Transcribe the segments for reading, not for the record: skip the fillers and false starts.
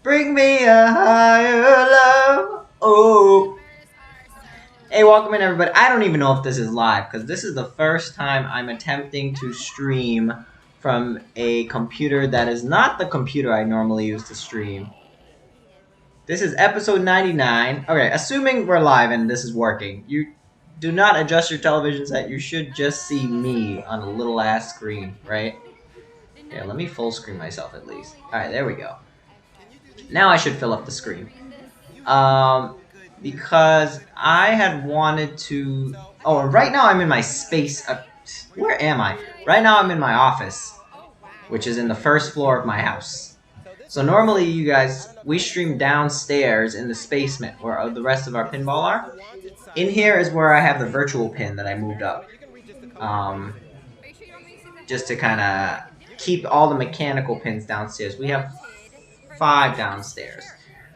Bring me a higher love. Oh. Hey, welcome in everybody. I don't even know if this is live because this is the first time I'm attempting to stream from a computer that is not the computer I normally use to stream. This is episode 99. Okay, assuming we're live and this is working, you do not adjust your television set. You should just see me on a little ass screen, right? Here, let me full screen myself at least. Alright, there we go. Now I should fill up the screen. Because I had wanted to. Oh, right now I'm in my space. Where am I? Right now I'm in my office, which is in the first floor of my house. So normally, you guys, we stream downstairs in the basement where the rest of our pinball are. In here is where I have the virtual pin that I moved up, um, just to kind of keep all the mechanical pins downstairs. We have 5 downstairs.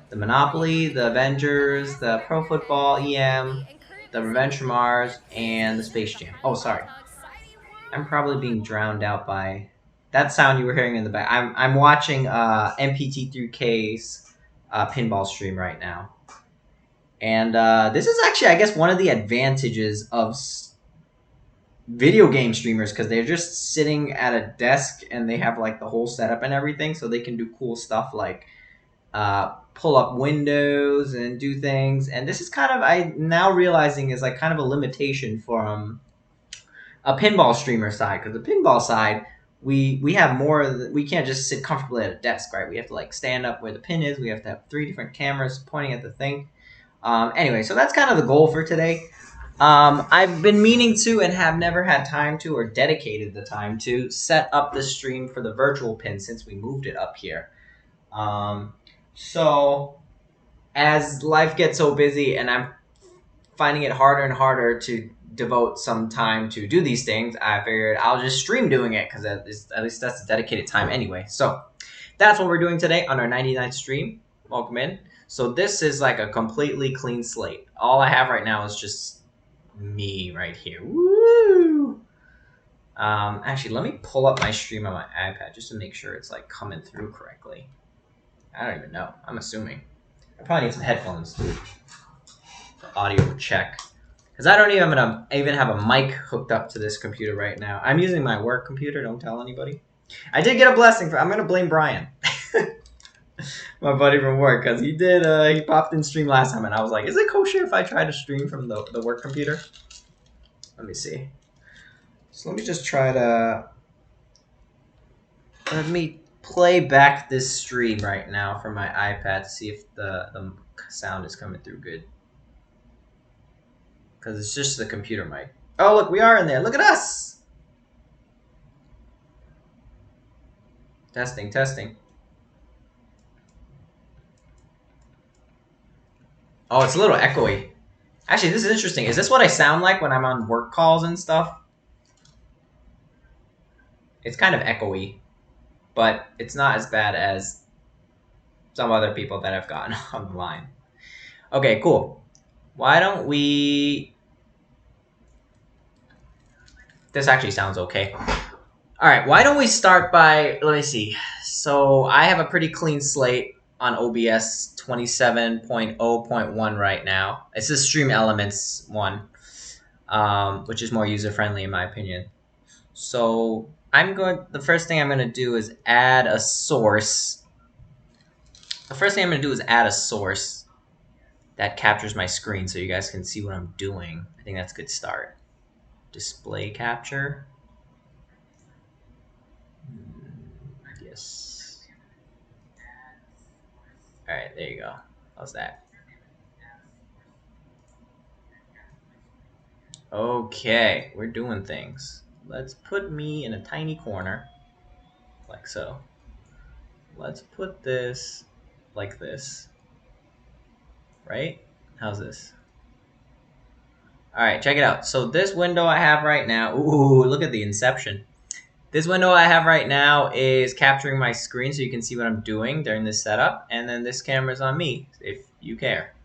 The Monopoly, the Avengers, the Pro Football EM, the Revenge from Mars, and the Space Jam. Oh, sorry. I'm probably being drowned out by that sound you were hearing in the back. I'm watching MPT3K's pinball stream right now. And this is actually, I guess, one of the advantages of video game streamers because they're just sitting at a desk and they have like the whole setup and everything, so they can do cool stuff like pull up windows and do things. And this is kind of, I now realizing, is like kind of a limitation from a pinball streamer side, because the pinball side, we have more. We can't just sit comfortably at a desk, right? We have to like stand up where the pin is. We have to have 3 different cameras pointing at the thing. Anyway, so that's kind of the goal for today. I've been meaning to and have never had time to or dedicated the time to set up the stream for the virtual pin since we moved it up here. So as life gets so busy and I'm finding it harder and harder to devote some time to do these things, I figured I'll just stream doing it because at least that's a dedicated time anyway. So that's what we're doing today on our 99th stream. Welcome in. So this is like a completely clean slate. All I have right now is just me right here. Woo! Actually, let me pull up my stream on my iPad just to make sure it's like coming through correctly. I don't even know. I'm assuming. I probably need some headphones too for audio check. Because I don't even have a mic hooked up to this computer right now. I'm using my work computer. Don't tell anybody. I did get a blessing for. I'm gonna blame Brian, my buddy from work, because he popped in stream last time, and I was like, is it kosher if I try to stream from the work computer? Let me see. So let me just try to. Let me play back this stream right now from my iPad to see if the sound is coming through good. Because it's just the computer mic. Oh, look, we are in there. Look at us! Testing, testing. Oh, it's a little echoey. Actually, this is interesting. Is this what I sound like when I'm on work calls and stuff? It's kind of echoey, but it's not as bad as some other people that I've gotten on the line. Okay, cool. Why don't we... This actually sounds okay. All right, why don't we start by... Let me see. So I have a pretty clean slate on OBS 27.0.1 right now. It's the Stream Elements one, which is more user-friendly in my opinion. So the first thing I'm going to do is add a source. The first thing I'm going to do is add a source that captures my screen so you guys can see what I'm doing. I think that's a good start. Display capture. Yes. All right, there you go. How's that? Okay, we're doing things. Let's put me in a tiny corner, like so. Let's put this like this. Right? How's this? All right, check it out. So this window I have right now, ooh, look at the inception. This window I have right now is capturing my screen so you can see what I'm doing during this setup. And then this camera's on me, if you care.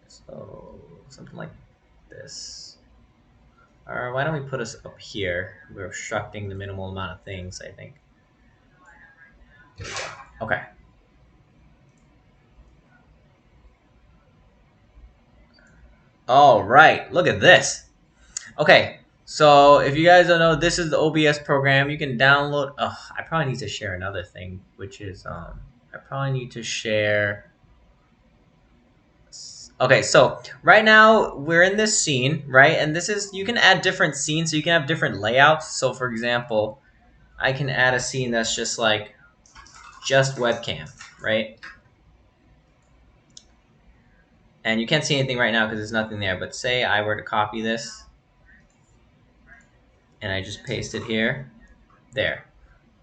So something like this. Or why don't we put us up here? We're obstructing the minimal amount of things, I think. Okay. All right, look at this. Okay, so if you guys don't know, this is the OBS program. You can download. Oh, I probably need to share another thing, which is I probably need to share. Okay, so right now we're in this scene, right? And this is, you can add different scenes, so you can have different layouts. So for example, I can add a scene that's just like just webcam, right? And you can't see anything right now because there's nothing there. But say I were to copy this and I just paste it here, there.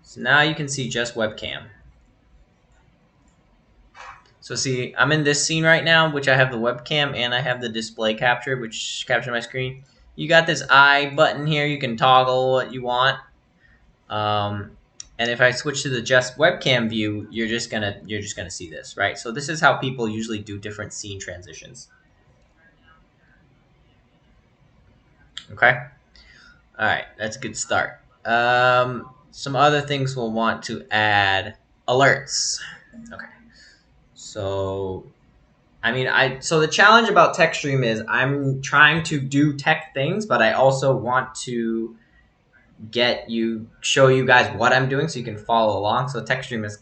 So now you can see just webcam. So see, I'm in this scene right now, which I have the webcam and I have the display capture, which captures my screen. You got this I button here. You can toggle what you want. And if I switch to the just webcam view, you're just gonna see this, right? So this is how people usually do different scene transitions. Okay. All right, that's a good start. Some other things we'll want to add: alerts. Okay. So, so the challenge about TechStream is I'm trying to do tech things, but I also want to show you guys what I'm doing so you can follow along. So TechStream is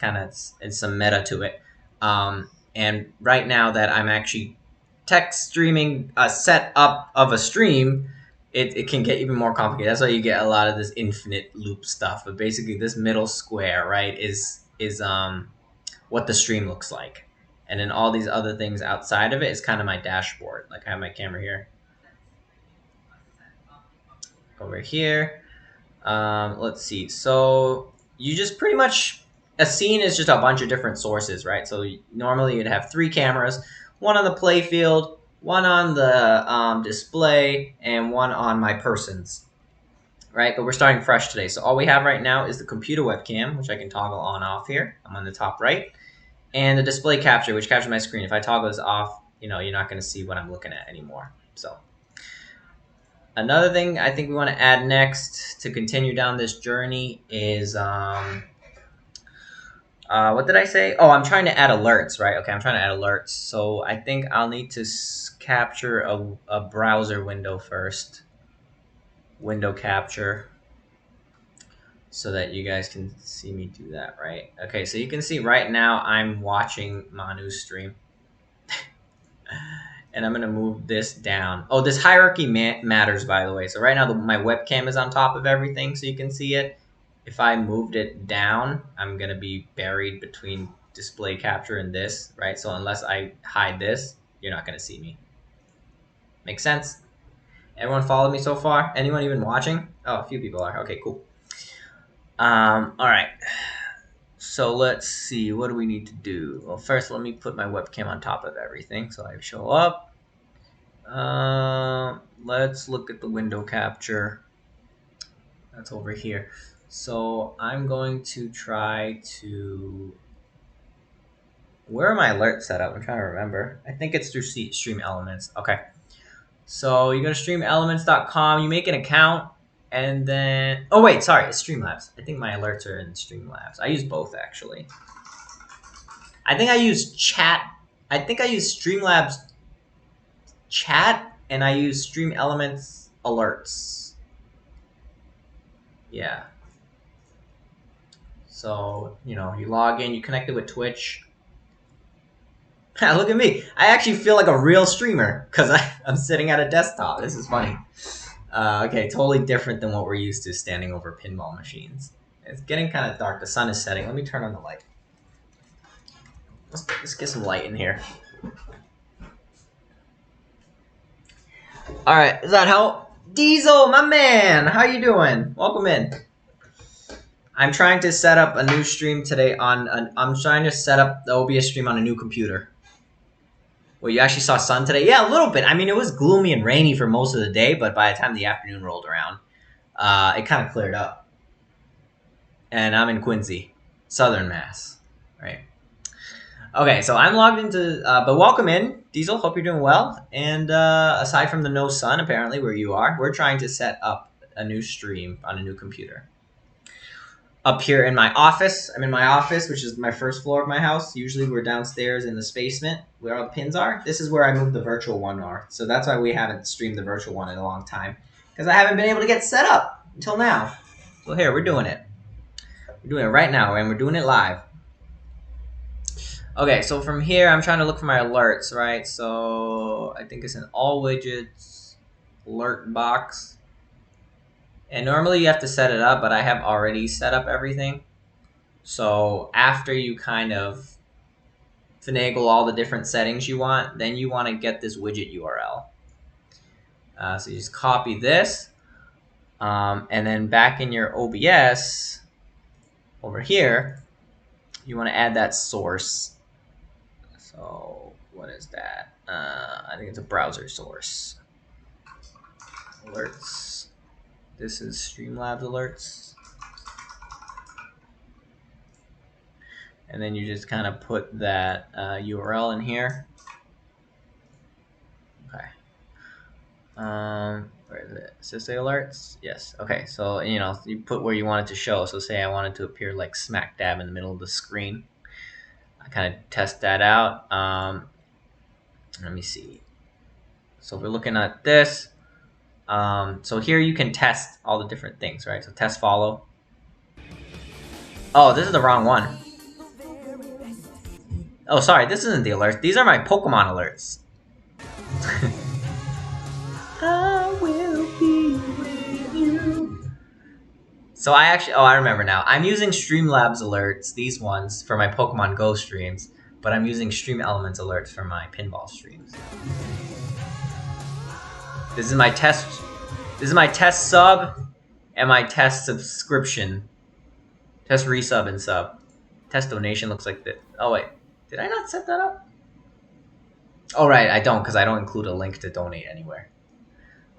it's some meta to it. And right now that I'm actually tech streaming a setup of a stream, it can get even more complicated. That's why you get a lot of this infinite loop stuff. But basically this middle square, right, is what the stream looks like. And then all these other things outside of it is kind of my dashboard. Like I have my camera here. Over here. Let's see. So you just pretty much, a scene is just a bunch of different sources, right? So normally you'd have 3 cameras, one on the play field, one on the display, and one on my persons, right? But we're starting fresh today. So all we have right now is the computer webcam, which I can toggle on off here. I'm on the top right. And the display capture, which captures my screen. If I toggle this off, you're not going to see what I'm looking at anymore. So another thing I think we want to add next to continue down this journey is, what did I say? Oh, I'm trying to add alerts, right? Okay, I'm trying to add alerts. So I think I'll need to capture a browser window first. Window capture. So that you guys can see me do that, right? Okay, so you can see right now I'm watching Manu's stream. And I'm going to move this down. Oh, this hierarchy matters, by the way. So right now my webcam is on top of everything so you can see it. If I moved it down, I'm going to be buried between display capture and this, right? So unless I hide this, you're not going to see me. Make sense? Everyone follow me so far? Anyone even watching? Oh, a few people are. Okay, cool. All right. So let's see. What do we need to do? Well, first, let me put my webcam on top of everything so I show up. Let's look at the window capture. That's over here. So I'm going to try to... Where are my alerts set up? I'm trying to remember. I think it's through Stream Elements. Okay. So you go to streamelements.com, you make an account, and then... Oh, wait, sorry. It's Streamlabs. I think my alerts are in Streamlabs. I use both, actually. I think I use chat. I think I use Streamlabs chat, and I use Stream Elements alerts. Yeah. So, you log in, you connect it with Twitch. Look at me. I actually feel like a real streamer because I'm sitting at a desktop. This is funny. Okay, totally different than what we're used to standing over pinball machines. It's getting kind of dark. The sun is setting. Let me turn on the light. Let's get some light in here. All right, does that help? Diesel, my man, how you doing? Welcome in. I'm trying to set up a new stream today I'm trying to set up the OBS stream on a new computer. Well, you actually saw sun today? Yeah, a little bit. I mean, it was gloomy and rainy for most of the day, but by the time the afternoon rolled around, it kind of cleared up. And I'm in Quincy, Southern Mass, right? Okay, so I'm logged into, but welcome in, Diesel. Hope you're doing well. And aside from the no sun, apparently, where you are, we're trying to set up a new stream on a new computer. up here in my office. I'm in my office, which is my first floor of my house. Usually we're downstairs in this basement where all the pins are. This is where I moved the virtual one are. So that's why we haven't streamed the virtual one in a long time. Because I haven't been able to get set up until now. So here, we're doing it. We're doing it right now, and we're doing it live. Okay, so from here, I'm trying to look for my alerts, right? So I think it's an all widgets alert box. And normally you have to set it up, but I have already set up everything. So after you kind of finagle all the different settings you want, then you want to get this widget URL. So you just copy this, and then back in your OBS, over here, you want to add that source. So what is that? I think it's a browser source. Alerts. This is Streamlabs alerts. And then you just kind of put that URL in here. Okay. Where is it? Does it say alerts? Yes. Okay. So, you know, you put where you want it to show. So say I want it to appear like smack dab in the middle of the screen. I kind of test that out. Let me see. So we're looking at this. So here you can test all the different things, right? So test follow. Oh, this is the wrong one. Oh, sorry, this isn't the alerts. These are my Pokemon alerts. I will be with you. So I actually, I remember now. I'm using Streamlabs alerts, these ones, for my Pokemon Go streams, but I'm using Stream Elements alerts for my pinball streams. This is my test. This is my test sub and my test subscription. Test resub and sub. Test donation looks like that. Oh wait, did I not set that up? Oh right, I don't, because I don't include a link to donate anywhere.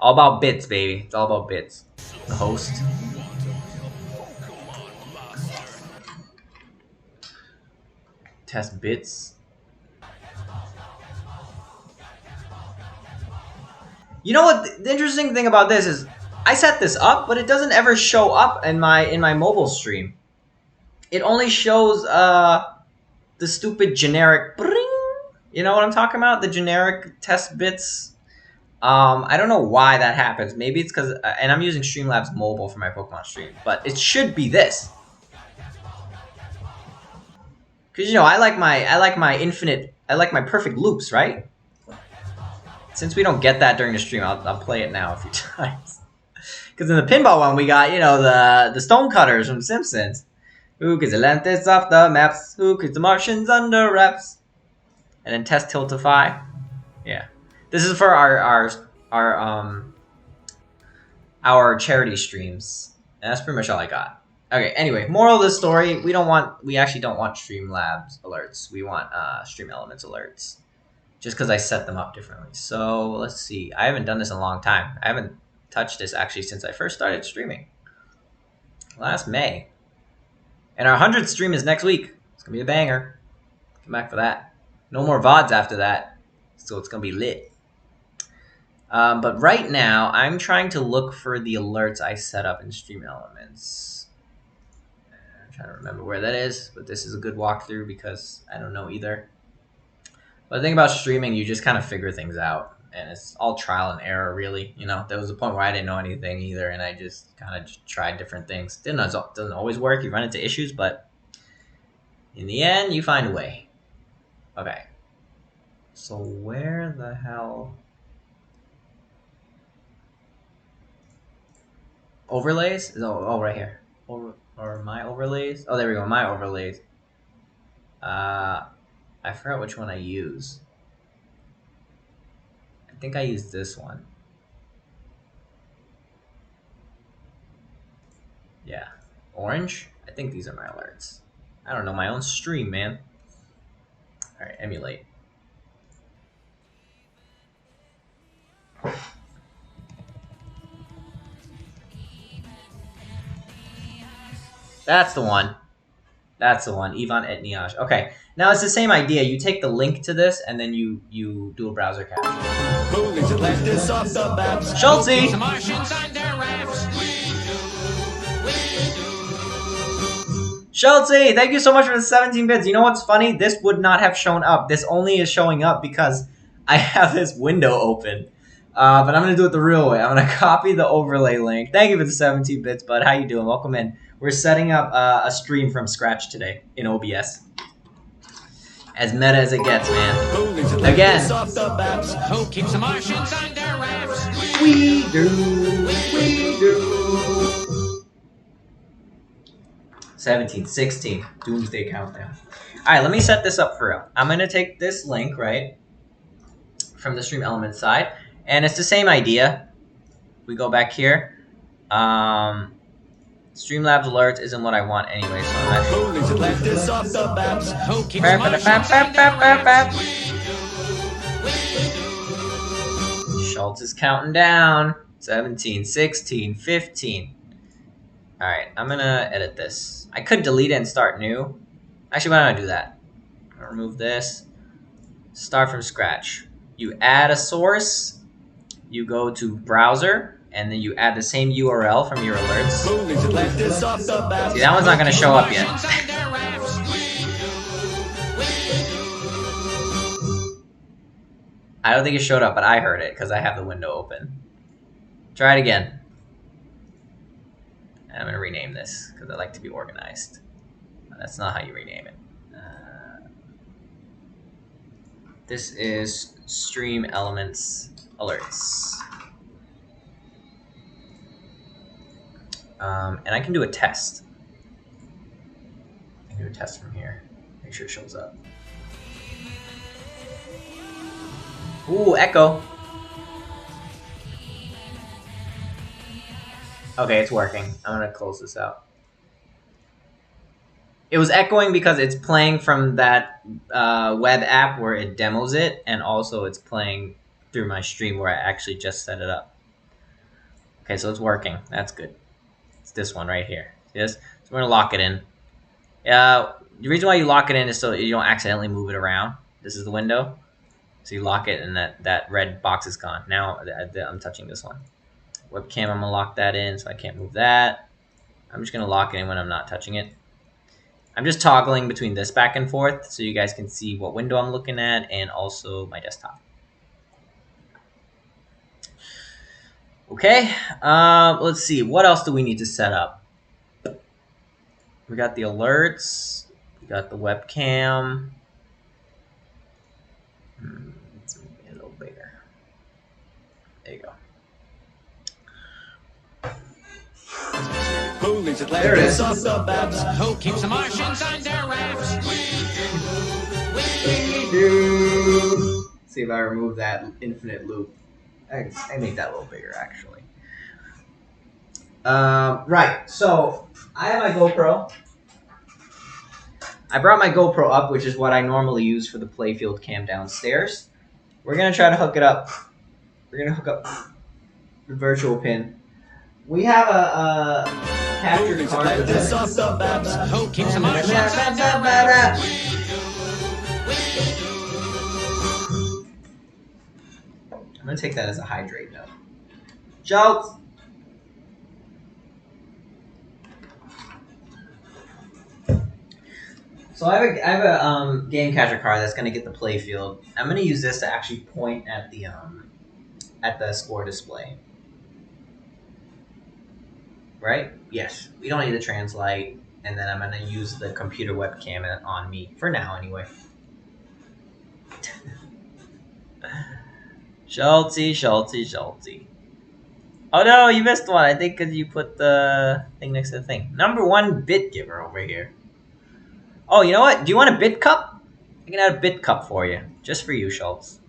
All about bits, baby. It's all about bits. The host. Test bits. You know what? The interesting thing about this is I set this up, but it doesn't ever show up in my mobile stream. It only shows the stupid generic bring. You know what I'm talking about? The generic test bits. I don't know why that happens. Maybe it's because, and I'm using Streamlabs Mobile for my Pokemon stream, but it should be this. Because you know, I like my perfect loops, right? Since we don't get that during the stream, I'll play it now a few times. Because in the pinball one, we got, you know, the stonecutters from Simpsons. Who gets Atlantis off the maps? Who gets the Martians under wraps? And then test Tiltify. Yeah, this is for our charity streams, and that's pretty much all I got. Okay. Anyway, moral of the story: we actually don't want Streamlabs alerts. We want Stream Elements alerts. Just because I set them up differently. So let's see. I haven't done this in a long time. I haven't touched this actually since I first started streaming. Last May. And our 100th stream is next week. It's going to be a banger. Come back for that. No more VODs after that. So it's going to be lit. But right now, I'm trying to look for the alerts I set up in Stream Elements. I'm trying to remember where that is. But this is a good walkthrough because I don't know either. But the thing about streaming, you just kind of figure things out, and it's all trial and error, really. You know, there was a point where I didn't know anything either, and I just kind of tried different things. Doesn't always work. You run into issues, but in the end, you find a way. Okay. So where the hell? Overlays? Oh, right here. Or my overlays? Oh, there we go. My overlays. I forgot which one I use. I think I used this one. Yeah. Orange? I think these are my alerts. I don't know my own stream, man. Alright, emulate. That's the one. That's the one. Ivan Etniage. Okay. Now it's the same idea. You take the link to this and then you do a browser capture. Schultzy! Schultze, thank you so much for the 17 bits. You know what's funny? This would not have shown up. This only is showing up because I have this window open. But I'm going to do it the real way. I'm going to copy the overlay link. Thank you for the 17 bits, bud. How you doing? Welcome in. We're setting up a stream from scratch today in OBS. As meta as it gets, man. Again. Who keeps the Martians under wraps? We do. We do. 17, 16. Doomsday countdown. Alright, let me set this up for real. I'm going to take this link, right, from the stream element side. And it's the same idea. We go back here. Streamlabs alerts isn't what I want anyway, so I'm actually... Schultz is counting down. 17, 16, 15. Alright, I'm gonna edit this. I could delete it and start new. Actually, why don't I do that? I'm gonna remove this. Start from scratch. You add a source. You go to browser. And then you add the same URL from your alerts. See, that one's not going to show up yet. I don't think it showed up, but I heard it because I have the window open. Try it again. And I'm going to rename this because I like to be organized. That's not how you rename it. This is Stream Elements Alerts. And I can do a test. I can do a test from here. Make sure it shows up. Ooh, echo. Okay, it's working. I'm gonna close this out. It was echoing because it's playing from that web app where it demos it, and also it's playing through my stream where I actually just set it up. Okay, so it's working. That's good. It's this one right here. See this? So we're gonna lock it in. The reason why you lock it in is so you don't accidentally move it around. This is the window. So you lock it and that red box is gone. Now I'm touching this one. Webcam, I'm gonna lock that in so I can't move that. I'm just gonna lock it in when I'm not touching it. I'm just toggling between this back and forth so you guys can see what window I'm looking at and also my desktop. Okay, let's see. What else do we need to set up? We got the alerts. We got the webcam. Let's make it a little bigger. There you go. There it is. Who keeps the Martians under wraps? We do. See if I remove that infinite loop. I make that a little bigger, actually. Right, so I have my GoPro. I brought my GoPro up, which is what I normally use for the playfield cam downstairs. We're going to try to hook it up. We're going to hook up the virtual pin. We have a capture card. Who keeps the Martians under wraps? I'm going to take that as a hydrate note. Schultz! So I have a game capture card that's going to get the playfield. I'm going to use this to actually point at the score display. Right? Yes. We don't need the translite. And then I'm going to use the computer webcam on me. For now, anyway. Schultzy. Oh no, you missed one. I think because you put the thing next to the thing. Number 1 bit giver over here. Oh, you know what? Do you want a bit cup? I can add a bit cup for you. Just for you, Schultz.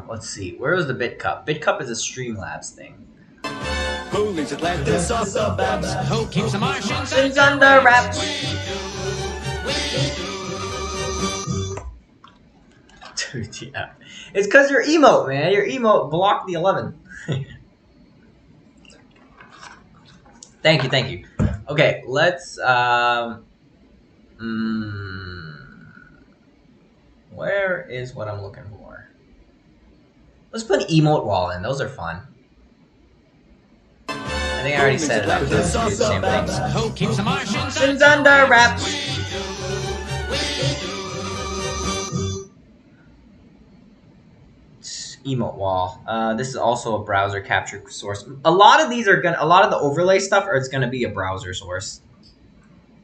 Let's see. Where was the bit cup? Bit cup is a Streamlabs thing. Who keeps the Martians under wraps? Dude, yeah. It's because your emote, man. Your emote blocked the 11. Thank you. Okay, let's, where is what I'm looking for? Let's put an emote wall in. Those are fun. I think I already set it up. So let's do the same thing. Who keeps the Martians Under wraps. Emote wall. This is also a browser capture source. A lot of these are gonna. A lot of the overlay stuff is gonna be a browser source.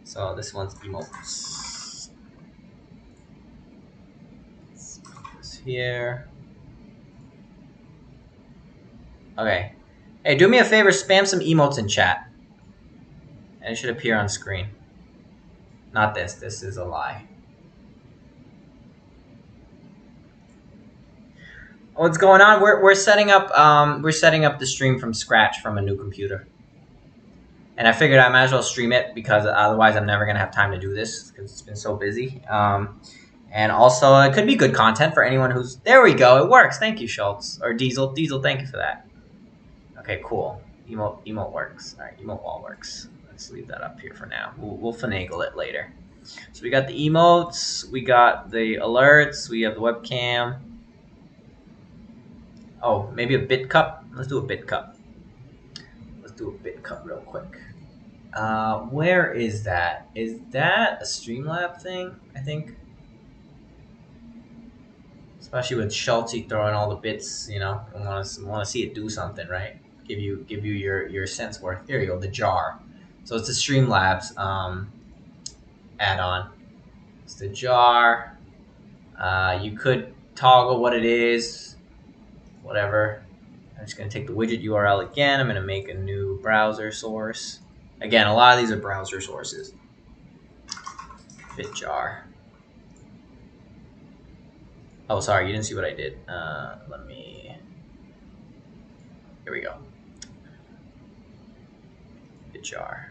So this one's emotes. Let's put this here. Okay. Hey, do me a favor. Spam some emotes in chat, and it should appear on screen. Not this. This is a lie. What's going on? We're setting up the stream from scratch from a new computer, and I figured I might as well stream it because otherwise I'm never gonna have time to do this because it's been so busy. And also it could be good content for anyone who's there. We go. It works. Thank you, Schultz or Diesel. Diesel, thank you for that. Okay, cool. Emote works. All right, emote wall works. Let's leave that up here for now. We'll finagle it later. So we got the emotes. We got the alerts. We have the webcam. Oh, maybe a bit cup. Let's do a bit cup. Let's do a bit cup real quick. Where is that? Is that a Streamlab thing? I think. Especially with Schultz throwing all the bits, you know, I want to see it do something, right? Give you your cents worth. There you go, the jar. So it's the Streamlabs add-on. It's the jar. You could toggle what it is. Whatever. I'm just going to take the widget URL again. I'm going to make a new browser source. Again, a lot of these are browser sources. Bitjar. Oh, sorry, you didn't see what I did. Let me... Here we go. Bitjar.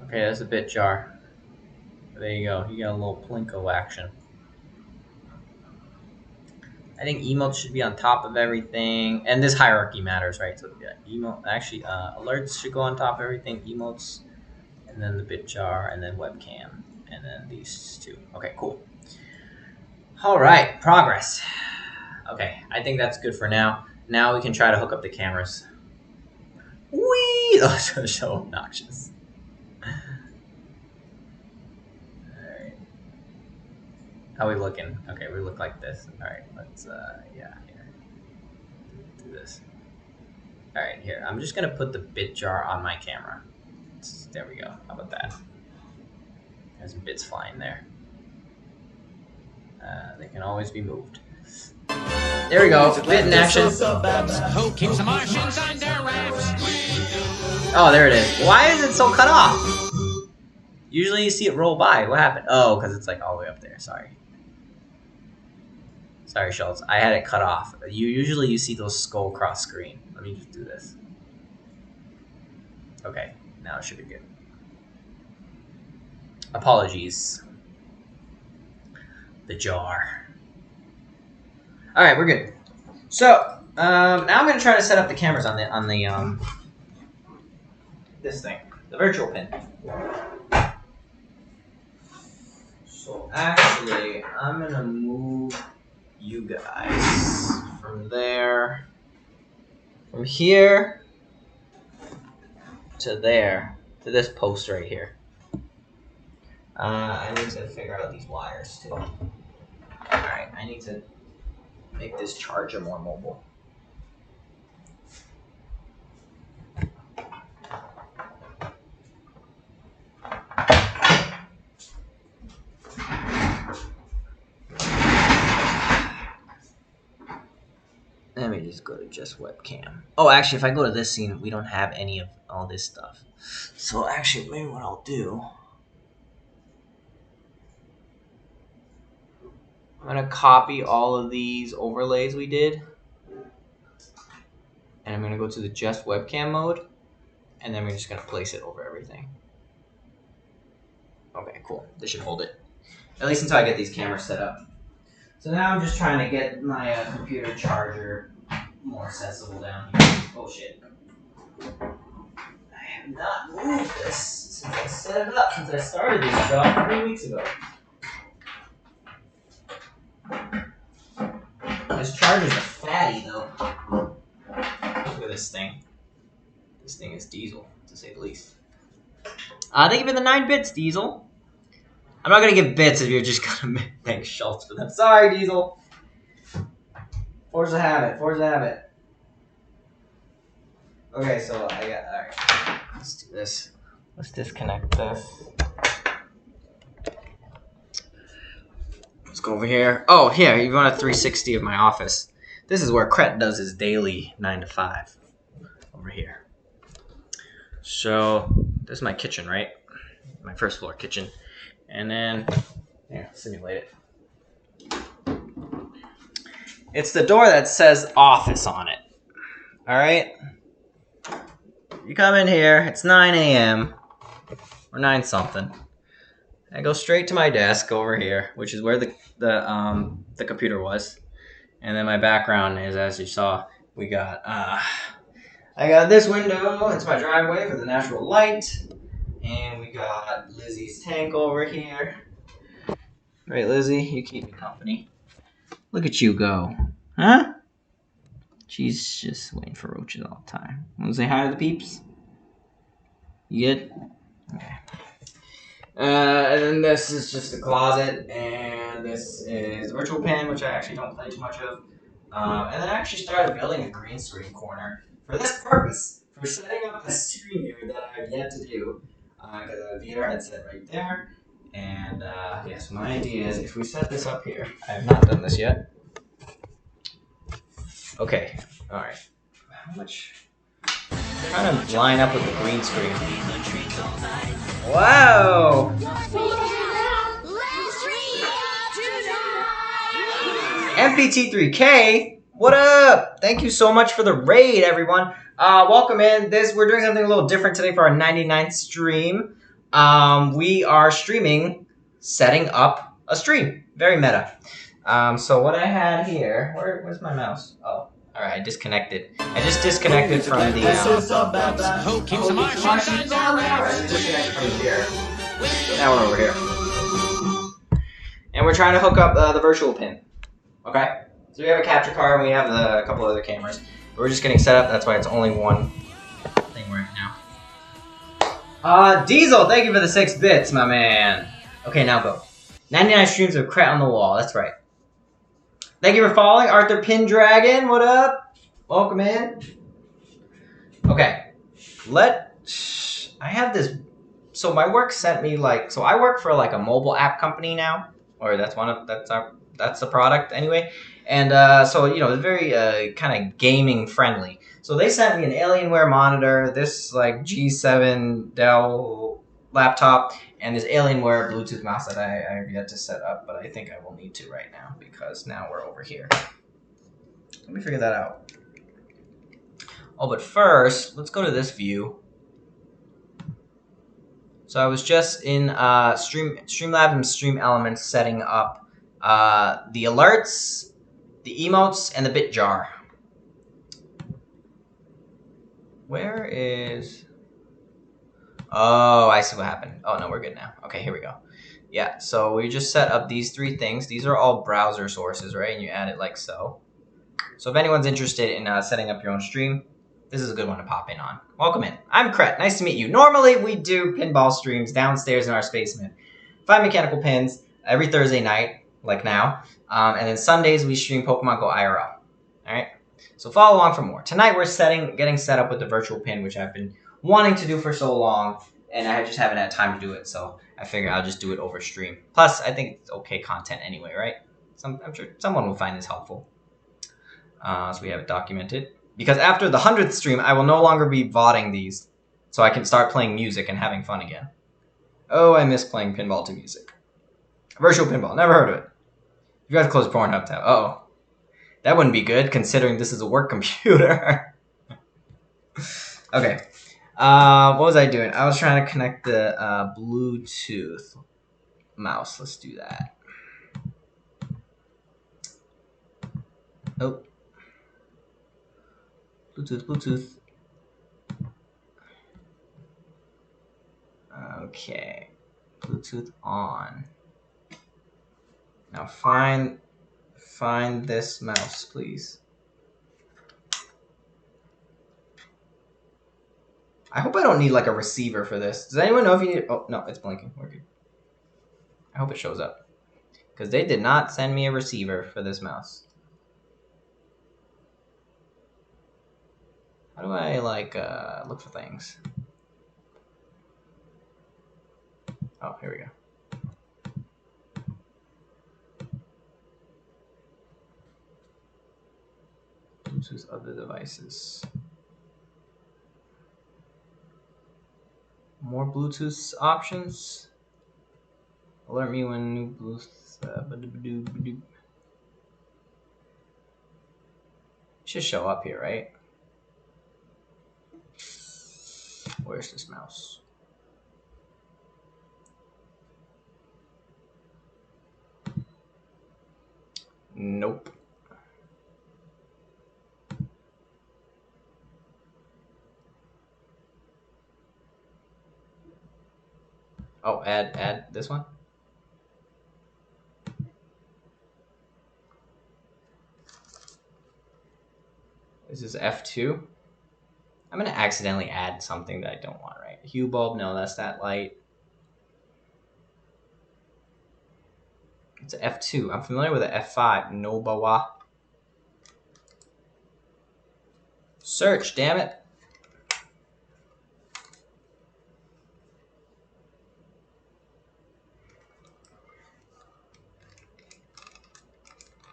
Okay, that's a Bitjar. There you go. You got a little Plinko action. I think emotes should be on top of everything, and this hierarchy matters, right? So yeah, alerts should go on top of everything. Emotes, and then the Bitjar, and then webcam, and then these two. Okay, cool. All right, progress. Okay, I think that's good for now. Now we can try to hook up the cameras. Whee! Those are so obnoxious. How are we looking? Okay, we look like this. All right, let's, yeah, here. Do this. All right, here. I'm just going to put the bit jar on my camera. There we go. How about that? There's some bits flying there. They can always be moved. There we go. Bit in action. Who keeps the Martians under wraps? Oh, there it is. Why is it so cut off? Usually you see it roll by. What happened? Oh, because it's like all the way up there. Sorry. Sorry, Schultz. I had it cut off. Usually you see those scroll across screen. Let me just do this. Okay, now it should be good. Apologies. The jar. All right, we're good. So now I'm gonna try to set up the cameras on the this thing, the virtual pin. So actually, I'm gonna move you guys from there, from here to there, to this post right here. I need to figure out these wires too. Alright, I need to make this charger more mobile. Let me just go to just webcam. Oh, actually, if I go to this scene, we don't have any of all this stuff. So actually, maybe what I'll do, I'm going to copy all of these overlays we did. And I'm going to go to the just webcam mode. And then we're just going to place it over everything. Okay, cool. This should hold it. At least until I get these cameras set up. So now I'm just trying to get my computer charger more accessible down here. Oh shit. I have not moved this since I set it up, since I started this job 3 weeks ago. This charger's a fatty though. This thing is Diesel, to say the least. Thank you for the 9 bits, Diesel. I'm not gonna give bits if you're just gonna make schultz for them. Sorry, Diesel. Force a habit. Force a habit. Okay, so I got. Alright. Let's do this. Let's disconnect this. Let's go over here. Oh, here, you want a 360 of my office. This is where Cret does his daily 9 to 5. Over here. So, this is my kitchen, right? My first floor kitchen. And then, here, simulate it. It's the door that says office on it. Alright? You come in here, it's 9 a.m. or 9 something. I go straight to my desk over here, which is where the computer was. And then my background is, as you saw, we got I got this window, it's my driveway for the natural light. And we got Lizzie's tank over here. Right, Lizzie, you keep me company. Look at you go. Huh? She's just waiting for roaches all the time. Want to say hi to the peeps? You good? Okay. And then this is just a closet, and this is a virtual pen, which I actually don't play too much of. And then I actually started building a green screen corner for this purpose, for setting up a screen here that I have yet to do. I got a VR headset right there, and yes, my idea is if we set this up here, I have not done this yet. Okay, all right. How much? Trying to line up with the green screen. Wow! MPT3K, what up? Thank you so much for the raid, everyone. Welcome in. We're doing something a little different today for our 99th stream. We are streaming, setting up a stream. Very meta. So what I had here, where's my mouse? Oh, all right, I disconnected. I just disconnected from the. Now we're over here, and we're trying to hook up the virtual pin. Okay, so we have a capture card, and we have a couple other cameras. We're just getting set up. That's why it's only one thing right now. Diesel, thank you for the 6 bits, my man. Okay, now go. 99 streams of Cret on the wall. That's right. Thank you for following, Arthur Pindragon. What up? Welcome in. Okay, I have this. So my work sent me so I work for a mobile app company now, or that's the product anyway. And so it's very kind of gaming friendly. So they sent me an Alienware monitor, this G7 Dell laptop, and this Alienware Bluetooth mouse that I have yet to set up, but I think I will need to right now because now we're over here. Let me figure that out. Oh, but first, let's go to this view. So I was just in Streamlabs and Stream Elements setting up the alerts, the emotes, and the bit jar. Where is... Oh, I see what happened. Oh, no, we're good now. Okay, here we go. Yeah, so we just set up these 3 things. These are all browser sources, right? And you add it like so. So if anyone's interested in setting up your own stream, this is a good one to pop in on. Welcome in. I'm Cret. Nice to meet you. Normally, we do pinball streams downstairs in our basement. 5 mechanical pins every Thursday night, like now. And then Sundays, we stream Pokemon Go IRL. All right? So follow along for more. Tonight, we're getting set up with the virtual pin, which I've been wanting to do for so long, and I just haven't had time to do it, so I figure I'll just do it over stream. Plus, I think it's okay content anyway, right? I'm sure someone will find this helpful. So we have it documented. Because after the 100th stream, I will no longer be VODing these, so I can start playing music and having fun again. Oh, I miss playing pinball to music. Virtual pinball, never heard of it. You guys close Pornhub tab. Uh-oh. That wouldn't be good, considering this is a work computer. Okay. What was I doing? I was trying to connect the Bluetooth mouse. Let's do that. Oh. Bluetooth. Okay. Bluetooth on. Now find this mouse, please. I hope I don't need like a receiver for this. Does anyone know if you need? Oh no, it's blinking. We're good. I hope it shows up because they did not send me a receiver for this mouse. How do I like look for things? Oh, here we go. Bluetooth other devices. More Bluetooth options. Alert me when new Bluetooth. Should show up here, right? Where's this mouse? Nope. Oh, add this one. This is F2. I'm gonna accidentally add something that I don't want, right? Hue bulb, no, that's that light. It's an F2. I'm familiar with an F5. No bawa. Search, damn it.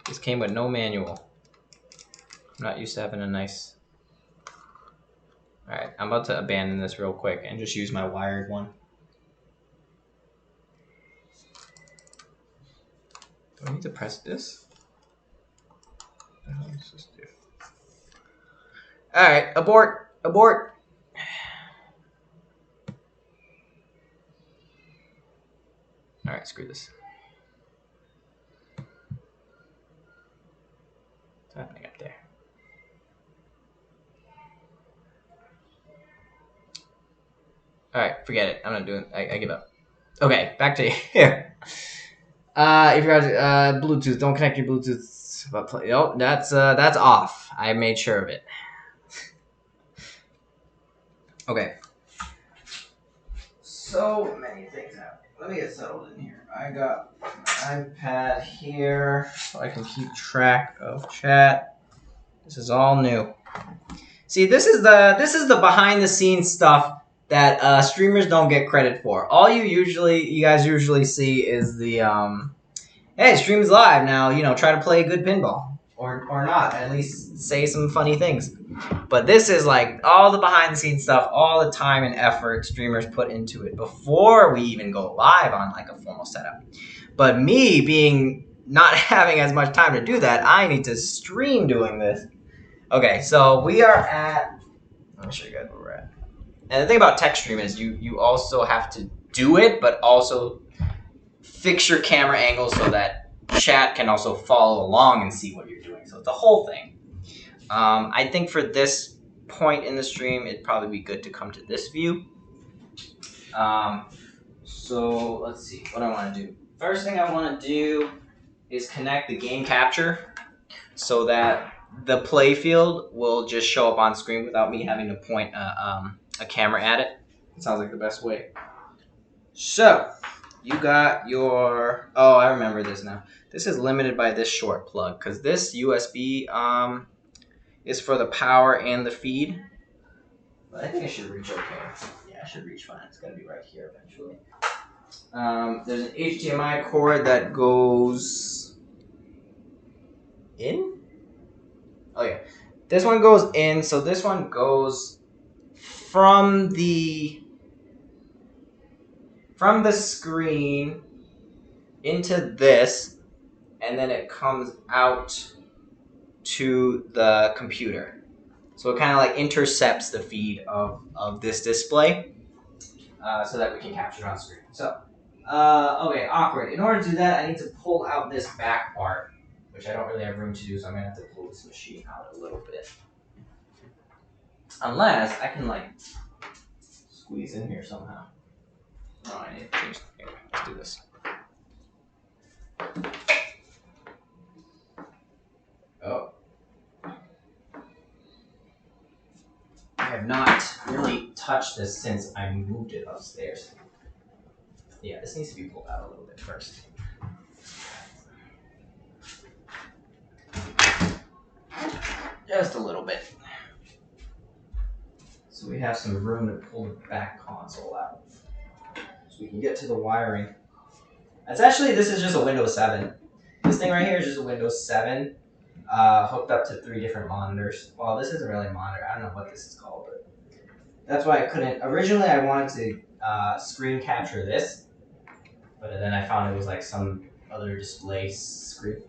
This came with no manual. I'm not used to having a nice... Alright, I'm about to abandon this real quick and just use my wired one. Do I need to press this? What the hell does this do? Alright, abort! Abort! Alright, screw this. What's happening up there? Alright, forget it. I'm not doing it. I give up. Okay, back to here. If you're Bluetooth, don't connect your Bluetooth. Oh, that's off. I made sure of it. Okay. So many things happening. Let me get settled in here. I got my iPad here so I can keep track of chat. This is all new. See, this is the behind the scenes stuff that streamers don't get credit for. All you guys usually see is the hey, stream's live now. You know, try to play a good pinball or not. At least say some funny things. But this is like all the behind the scenes stuff, all the time and effort streamers put into it before we even go live on like a formal setup. But me being not having as much time to do that, I need to stream doing this. Okay, so we are at. Let me show you guys where we're at. And the thing about tech stream is you also have to do it, but also fix your camera angle so that chat can also follow along and see what you're doing. So it's a whole thing. I think for this point in the stream, it'd probably be good to come to this view. So let's see what I want to do. First thing I want to do is connect the game capture so that the play field will just show up on screen without me having to point a camera at it. It sounds like the best way. So you got your, oh, I remember this now. This is limited by this short plug because this USB is for the power and the feed. But I think it should reach okay. Yeah, it should reach fine. It's gonna be right here eventually. There's an HDMI cord that goes in. Oh yeah, this one goes in. So this one goes from the screen into this, and then it comes out to the computer. So it kind of like intercepts the feed of this display so that we can capture it on screen. So, okay, awkward. In order to do that, I need to pull out this back part, which I don't really have room to do, so I'm going to have to pull this machine out a little bit. Unless I can, like, squeeze in here somehow. Oh, I need to change. Anyway, let's do this. Oh. I have not really touched touched this since I moved it upstairs. Yeah, this needs to be pulled out a little bit first. Just a little bit. So we have some room to pull the back console out. So we can get to the wiring. This is just a Windows 7. This thing right here is just a Windows 7 hooked up to 3 different monitors. Well, this isn't really a monitor. I don't know what this is called, but that's why I couldn't. Originally, I wanted to screen capture this, but then I found it was like some other display screen.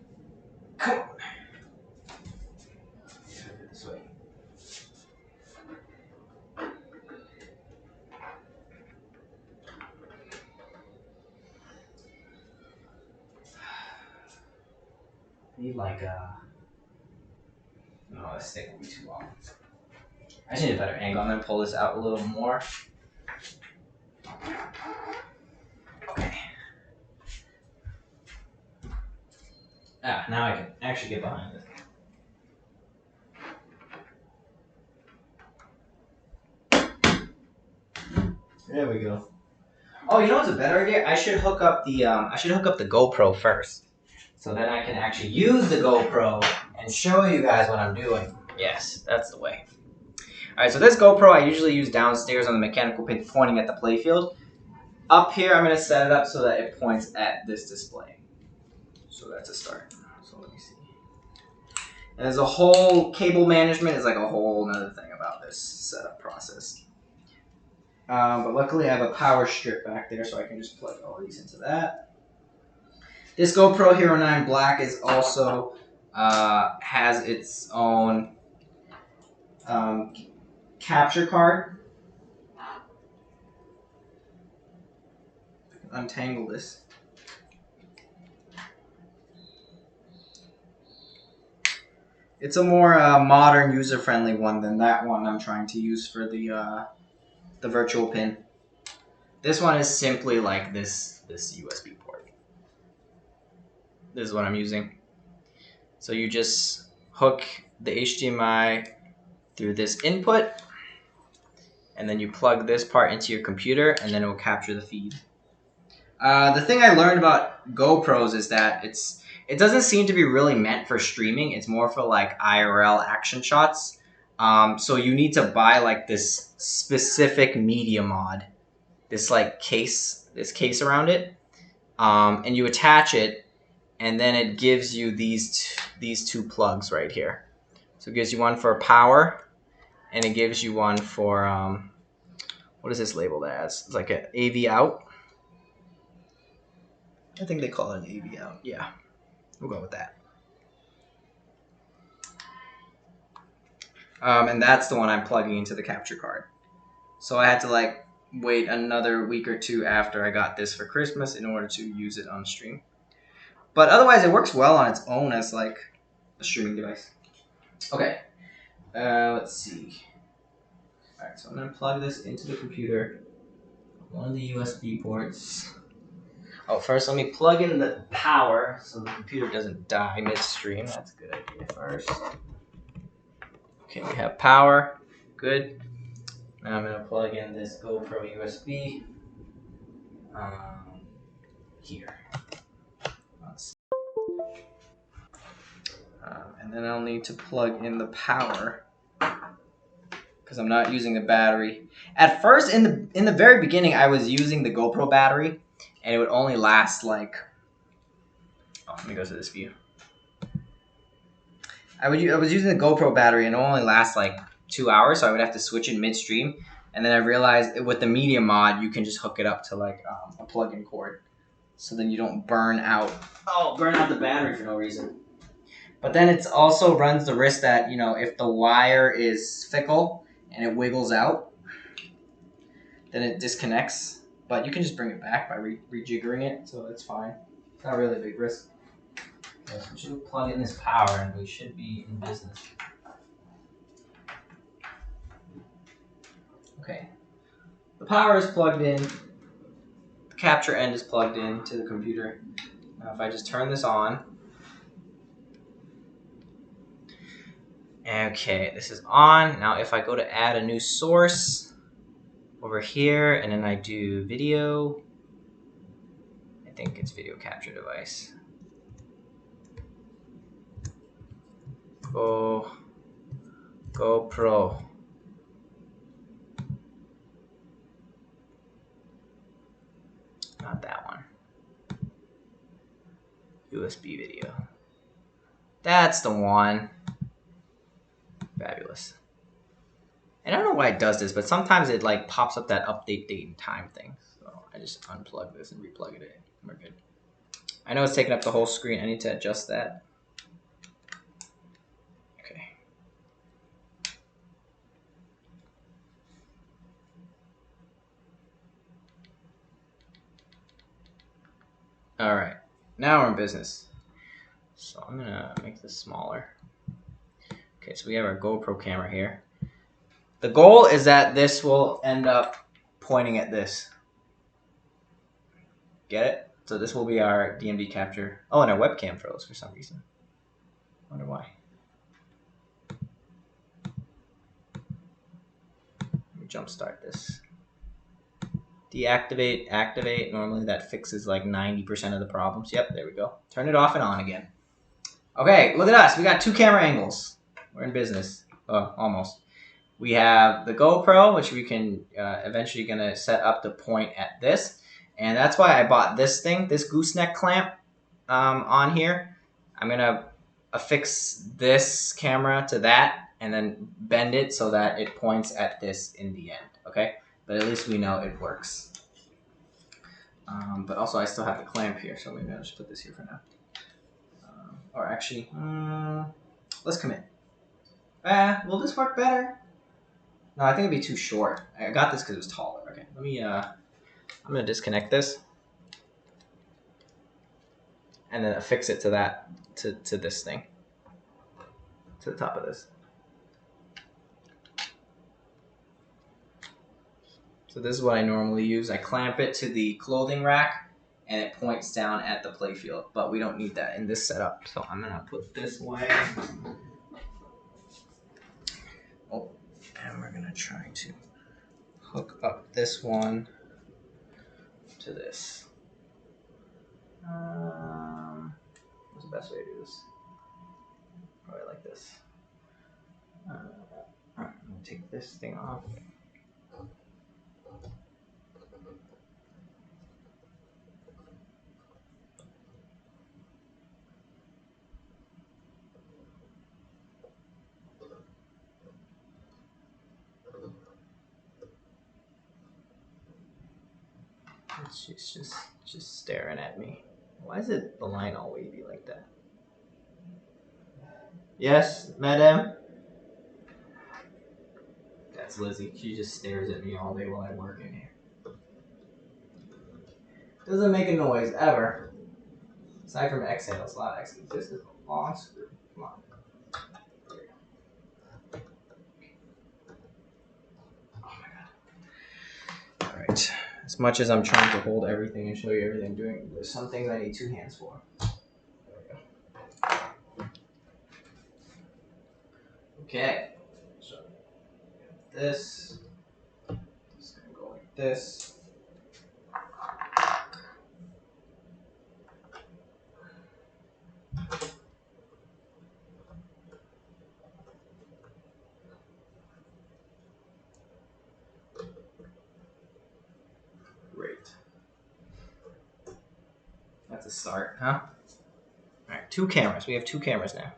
Come on. This way. Need like a. No, this stick will be too long. I just need a better angle. I'm gonna pull this out a little more. Okay. Now I can actually get behind this. There we go. Oh, you know what's a better idea? I should hook up the GoPro first, so then I can actually use the GoPro and show you guys what I'm doing. Yes, that's the way. All right, so this GoPro I usually use downstairs on the mechanical pin, pointing at the playfield. Up here, I'm gonna set it up so that it points at this display. So that's a start. So let me see. And there's a whole cable management is like a whole other thing about this setup process. But luckily I have a power strip back there, so I can just plug all these into that. This GoPro Hero 9 Black is also has its own capture card. Untangle this. It's a more modern, user-friendly one than that one I'm trying to use for the virtual pin. This one is simply like this USB port. This is what I'm using. So you just hook the HDMI through this input, and then you plug this part into your computer, and then it will capture the feed. The thing I learned about GoPros is that it doesn't seem to be really meant for streaming. It's more for like IRL action shots. So you need to buy like this specific media mod, this case around it, and you attach it, and then it gives you these two plugs right here. So it gives you one for power, and it gives you one for what is this labeled as? It's like an AV out. I think they call it an AV out. Yeah, we'll go with that. And that's the one I'm plugging into the capture card. So I had to like wait another week or two after I got this for Christmas in order to use it on stream. But otherwise, it works well on its own as like a streaming device. Okay, let's see. All right, so I'm gonna plug this into the computer. One of the USB ports. Oh, first let me plug in the power so the computer doesn't die midstream. That's a good idea first. Okay, we have power. Good. Now I'm going to plug in this GoPro USB here. And then I'll need to plug in the power because I'm not using the battery. At first, in the very beginning, I was using the GoPro battery, and it would only last like. Oh, let me go to this view. I was using the GoPro battery, and it only lasts like 2 hours, so I would have to switch it midstream. And then I realized with the media mod, you can just hook it up to like a plug-in cord, so then you don't burn out the battery for no reason. But then it also runs the risk that, you know, if the wire is fickle and it wiggles out, then it disconnects. But you can just bring it back by rejiggering it, so it's fine. It's not really a big risk. Okay, so we should plug in this power and we should be in business. Okay. The power is plugged in. The capture end is plugged in to the computer. Now if I just turn this on. Okay, this is on. Now if I go to add a new source, over here, and then I do video. I think it's video capture device. GoPro. Not that one. USB video. That's the one. Fabulous. And I don't know why it does this, but sometimes it like pops up that update date and time thing. So I just unplug this and replug it in. We're good. I know it's taking up the whole screen. I need to adjust that. Okay. All right. Now we're in business. So I'm gonna make this smaller. Okay, so we have our GoPro camera here. The goal is that this will end up pointing at this. Get it? So this will be our DMD capture. Oh, and our webcam froze for some reason. Wonder why. Let me jumpstart this. Deactivate, activate. Normally that fixes like 90% of the problems. Yep, there we go. Turn it off and on again. Okay, look at us. We got 2 camera angles. We're in business. Oh, almost. We have the GoPro, which we can eventually gonna set up to point at this. And that's why I bought this thing, this gooseneck clamp on here. I'm gonna affix this camera to that and then bend it so that it points at this in the end, okay? But at least we know it works. But also I still have the clamp here, so maybe I'll just put this here for now. Or actually, let's commit. Will this work better? No, I think it'd be too short. I got this because it was taller. Okay, let me, I'm gonna disconnect this. And then affix it to that, to this thing. To the top of this. So this is what I normally use. I clamp it to the clothing rack and it points down at the playfield, but we don't need that in this setup. So I'm gonna put this away. Oh, and we're gonna try to hook up this one to this. What's the best way to do this? Probably like this. I'm gonna take this thing off. She's just staring at me. Why is it the line all wavy like that? Yes, madam? That's Lizzie. She just stares at me all day while I work in here. Doesn't make a noise ever. Aside from exhales, a lot of exhales. This is a long screw. Come on. Oh my god. Alright. As much as I'm trying to hold everything and show you everything I'm doing, there's some things I need 2 hands for. There we go. Okay. So this. Just gonna go like this. Great. That's a start, huh? Alright, 2 cameras. We have 2 cameras now.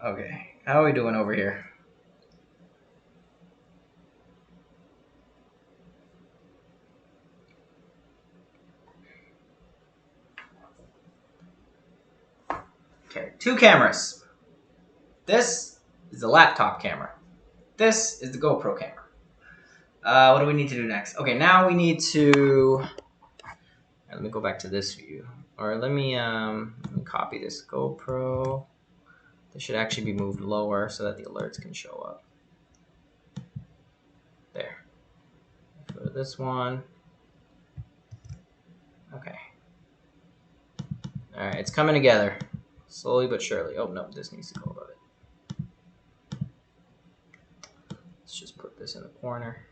Okay, how are we doing over here? Okay, 2 cameras. This is the laptop camera. This is the GoPro camera. What do we need to do next? Okay, now we need to... Let me go back to this view. Or let me copy this GoPro. This should actually be moved lower so that the alerts can show up. There. Go to this one. Okay. Alright, it's coming together. Slowly but surely. Oh, no, this needs to go above it. Let's just put this in the corner.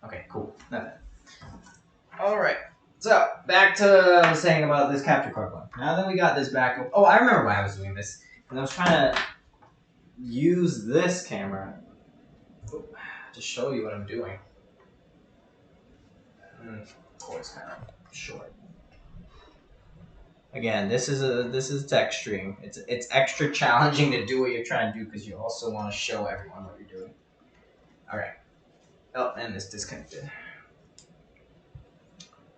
Okay, cool. Not bad. All right. So back to what I was saying about this capture card one. Now that we got this back up. Oh, I remember why I was doing this. And I was trying to use this camera to show you what I'm doing. Of course, kind of short. Again, this is extreme. It's extra challenging to do what you're trying to do because you also want to show everyone what you're doing. All right. Oh, and it's disconnected.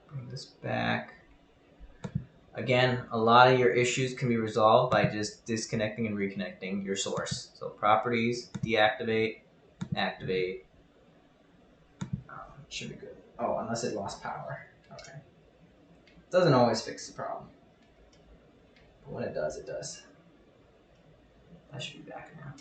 Bring this back. Again, a lot of your issues can be resolved by just disconnecting and reconnecting your source. So properties, deactivate, activate. Should be good. Oh, unless it lost power. Okay. Doesn't always fix the problem. But when it does, it does. I should be back now.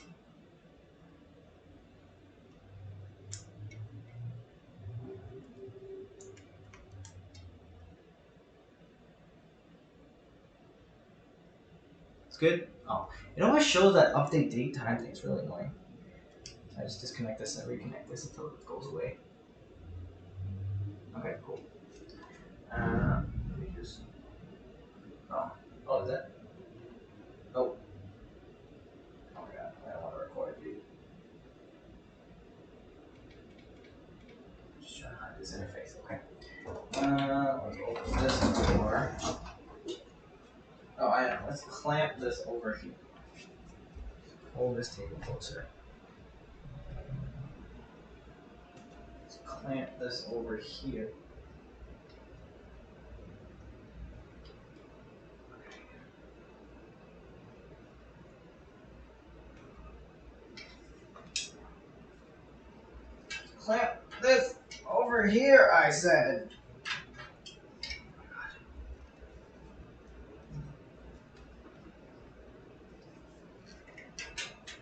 It's good. Oh, it always shows that update date time thing. It's really annoying. I just disconnect this and reconnect this until it goes away. Okay, cool. Let me just. Oh, is that? Oh. Oh my god, I don't want to record it, dude. Just trying to hide this interface. Okay. Let's open this door. Oh, I know. Let's clamp this over here. Hold this table closer. Let's clamp this over here. Clamp this over here, I said.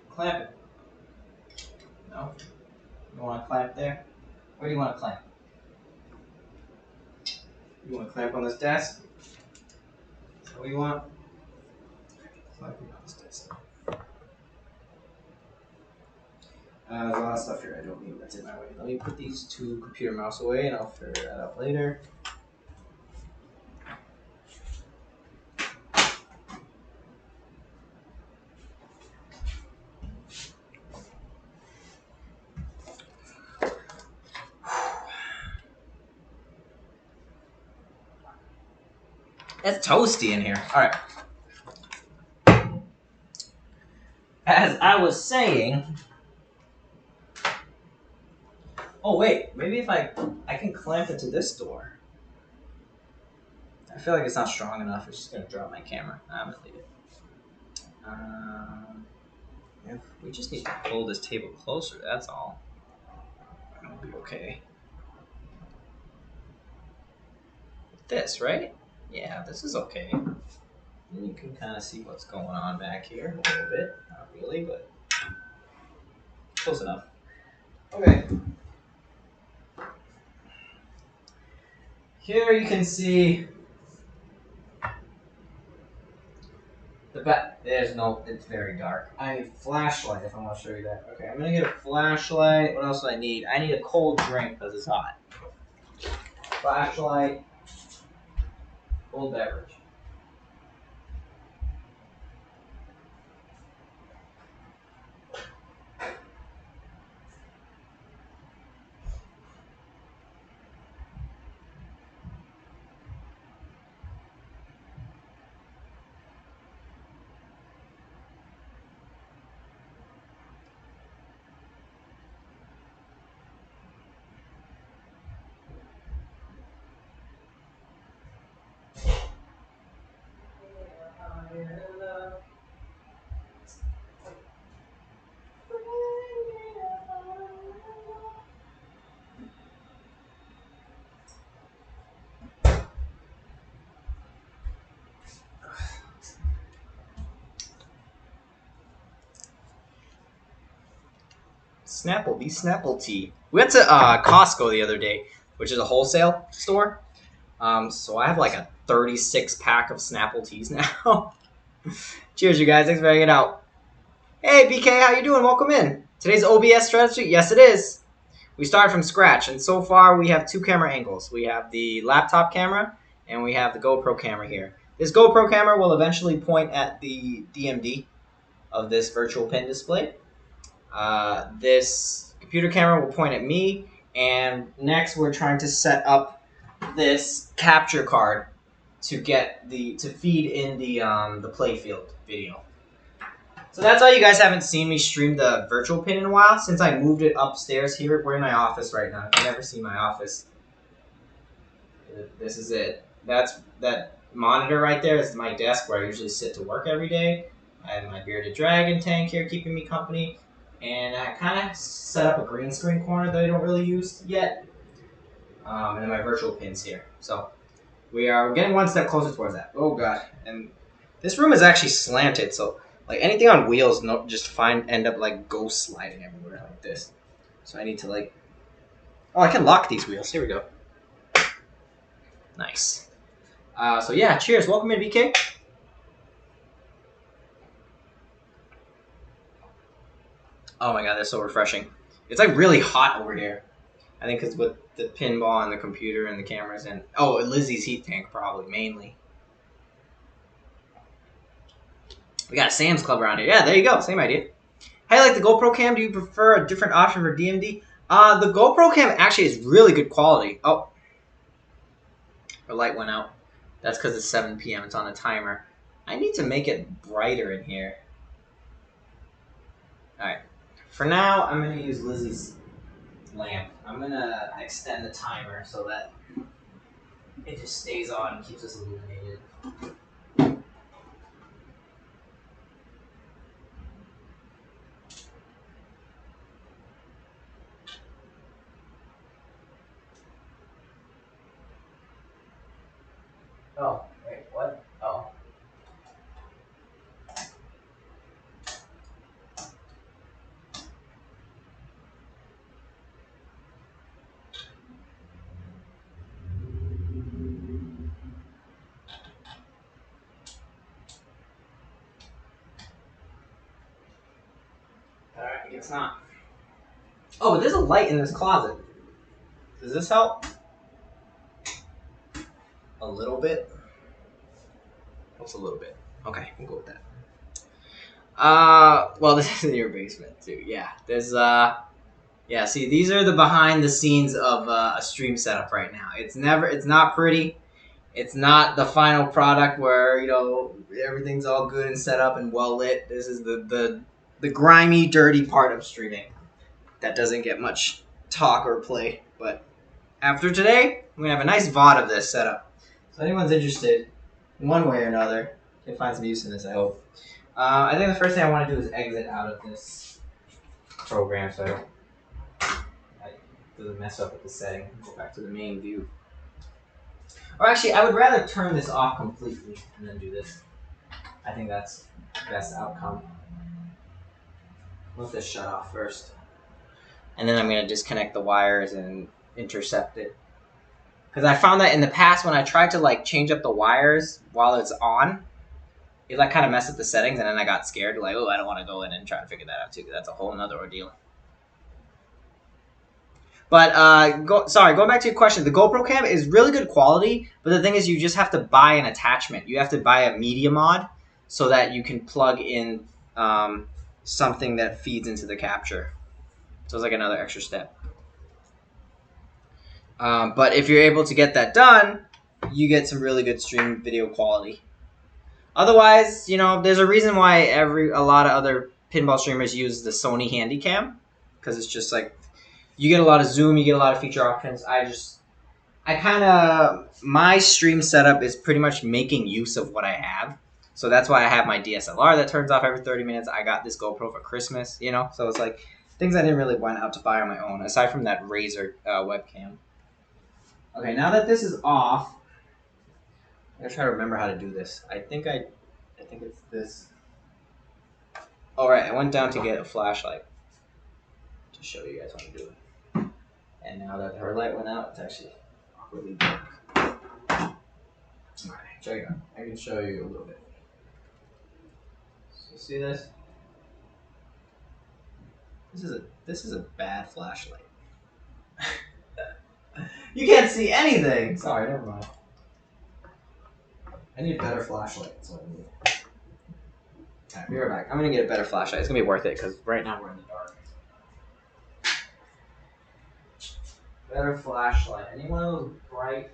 Clamp it. No? You want to clamp there? Where do you want to clamp? You want to clamp on this desk? Is that what you want? Clamping on this desk. There's a lot of stuff here I don't need that's in my way. Let me put these two computer mouse away and I'll figure that out later. It's toasty in here. All right. As I was saying. Oh wait, maybe if I can clamp it to this door. I feel like it's not strong enough. It's just gonna drop my camera. I'm gonna leave it. Yeah, we just need to pull this table closer. That's all. It'll be okay. This, right? Yeah, this is okay. And you can kind of see what's going on back here a little bit. Not really, but close enough. Okay. Here you can see the back. There's no, it's very dark. I need a flashlight if I want to show you that. Okay, I'm gonna get a flashlight. What else do I need? I need a cold drink because it's hot. Flashlight, cold beverage. Snapple tea. We went to Costco the other day, which is a wholesale store. So I have like a 36 pack of Snapple teas now. Cheers, you guys. Thanks for hanging out. Hey BK, how you doing? Welcome in. Today's OBS strategy, yes it is. We started from scratch, and so far we have two camera angles. We have the laptop camera, and we have the GoPro camera here. This GoPro camera will eventually point at the DMD of this virtual pin display. This computer camera will point at me, and next we're trying to set up this capture card to get to feed in the playfield video. So that's why you guys haven't seen me stream the virtual pin in a while, since I moved it upstairs here. We're in my office right now. If you've never seen my office, this is it. That monitor right there is my desk where I usually sit to work every day. I have my bearded dragon tank here keeping me company. And I kind of set up a green screen corner that I don't really use yet. And then my virtual pin's here. So we're getting one step closer towards that. Oh god. And this room is actually slanted, so like anything on wheels end up like ghost sliding everywhere like this. So I need to like I can lock these wheels. Here we go. Nice. So yeah, cheers. Welcome in, BK. Oh my god, that's so refreshing. It's like really hot over here. I think it's with the pinball and the computer and the cameras and Lizzie's heat tank probably mainly. We got a Sam's Club around here. Yeah, there you go. Same idea. How do you like the GoPro cam? Do you prefer a different option for DMD? The GoPro cam actually is really good quality. Oh, our light went out. That's because it's 7 p.m. It's on a timer. I need to make it brighter in here. Alright. For now, I'm going to use Lizzie's lamp. I'm going to extend the timer so that it just stays on and keeps us illuminated. Oh, wait, what? Oh. Alright, it's not. Oh, but there's a light in this closet. Does this help? A little bit? What's a little bit? Okay, we'll go with that. Well, this is in your basement too. Yeah, there's yeah. See, these are the behind the scenes of a stream setup right now. It's not pretty. It's not the final product where everything's all good and set up and well lit. This is the grimy, dirty part of streaming that doesn't get much talk or play. But after today, I'm gonna have a nice VOD of this setup. So anyone's interested, in one way or another, can find some use in this. I hope. I think the first thing I want to do is exit out of this program so it doesn't mess up with the setting. Go back to the main view. Or actually, I would rather turn this off completely and then do this. I think that's the best outcome. Let this shut off first. And then I'm going to disconnect the wires and intercept it. Because I found that in the past when I tried to change up the wires while it's on, it kind of messed up the settings, and then I got scared. I don't want to go in and try to figure that out too, because that's a whole nother ordeal. But going back to your question, the GoPro cam is really good quality, but the thing is, you just have to buy an attachment. You have to buy a media mod so that you can plug in something that feeds into the capture. So it's like another extra step. But if you're able to get that done, you get some really good stream video quality. Otherwise, there's a reason why a lot of other pinball streamers use the Sony Handycam, because it's just you get a lot of zoom, you get a lot of feature options. My stream setup is pretty much making use of what I have. So that's why I have my DSLR that turns off every 30 minutes. I got this GoPro for Christmas, So it's things I didn't really want out to buy on my own, aside from that Razer webcam. Okay, now that this is off, I'm gonna try to remember how to do this. I think it's this. All right, I went down to get a flashlight to show you guys how to do it. And now that her light went out, it's actually awkwardly dark. All right, check it out. I can show you a little bit. So see this? This is a bad flashlight. You can't see anything. Sorry, never mind. I need a better flashlight. That's what I need. Alright, be right back. I'm gonna get a better flashlight. It's gonna be worth it because right now we're in the dark. Better flashlight. Any one of those bright.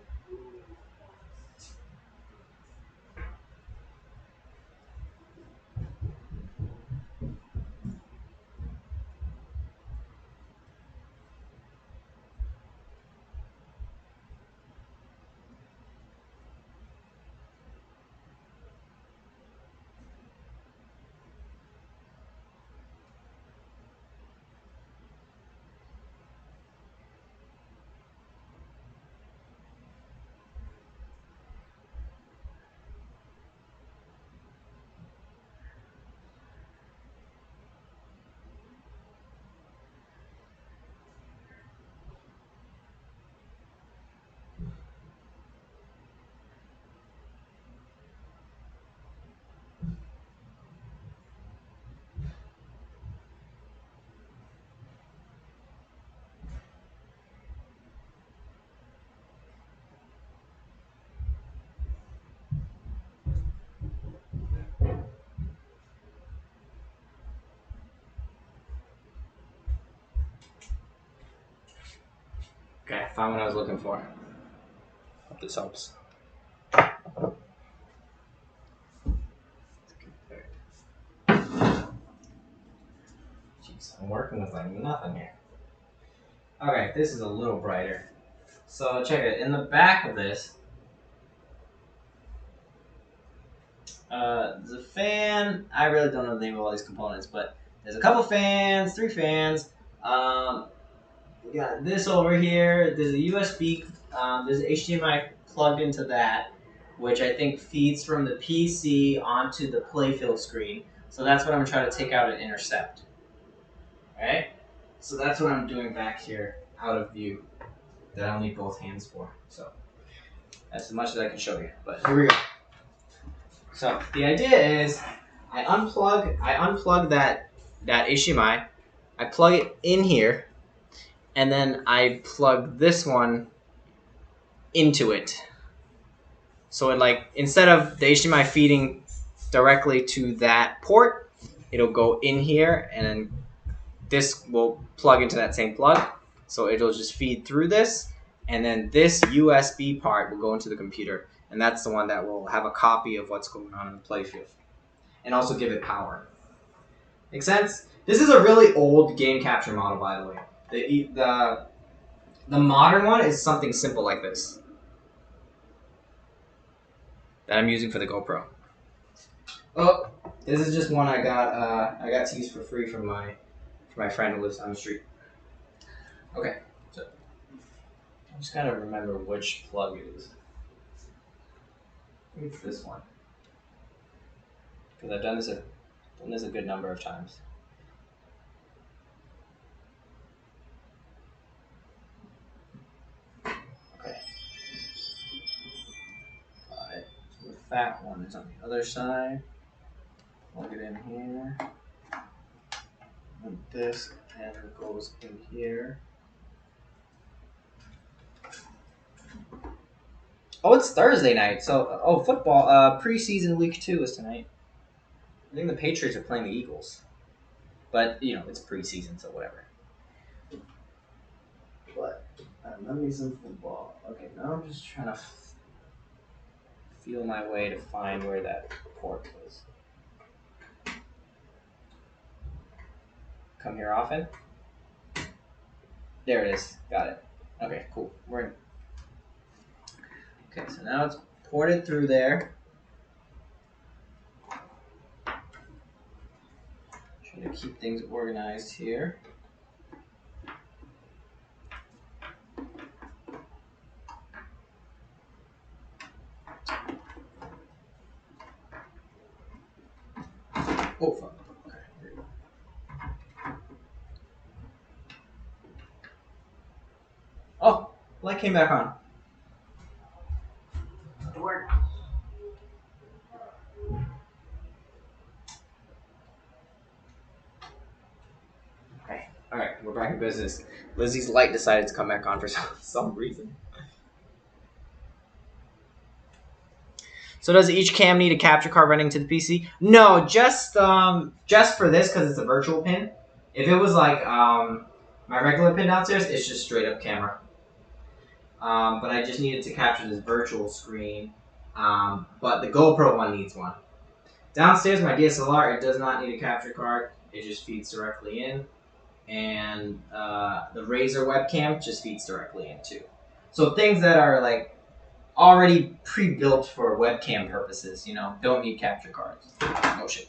Okay, found what I was looking for. Hope this helps. Jeez, I'm working with like nothing here. Okay, this is a little brighter. So check it. In the back of this, there's a fan. I really don't know the name of all these components, but there's a couple fans, 3 fans. We got this over here. There's a USB. There's HDMI plugged into that, which I think feeds from the PC onto the playfield screen. So that's what I'm trying to take out and intercept. Alright? So that's what I'm doing back here, out of view, that I'll need both hands for. So that's as much as I can show you. But here we go. So the idea is I unplug that HDMI, I plug it in here, and then I plug this one into it. So it like, instead of the HDMI feeding directly to that port, it'll go in here and then this will plug into that same plug. So it'll just feed through this, and then this USB part will go into the computer, and that's the one that will have a copy of what's going on in the playfield and also give it power. Make sense? This is a really old game capture model, by the way. The modern one is something simple like this that I'm using for the GoPro. Oh, this is just one I got to use for free from my friend who lives down the street. Okay, so I just gotta remember which plug it is. I think it's this one, because I've done this a good number of times. Okay. Alright, so the fat one is on the other side. Plug it in here. And this, and it goes in here. Oh, it's Thursday night. So, football. Preseason week 2 is tonight. I think the Patriots are playing the Eagles, but you know it's preseason, so whatever. But I love me some football. Okay, now I'm just trying to feel my way to find where that port was. Come here often. There it is. Got it. Okay, cool. We're in. Okay, so now it's ported through there. Trying to keep things organized here. Oh, fuck. Okay, here we go. Oh, light came back on. It worked. Okay, we're back in business. Lizzie's light decided to come back on for some reason. So does each cam need a capture card running to the PC? No, just for this because it's a virtual pin. If it was like my regular pin downstairs, it's just straight up camera. But I just needed to capture this virtual screen. But the GoPro one needs one. Downstairs, my DSLR, it does not need a capture card. It just feeds directly in. And the Razer webcam just feeds directly in too. So things that are like already pre-built for webcam purposes, you know, don't need capture cards. Oh shit.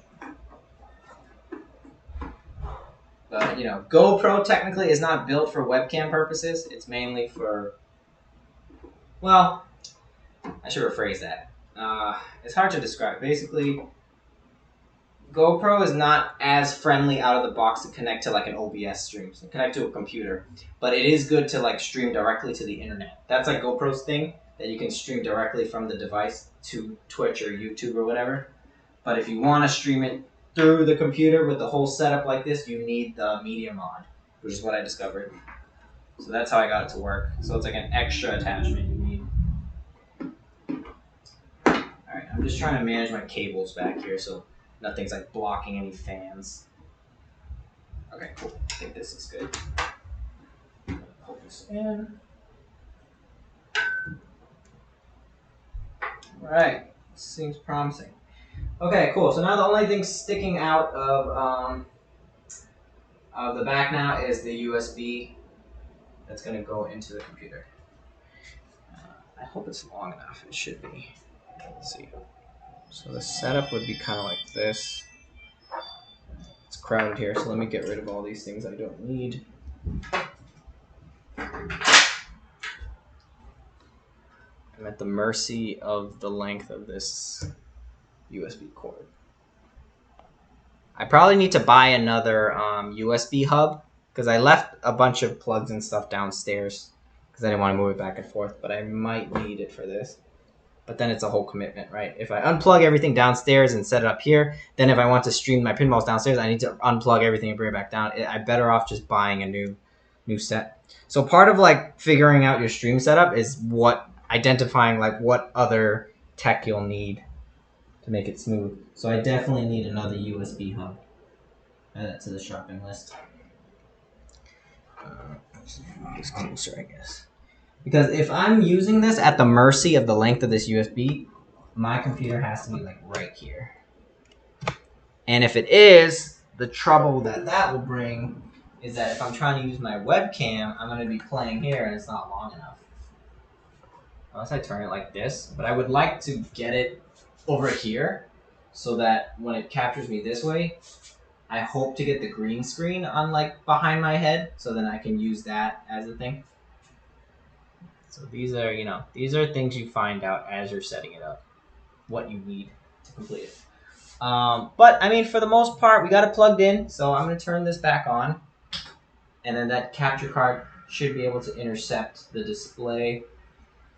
But you know, GoPro technically is not built for webcam purposes. It's mainly for, well, I should rephrase that. It's hard to describe. Basically, GoPro is not as friendly out of the box to connect to like an OBS stream, so connect to a computer. But it is good to like stream directly to the internet. That's like GoPro's thing, that you can stream directly from the device to Twitch or YouTube or whatever. But if you want to stream it through the computer with the whole setup like this, you need the media mod, which is what I discovered. So that's how I got it to work. So it's like an extra attachment you need. Alright, I'm just trying to manage my cables back here so nothing's like blocking any fans. Okay, cool. I think this is good. Pull this in. Alright, seems promising. Okay, cool. So now the only thing sticking out of the back now is the USB that's going to go into the computer. I hope it's long enough. It should be. Let's see. So the setup would be kind of like this. It's crowded here, so let me get rid of all these things I don't need. I'm at the mercy of the length of this USB cord. I probably need to buy another USB hub because I left a bunch of plugs and stuff downstairs because I didn't want to move it back and forth, but I might need it for this. But then it's a whole commitment, right? If I unplug everything downstairs and set it up here, then if I want to stream my pinballs downstairs, I need to unplug everything and bring it back down. I'm better off just buying a new set. So part of like figuring out your stream setup is identifying like what other tech you'll need to make it smooth. So I definitely need another USB hub. Add that to the shopping list. Just closer, I guess. Because if I'm using this at the mercy of the length of this USB, my computer has to be like right here. And if it is, the trouble that will bring is that if I'm trying to use my webcam, I'm going to be playing here and it's not long enough. Unless I turn it like this. But I would like to get it over here so that when it captures me this way, I hope to get the green screen on like behind my head so then I can use that as a thing. So these are, these are things you find out as you're setting it up, what you need to complete it. But I mean, for the most part, we got it plugged in. So I'm going to turn this back on. And then that capture card should be able to intercept the display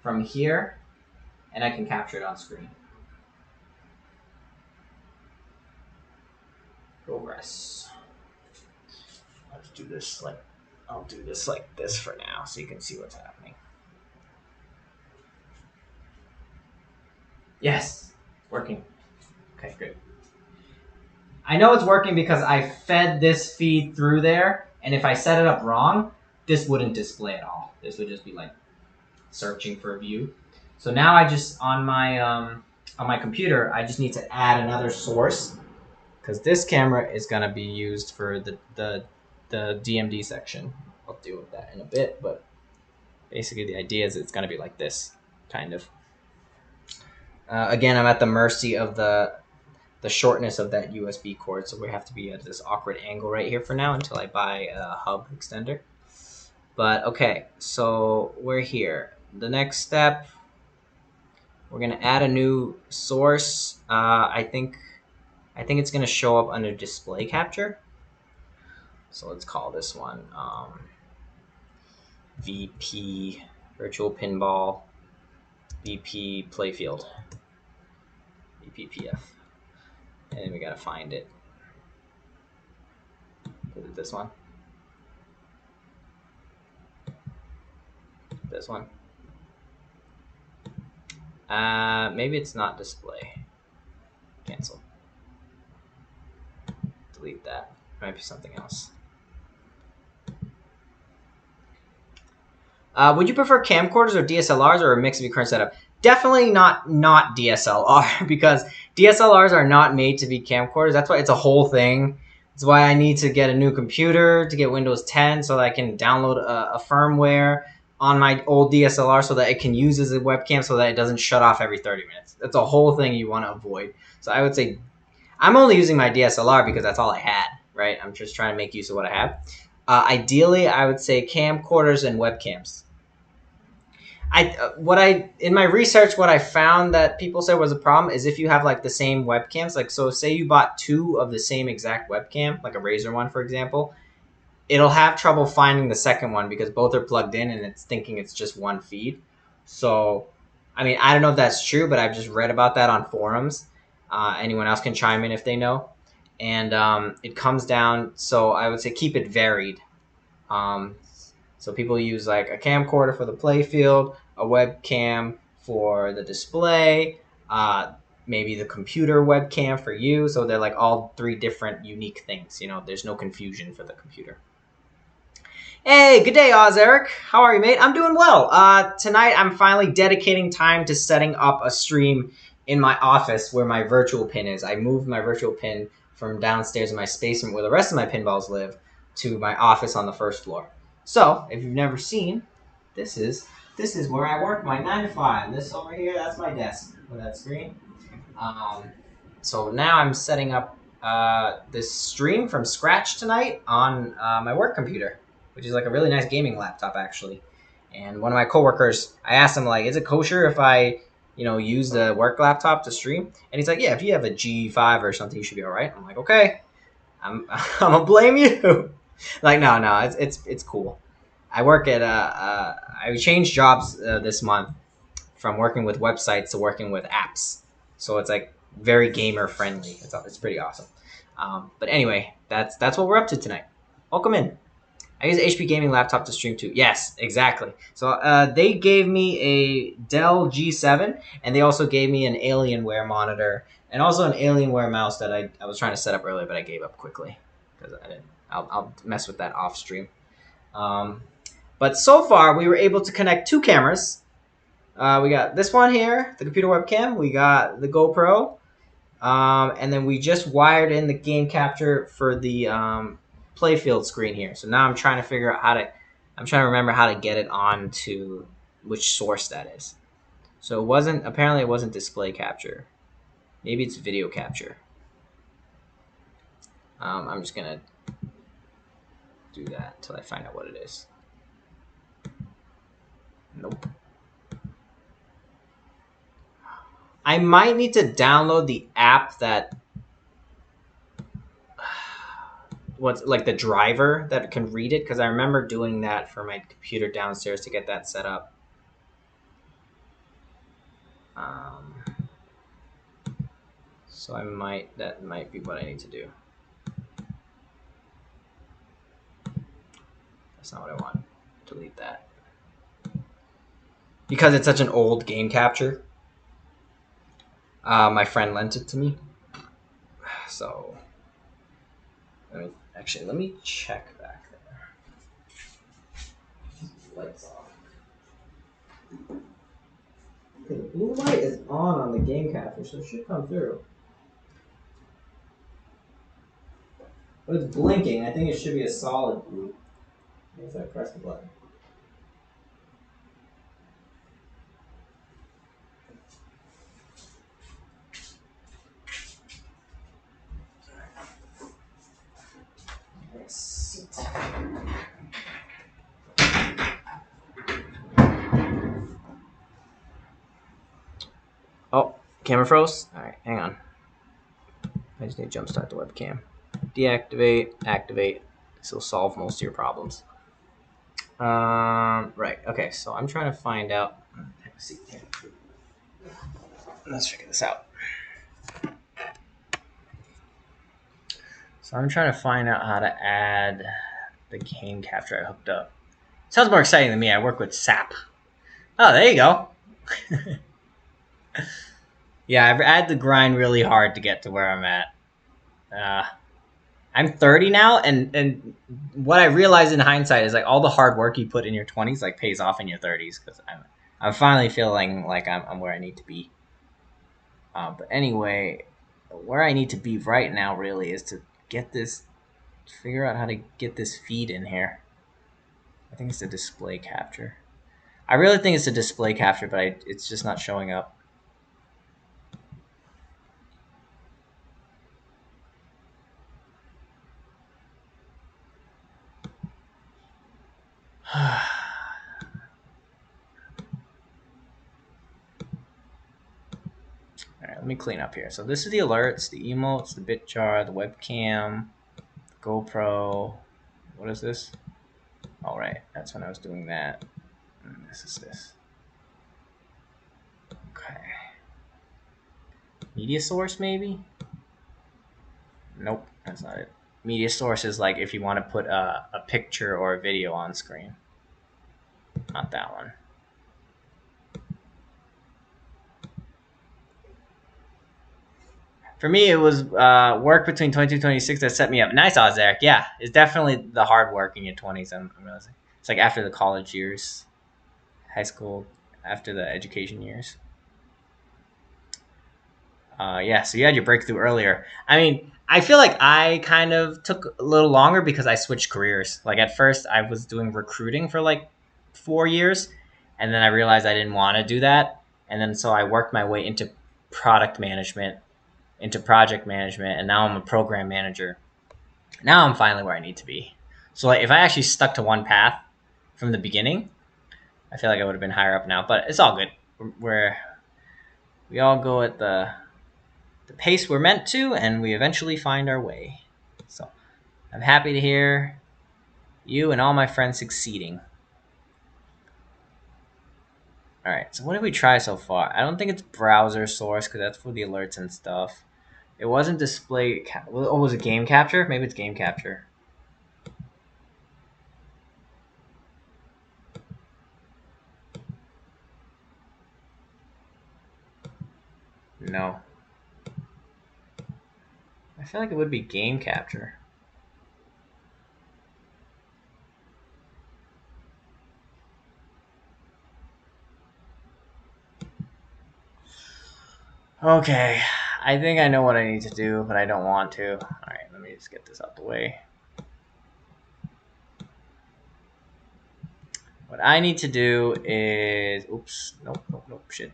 from here. And I can capture it on screen. Progress. Let's do this I'll do this like this for now so you can see what's happening. Yes, working. Okay, good. I know it's working because I fed this feed through there, and if I set it up wrong, this wouldn't display at all. This would just be like searching for a view. So now I just on my computer, I just need to add another source because this camera is gonna be used for the DMD section. I'll deal with that in a bit, but basically the idea is it's gonna be like this, kind of. Again, I'm at the mercy of the shortness of that USB cord, so we have to be at this awkward angle right here for now until I buy a hub extender. But okay, so we're here. The next step, we're gonna add a new source. I think it's gonna show up under display capture. So let's call this one VP Virtual Pinball VP Playfield. VPPF. And we gotta find it. Is it this one? this one. Maybe it's not display. Cancel. Delete that. Might be something else. Would you prefer camcorders or DSLRs or a mix of your current setup? Definitely not DSLR because DSLRs are not made to be camcorders. That's why it's a whole thing. That's why I need to get a new computer to get Windows 10 so that I can download a firmware on my old DSLR so that it can use as a webcam so that it doesn't shut off every 30 minutes. That's a whole thing you want to avoid. So I would say I'm only using my DSLR because that's all I had, right? I'm just trying to make use of what I have. Ideally, I would say camcorders and webcams. In my research, what I found that people said was a problem is if you have like the same webcams, like so say you bought two of the same exact webcam, like a Razer one, for example, it'll have trouble finding the second one because both are plugged in and it's thinking it's just one feed. So, I mean, I don't know if that's true, but I've just read about that on forums. Anyone else can chime in if they know. And it comes down, so I would say keep it varied. So people use like a camcorder for the playfield, a webcam for the display, maybe the computer webcam for you. So they're like all three different unique things. You know, there's no confusion for the computer. Hey, good day, Oz Eric. How are you, mate? I'm doing well. Tonight I'm finally dedicating time to setting up a stream in my office where my virtual pin is. I moved my virtual pin from downstairs in my basement where the rest of my pinballs live to my office on the first floor. So, if you've never seen, this is where I work, my 9 to 5. This over here, that's my desk with that screen. So now I'm setting up this stream from scratch tonight on my work computer, which is like a really nice gaming laptop, actually. And one of my coworkers, I asked him, like, is it kosher if I, use the work laptop to stream? And he's like, yeah, if you have a G5 or something, you should be all right. I'm like, okay, I'm gonna blame you. Like, no, it's cool. I work at I changed jobs this month from working with websites to working with apps, so it's like very gamer friendly. It's pretty awesome. But anyway, that's what we're up to tonight. Welcome in. I use HP gaming laptop to stream too. Yes, exactly. So they gave me a Dell G7, and they also gave me an Alienware monitor and also an Alienware mouse that I was trying to set up earlier, but I gave up quickly because I didn't. I'll mess with that off stream. But so far, we were able to connect two cameras. We got this one here, the computer webcam. We got the GoPro. And then we just wired in the game capture for the playfield screen here. So now I'm trying to figure out I'm trying to remember how to get it on to which source that is. So apparently it wasn't display capture. Maybe it's video capture. I'm just going to do that until I find out what it is. Nope. I might need to download the app that what's like the driver that can read it, because I remember doing that for my computer downstairs to get that set up. So that might be what I need to do. That's not what I want. Delete that. Because it's such an old game capture. My friend lent it to me. So let me check back there. Lights off. Okay, the blue light is on the game capture, so it should come through. But it's blinking. I think it should be a solid blue. If I press the button. Oh, camera froze? Alright, hang on. I just need to jumpstart the webcam. Deactivate, activate. This will solve most of your problems. Right, okay, so I'm trying to find out. Let's figure this out. So I'm trying to find out how to add the game capture I hooked up. Sounds more exciting than me. I work with SAP. Oh, there you go. Yeah, I've had to grind really hard to get to where I'm at. Uh, I'm 30 now, and what I realize in hindsight is like all the hard work you put in your 20s like pays off in your 30s because I'm finally feeling like I'm where I need to be. But anyway, where I need to be right now really is to get this, figure out how to get this feed in here. I think it's the display capture. I really think it's a display capture, but it's just not showing up. Alright, let me clean up here. So this is the alerts, the emotes, the bit jar, the webcam, the GoPro. What is this? All right, that's when I was doing that. And this is this. Okay. Media source, maybe? Nope, that's not it. Media source is like if you want to put a picture or a video on screen. Not that one. For me, it was work between 22 and 26 that set me up. Nice odds, Eric. Yeah, it's definitely the hard work in your 20s. I'm realizing. It's like after the college years, high school, after the education years. Yeah, so you had your breakthrough earlier. I mean, I feel like I kind of took a little longer because I switched careers. Like at first, I was doing recruiting for like 4 years, and then I realized I didn't want to do that, and then so I worked my way into product management, into project management, and now I'm a program manager. Now I'm finally where I need to be. So like, if I actually stuck to one path from the beginning, I feel like I would have been higher up now. But it's all good. We all go at the pace we're meant to, and we eventually find our way. So I'm happy to hear you and all my friends succeeding. All right, so what did we try so far? I don't think it's browser source because that's for the alerts and stuff. It wasn't display. Oh, was it game capture? Maybe it's game capture. No. I feel like it would be game capture. Okay, I think I know what I need to do, but I don't want to. All right, let me just get this out the way. What I need to do is, oops, nope, shit.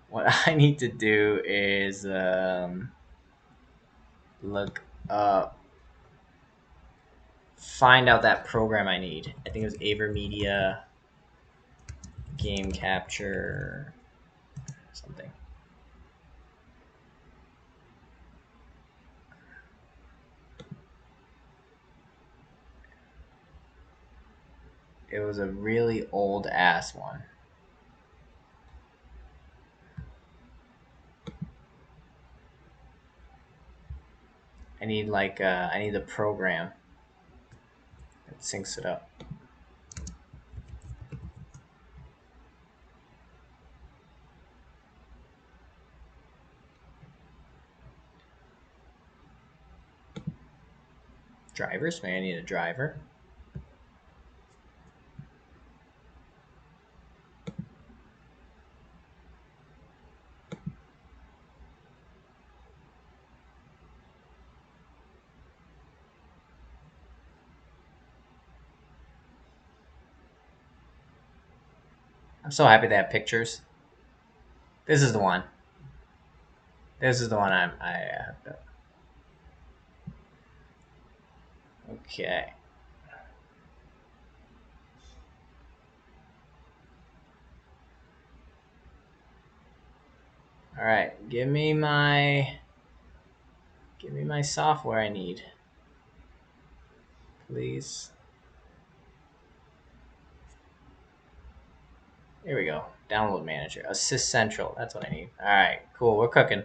What I need to do is look up, find out that program I need. I think it was AverMedia Game Capture something. It was a really old ass one. I need I need the program that syncs it up. Drivers? May I need a driver? I'm so happy they have pictures. This is the one. This is the one I have to. Okay. All right. Give me my software I need, please. Here we go. Download manager. Assist Central. That's what I need. All right. Cool. We're cooking.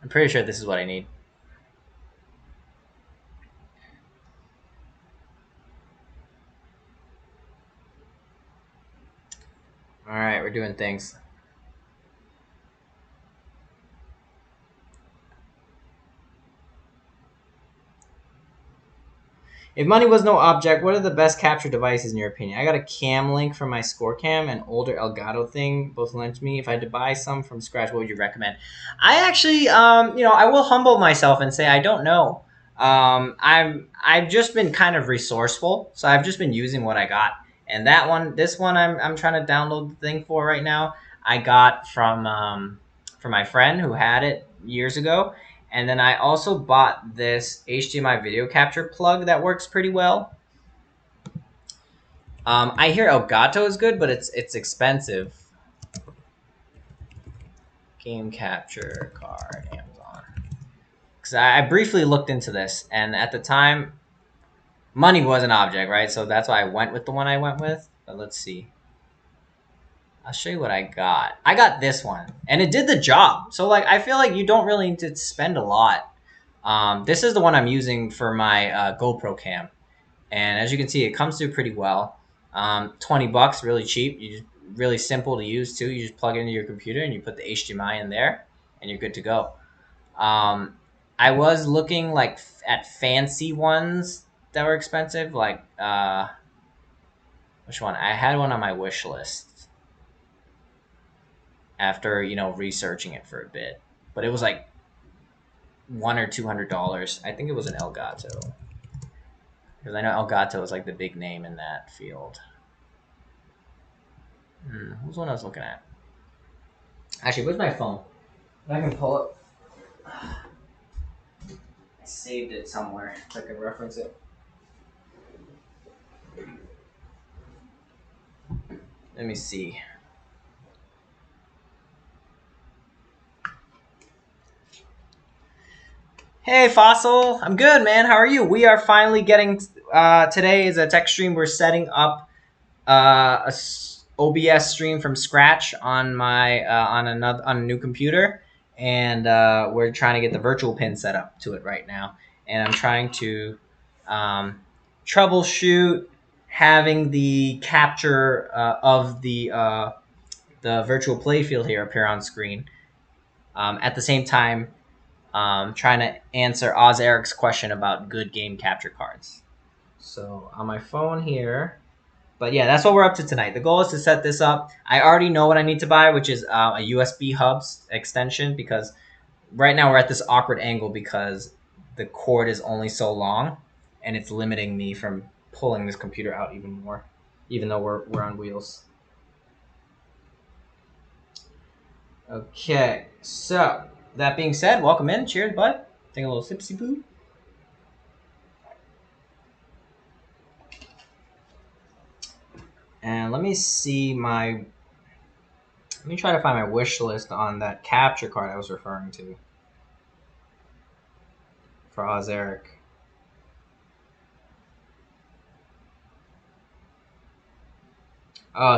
I'm pretty sure this is what I need. All right, we're doing things. If money was no object, what are the best capture devices in your opinion? I got a cam link from my score cam, an older Elgato thing, both lent to me. If I had to buy some from scratch, what would you recommend? I actually, I will humble myself and say I don't know. I've just been kind of resourceful, so I've just been using what I got. And this one, I'm trying to download the thing for right now. I got from my friend who had it years ago, and then I also bought this HDMI video capture plug that works pretty well. I hear Elgato is good, but it's expensive. Game capture card, Amazon. Because I briefly looked into this, and at the time, money was an object, right? So that's why I went with the one I went with. But let's see. I'll show you what I got. I got this one, and it did the job. So like, I feel like you don't really need to spend a lot. This is the one I'm using for my GoPro cam, and as you can see, it comes through pretty well. $20, really cheap. You just really simple to use too. You just plug it into your computer and you put the HDMI in there, and you're good to go. Um, I was looking like at fancy ones that were expensive, like which one? I had one on my wish list after researching it for a bit, but it was like $100 or $200. I think it was an Elgato. Because I know Elgato is like the big name in that field. Who's the one I was looking at? Actually, where's my phone? I can pull it. I saved it somewhere so I can reference it. Let me see. Hey, Fossil. I'm good, man. How are you? We are finally getting... today is a tech stream. We're setting up a OBS stream from scratch on my on a new computer, and we're trying to get the virtual pin set up to it right now. And I'm trying to troubleshoot having the capture of the virtual playfield here appear on screen. At the same time, trying to answer Eric's question about good game capture cards. So on my phone here. But yeah, that's what we're up to tonight. The goal is to set this up. I already know what I need to buy, which is a USB hubs extension, because right now we're at this awkward angle because the cord is only so long, and it's limiting me from pulling this computer out even more, even though we're on wheels. Okay, so that being said, welcome in. Cheers, bud. Take a little sipsy poo. And let me try to find my wish list on that capture card I was referring to for Eric.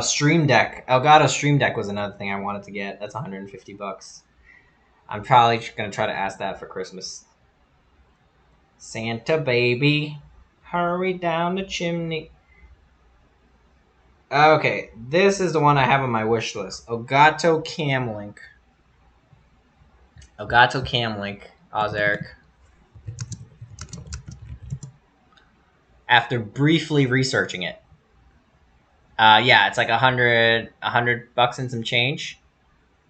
Stream Deck. Elgato Stream Deck was another thing I wanted to get. That's $150. I'm probably gonna try to ask that for Christmas. Santa baby, hurry down the chimney. Okay, this is the one I have on my wish list. Elgato Cam Link. Elgato Cam Link. Eric. After briefly researching it. Yeah, it's like $100 and some change.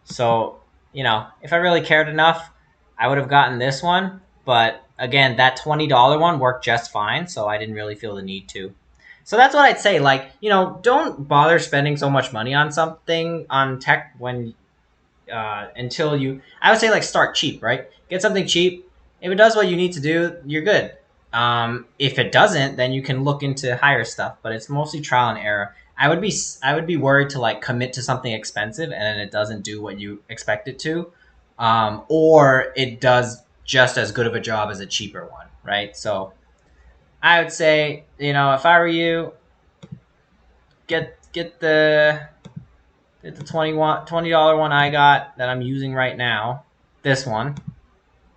So, if I really cared enough, I would have gotten this one. But again, that $20 one worked just fine, so I didn't really feel the need to. So that's what I'd say. Like, don't bother spending so much money on something on tech when until you. I would say like start cheap, right? Get something cheap. If it does what you need to do, you're good. If it doesn't, then you can look into higher stuff. But it's mostly trial and error. I would be worried to like commit to something expensive and then it doesn't do what you expect it to, or it does just as good of a job as a cheaper one, right? So I would say, if I were you, get the $20 one I got that I'm using right now, this one,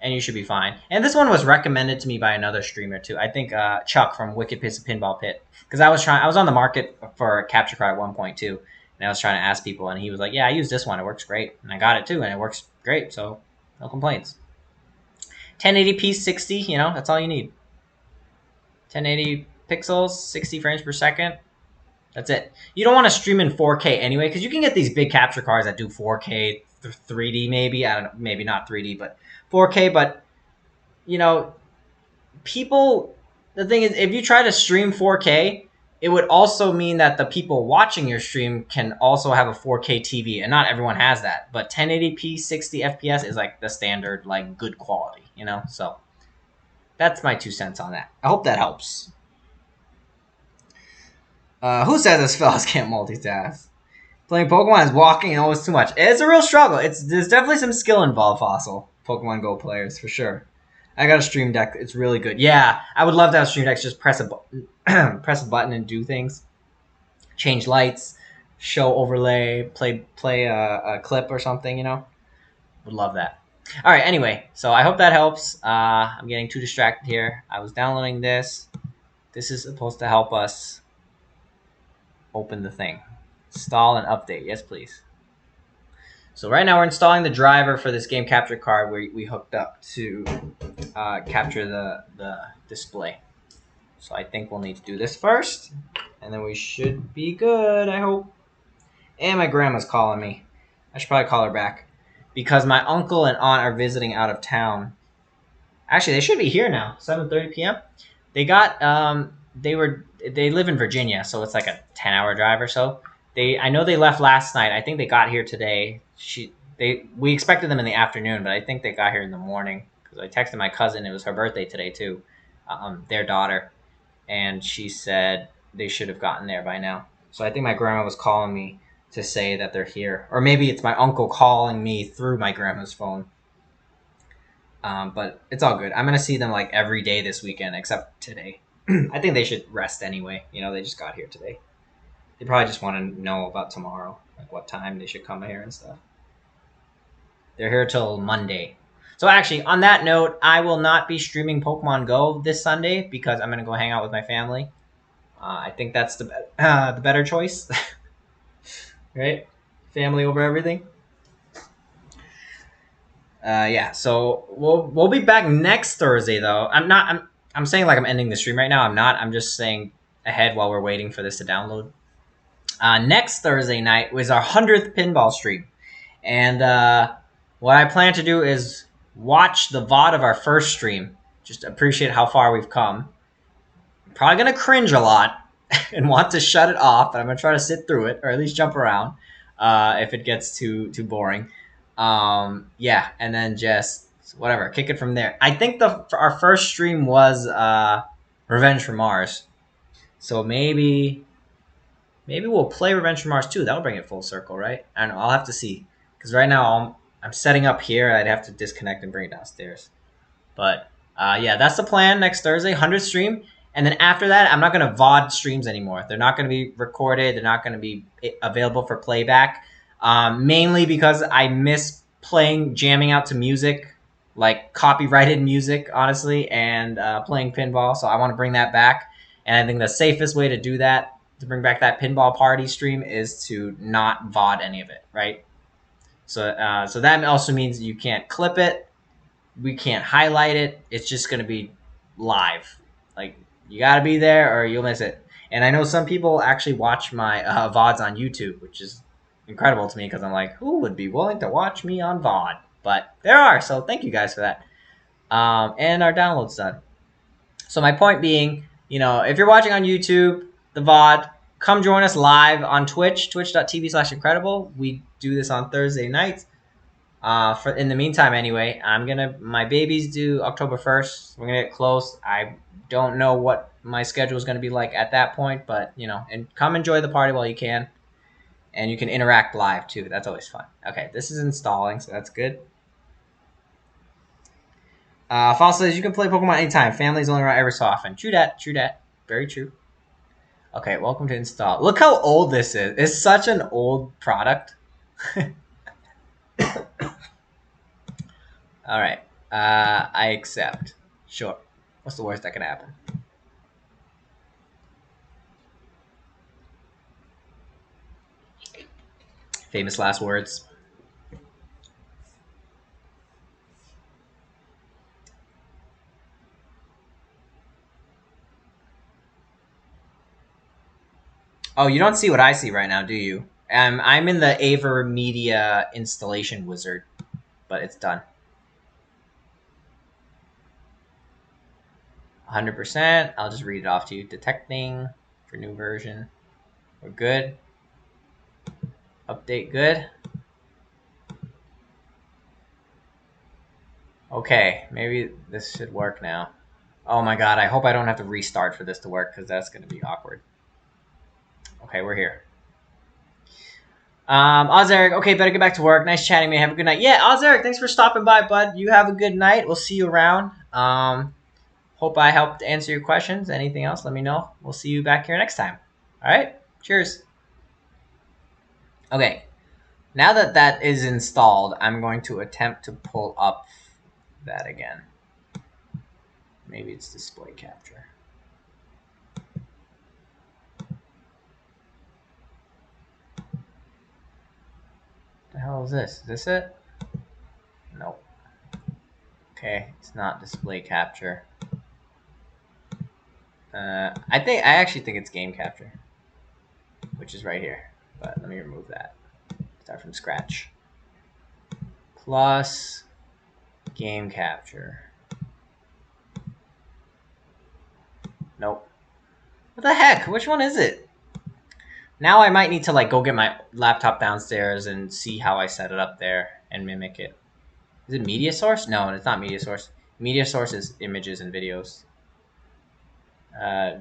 and you should be fine. And this one was recommended to me by another streamer too. I think Chuck from Wicked Piss of Pinball Pit, because I was on the market for a capture card at one point too, and And I was trying to ask people, and he was like, "Yeah, I use this one. It works great, and I got it too, and it works great. So no complaints." 1080p 60, you know, that's all you need. 1080 pixels, 60 frames per second. That's it. You don't want to stream in 4K anyway, because you can get these big capture cards that do 4K, 3D maybe. I don't know, maybe not 3D, but 4K. But you know, people. The thing is, if you try to stream 4K, it would also mean that the people watching your stream can also have a 4K TV, and not everyone has that. But 1080p 60 FPS is like the standard, like good quality, you know. So that's my 2 cents on that. I hope that helps. Who says us fellas can't multitask? Playing Pokemon is walking and always too much. It's a real struggle. There's definitely some skill involved, Fossil. Pokemon Go players, for sure. I got a Stream Deck. It's really good. Yeah, I would love to have Stream Decks. Just press a press a button and do things. Change lights, show overlay, play a clip or something. You know, would love that. All right. Anyway, so I hope that helps. I'm getting too distracted here. I was downloading this. This is supposed to help us open the thing. Install and update. Yes, please. So right now we're installing the driver for this game capture card we hooked up to capture the display. So I think we'll need to do this first, and then we should be good, I hope. And my grandma's calling me. I should probably call her back, because my uncle and aunt are visiting out of town. Actually, they should be here now, 7:30 p.m. They got they live in Virginia, so it's like a 10-hour drive or so. I know they left last night. I think they got here today. We expected them in the afternoon, but I think they got here in the morning, because I texted my cousin. It was her birthday today too, their daughter, and she said they should have gotten there by now. So I think my grandma was calling me to say that they're here, or maybe it's my uncle calling me through my grandma's phone. But it's all good. I'm gonna see them like every day this weekend except today. I think they should rest anyway. You know, they just got here today. They probably just want to know about tomorrow, like what time they should come here and stuff. They're here till Monday. So actually, on that note, I will not be streaming Pokemon Go this Sunday, because I'm gonna go hang out with my family. I think that's the better choice, right? Family over everything. Yeah. So we'll be back next Thursday though. I'm saying like I'm ending the stream right now. I'm not. I'm just saying ahead while we're waiting for this to download. Next Thursday night was our 100th pinball stream. And what I plan to do is watch the VOD of our first stream. Just appreciate how far we've come. I'm probably going to cringe a lot and want to shut it off, but I'm going to try to sit through it, or at least jump around if it gets too boring. Yeah, and then just whatever, kick it from there. I think our first stream was Revenge from Mars. So maybe we'll play Revenge from Mars too. That'll bring it full circle, right? I don't know. I'll have to see. Because right now I'm setting up here. I'd have to disconnect and bring it downstairs. But yeah, that's the plan next Thursday, 100th stream. And then after that, I'm not going to VOD streams anymore. They're not going to be recorded. They're not going to be available for playback. Mainly because I miss jamming out to music, like copyrighted music, honestly, and playing pinball. So I want to bring that back. And I think the safest way to do that, to bring back that pinball party stream, is to not VOD any of it, right? So that also means you can't clip it. We can't highlight it. It's just going to be live. Like, you got to be there or you'll miss it. And I know some people actually watch my VODs on YouTube, which is incredible to me, because I'm like, who would be willing to watch me on VOD? But there are, so thank you guys for that. And our download's done. So my point being, if you're watching on YouTube, the VOD, come join us live on Twitch, twitch.tv/incredible. We do this on Thursday nights. In the meantime, anyway, my baby's due October 1st. We're gonna get close. I don't know what my schedule is gonna be like at that point, but and come enjoy the party while you can, and you can interact live too. That's always fun. Okay, this is installing, so that's good. Fossil says you can play Pokemon anytime. Family's only around every so often. True that. Very true. Okay, welcome to install. Look how old this is. It's such an old product. All right. I accept. Sure. What's the worst that can happen? Famous last words. Oh, you don't see what I see right now, do you? I'm in the Aver Media installation wizard, but it's done. 100%. I'll just read it off to you. Detecting for new version. We're good. Update good. Okay, maybe this should work now. Oh my god, I hope I don't have to restart for this to work, because that's going to be awkward. Okay, we're here. Oz Eric, okay, better get back to work. Nice chatting, man. Have a good night. Yeah, Oz Eric, thanks for stopping by, bud. You have a good night. We'll see you around. Hope I helped answer your questions. Anything else, let me know. We'll see you back here next time. All right, cheers. Okay, now that that is installed, I'm going to attempt to pull up that again. Maybe it's display capture. The hell is this? Is this it? Nope. Okay, it's not display capture. I actually think it's game capture, which is right here. But let me remove that. Start from scratch. Plus game capture. Nope. What the heck? Which one is it? Now I might need to like go get my laptop downstairs and see how I set it up there and mimic it. Is it media source? No, it's not media source. Media source is images and videos.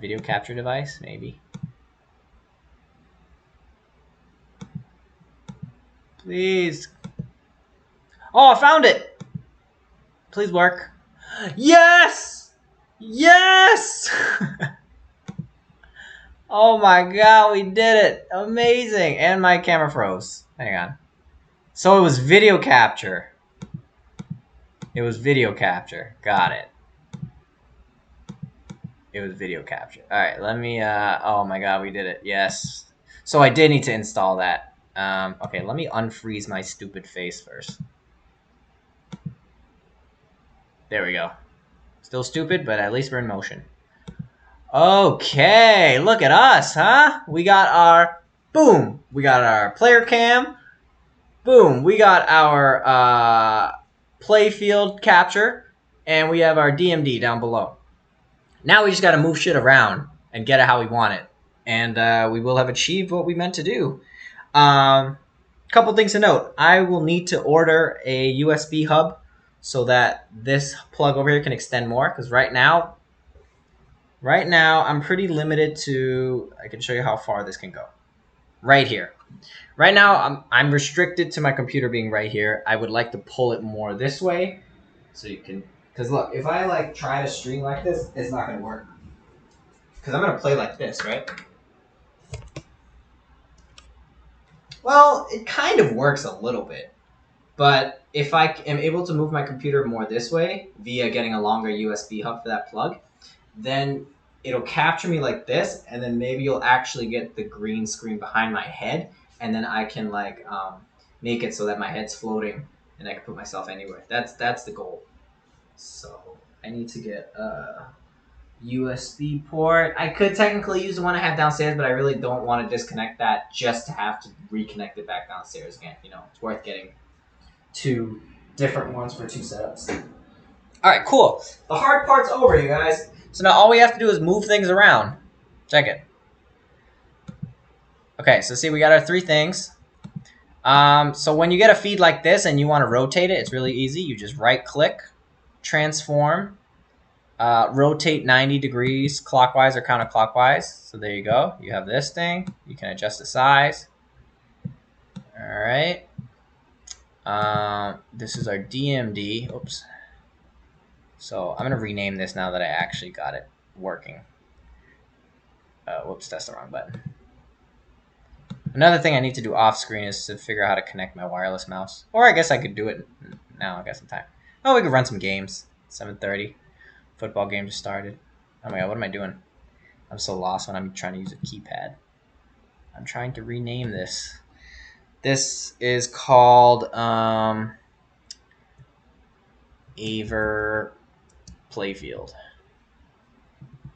Video capture device, maybe. Please. Oh, I found it. Please work. Yes! Yes! Oh my god, we did it. Amazing. And my camera froze. Hang on. So it was video capture. It was video capture. Got it. It was video capture. All right, let me, oh my god, we did it. Yes. So I did need to install that. Okay, let me unfreeze my stupid face first. There we go. Still stupid, but at least we're in motion. Okay, look at us, huh? We got our, boom, we got our player cam. Boom, we got our play field capture, and we have our DMD down below. Now we just got to move shit around and get it how we want it. And we will have achieved what we meant to do. Couple things to note. I will need to order a USB hub so that this plug over here can extend more. Because right now, I'm pretty limited to... I can show you how far this can go. Right here. Right now, I'm restricted to my computer being right here. I would like to pull it more this way. So you can... Because look, if I like try to stream like this, it's not going to work. Because I'm going to play like this, right? Well, it kind of works a little bit. But if I am able to move my computer more this way, via getting a longer USB hub for that plug, then it'll capture me like this, and then maybe you'll actually get the green screen behind my head, and then I can like make it so that my head's floating, and I can put myself anywhere. That's the goal. So I need to get a USB port. I could technically use the one I have downstairs, but I really don't want to disconnect that just to have to reconnect it back downstairs again. You know, it's worth getting two different ones for two setups. All right, cool. The hard part's over, you guys. So now all we have to do is move things around. Check it. Okay, so see, we got our three things. So when you get a feed like this and you want to rotate it, it's really easy. You just right-click, transform, rotate 90 degrees clockwise or counterclockwise. So there you go. You have this thing. You can adjust the size. All right. This is our DMD. Oops. So I'm going to rename this now that I actually got it working. Whoops, that's the wrong button. Another thing I need to do off screen is to figure out how to connect my wireless mouse. Or I guess I could do it now. I got some time. Oh, we could run some games. 7:30. Football game just started. Oh my god, what am I doing? I'm so lost when I'm trying to use a keypad. I'm trying to rename this. This is called Aver Playfield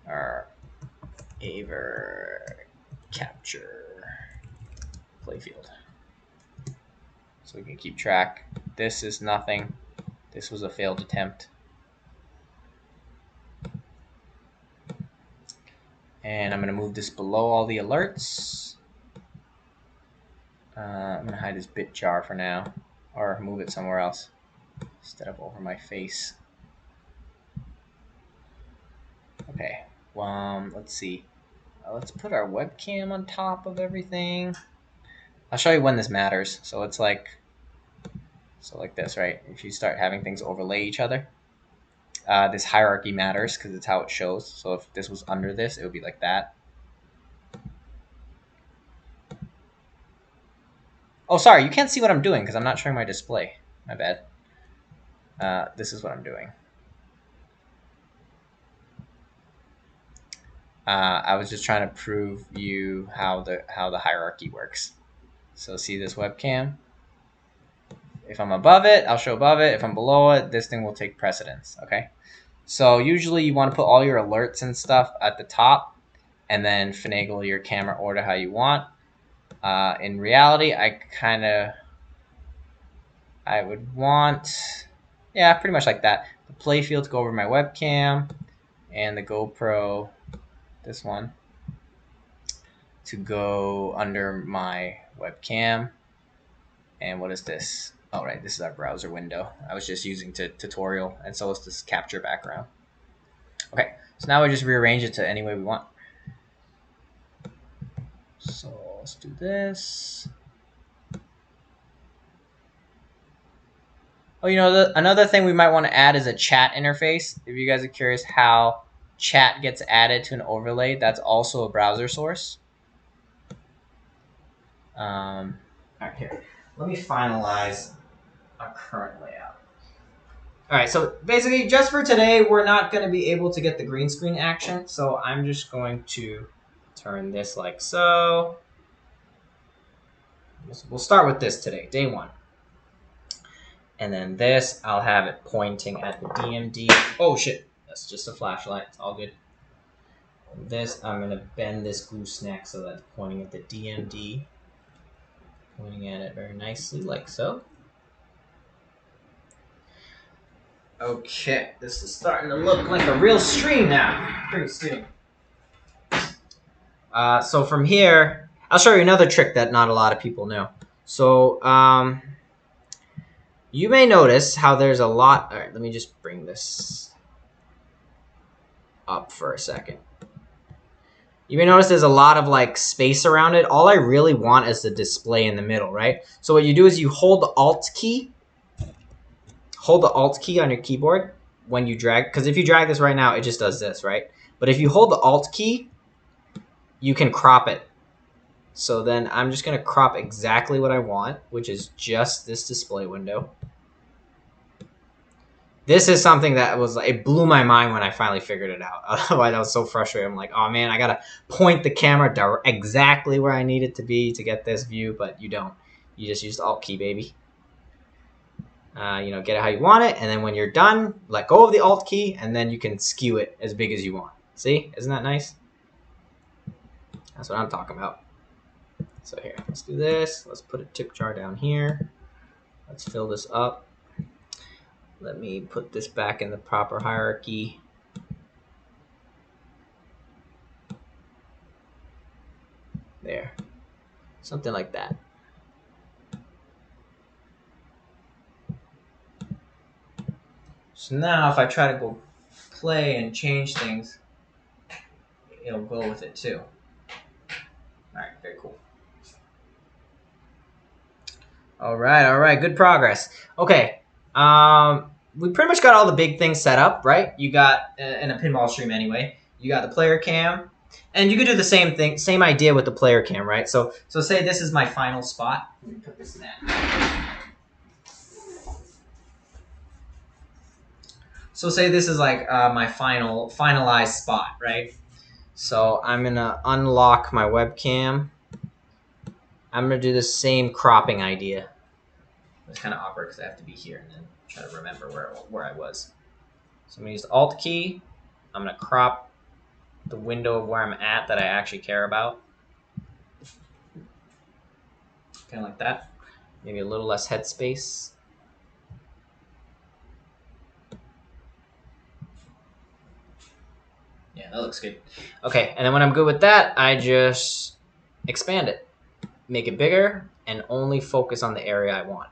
or Aver Capture Playfield. So we can keep track. This is nothing. This was a failed attempt. And I'm going to move this below all the alerts. I'm going to hide this bit jar for now, or move it somewhere else instead of over my face. Okay, let's see. Let's put our webcam on top of everything. I'll show you when this matters. So it's like this, right? If you start having things overlay each other, this hierarchy matters because it's how it shows. So if this was under this, it would be like that. Oh, sorry, you can't see what I'm doing because I'm not showing my display. My bad. This is what I'm doing. I was just trying to prove you how the hierarchy works. So see this webcam? If I'm above it, I'll show above it. If I'm below it, this thing will take precedence, okay? So usually you want to put all your alerts and stuff at the top and then finagle your camera order how you want. In reality, I would want, yeah, pretty much like that. The playfield to go over my webcam and the GoPro, this one, to go under my webcam. And what is this? Oh, right, this is our browser window. I was just using tutorial, and so is this capture background. Okay, so now we just rearrange it to any way we want. So let's do this. Oh, you know, another thing we might want to add is a chat interface. If you guys are curious how chat gets added to an overlay, that's also a browser source. All right, here. Let me finalize our current layout. All right, so basically just for today, we're not going to be able to get the green screen action. So I'm just going to turn this like so. We'll start with this today, day 1. And then this, I'll have it pointing at the DMD. Oh shit, that's just a flashlight, it's all good. And this, I'm gonna bend this gooseneck so that's pointing at the DMD. Pointing at it very nicely, like so. Okay, this is starting to look like a real stream now, pretty soon. So from here, I'll show you another trick that not a lot of people know. So, you may notice how there's a lot. All right, let me just bring this up for a second. You may notice there's a lot of like space around it. All I really want is the display in the middle, right? So what you do is you hold the Alt key. Hold the Alt key on your keyboard when you drag, because if you drag this right now, it just does this, right? But if you hold the Alt key, you can crop it. So then I'm just going to crop exactly what I want, which is just this display window. This is something that was, it blew my mind when I finally figured it out. Otherwise, I was so frustrated. I'm like, oh man, I got to point the camera exactly where I need it to be to get this view, but you don't. You just use the Alt key, baby. You know, get it how you want it, and then when you're done, let go of the Alt key, and then you can skew it as big as you want. See? Isn't that nice? That's what I'm talking about. So here, let's do this. Let's put a tip jar down here. Let's fill this up. Let me put this back in the proper hierarchy. There. Something like that. So now if I try to go play and change things, it'll go with it too. All right, very cool. All right, good progress. Okay, we pretty much got all the big things set up, right? You got, in a pinball stream anyway, you got the player cam, and you could do the same thing, same idea with the player cam, right? So say this is my final spot. Let me put this in that. So say this is like my finalized spot, right? So I'm gonna unlock my webcam. I'm gonna do the same cropping idea. It's kind of awkward because I have to be here and then try to remember where I was. So I'm gonna use the Alt key. I'm gonna crop the window of where I'm at that I actually care about. Kind of like that. Maybe a little less headspace. Yeah, that looks good. Okay, and then when I'm good with that, I just expand it. Make it bigger, and only focus on the area I want.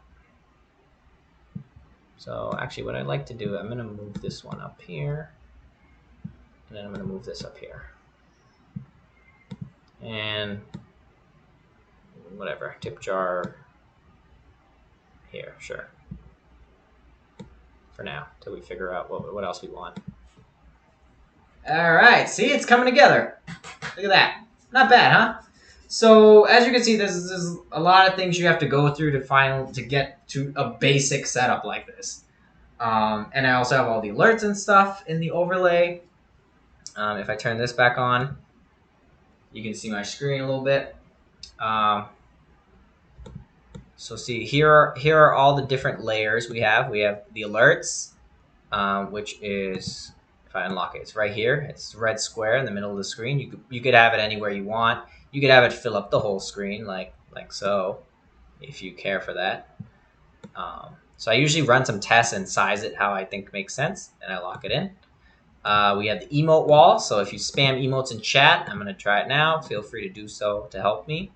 So actually what I'd like to do, I'm gonna move this one up here, and then I'm gonna move this up here. And whatever, tip jar here, sure. For now, till we figure out what else we want. All right, see, it's coming together. Look at that. Not bad, huh? So as you can see, there's a lot of things you have to go through to get to a basic setup like this. And I also have all the alerts and stuff in the overlay. If I turn this back on, you can see my screen a little bit. So see, here are all the different layers we have. We have the alerts, which is, if I unlock it, it's right here. It's a red square in the middle of the screen. You could have it anywhere you want. You could have it fill up the whole screen, like so, if you care for that. So I usually run some tests and size it how I think makes sense, and I lock it in. We have the emote wall, so if you spam emotes in chat, I'm going to try it now. Feel free to do so to help me.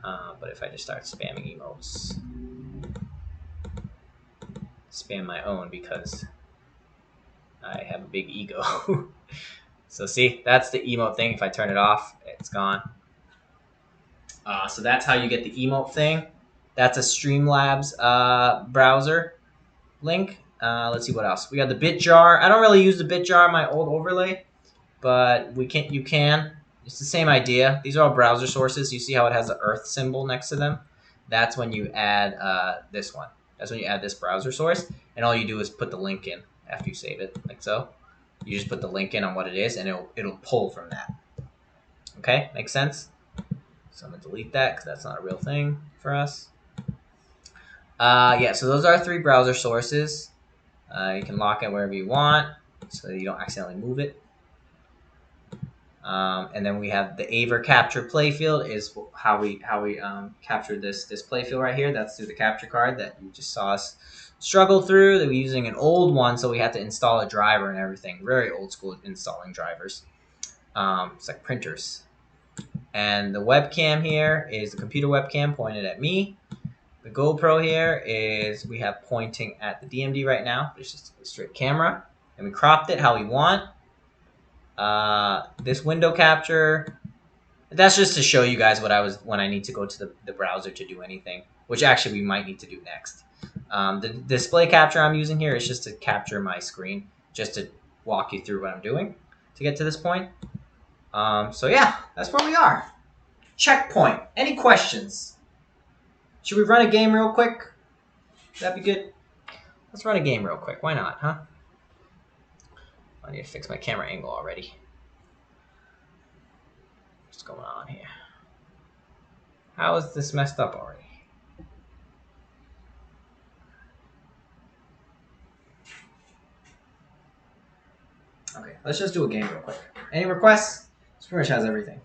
But if I just start spamming emotes, spam my own because I have a big ego. So see, that's the emote thing. If I turn it off, it's gone. So that's how you get the emote thing. That's a Streamlabs browser link. Let's see what else. We got the bit jar. I don't really use the bit jar in my old overlay, but you can. It's the same idea. These are all browser sources. You see how it has the Earth symbol next to them? That's when you add this one. That's when you add this browser source, and all you do is put the link in after you save it, like so. You just put the link in on what it is, and it'll pull from that. Okay, makes sense? So I'm gonna delete that because that's not a real thing for us. Yeah, so those are our 3 browser sources. You can lock it wherever you want, so you don't accidentally move it. And then we have the Aver capture playfield is how we captured this playfield right here. That's through the capture card that you just saw us struggle through. That we're using an old one, so we had to install a driver and everything. Very old school installing drivers. It's like printers. And the webcam here is the computer webcam pointed at me. The GoPro here is we have pointing at the DMD right now. It's just a straight camera, and we cropped it how we want. This window capture, that's just to show you guys when I need to go to the browser to do anything, which actually we might need to do next. The display capture I'm using here is just to capture my screen, just to walk you through what I'm doing to get to this point. So yeah, that's where we are. Checkpoint. Any questions? Should we run a game real quick? That'd be good. Let's run a game real quick. Why not, huh? I need to fix my camera angle already. What's going on here? How is this messed up already? Okay, let's just do a game real quick. Any requests? This pretty much has everything.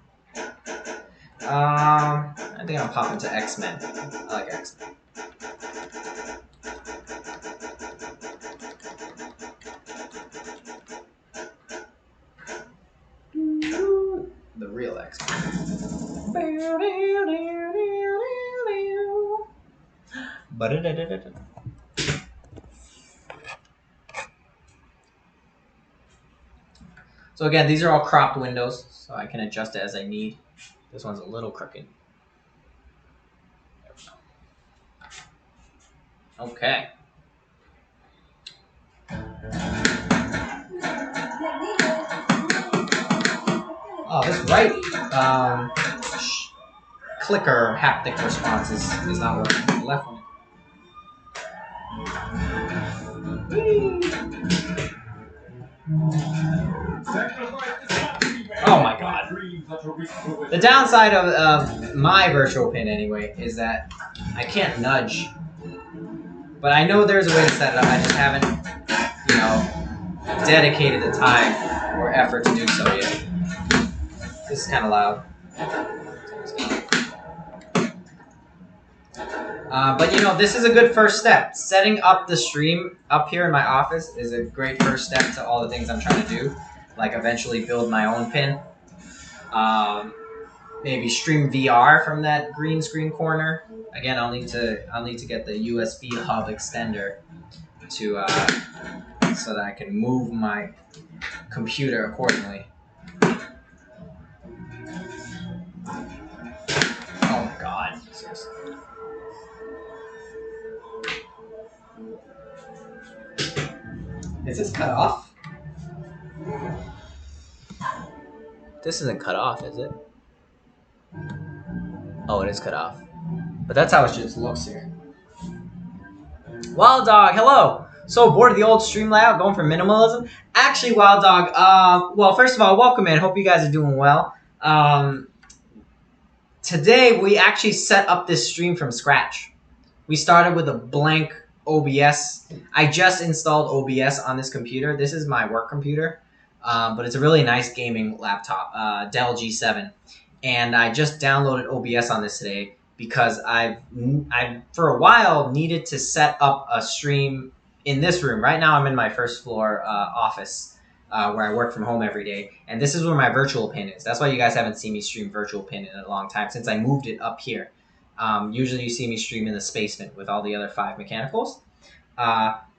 I think I'll pop into X-Men. I like X-Men. The real X-Men. So again, these are all cropped windows, so I can adjust it as I need. This one's a little crooked. There we go. Okay. Oh, this right clicker haptic response is not working. The left one. Oh my god. The downside of my virtual pin, anyway, is that I can't nudge. But I know there's a way to set it up. I just haven't, dedicated the time or effort to do so yet. This is kind of loud. But this is a good first step. Setting up the stream up here in my office is a great first step to all the things I'm trying to do. Like eventually build my own pin. Maybe stream VR from that green screen corner. Again, I'll need to get the USB hub extender to so that I can move my computer accordingly. Oh my god. Seriously. Is this cut off? This isn't cut off, is it? Oh, it is cut off. But that's how it just looks here. Wild Dog, hello! So bored of the old stream layout, going for minimalism? Actually, Wild Dog, well, first of all, welcome in. Hope you guys are doing well. Today, we actually set up this stream from scratch. We started with a blank OBS. I just installed OBS on this computer. This is my work computer, but it's a really nice gaming laptop, Dell G7. And I just downloaded OBS on this today because I've for a while needed to set up a stream in this room. Right now I'm in my first floor office where I work from home every day. And this is where my virtual pin is. That's why you guys haven't seen me stream virtual pin in a long time since I moved it up here. Usually you see me stream in the basement with all the other 5 mechanicals.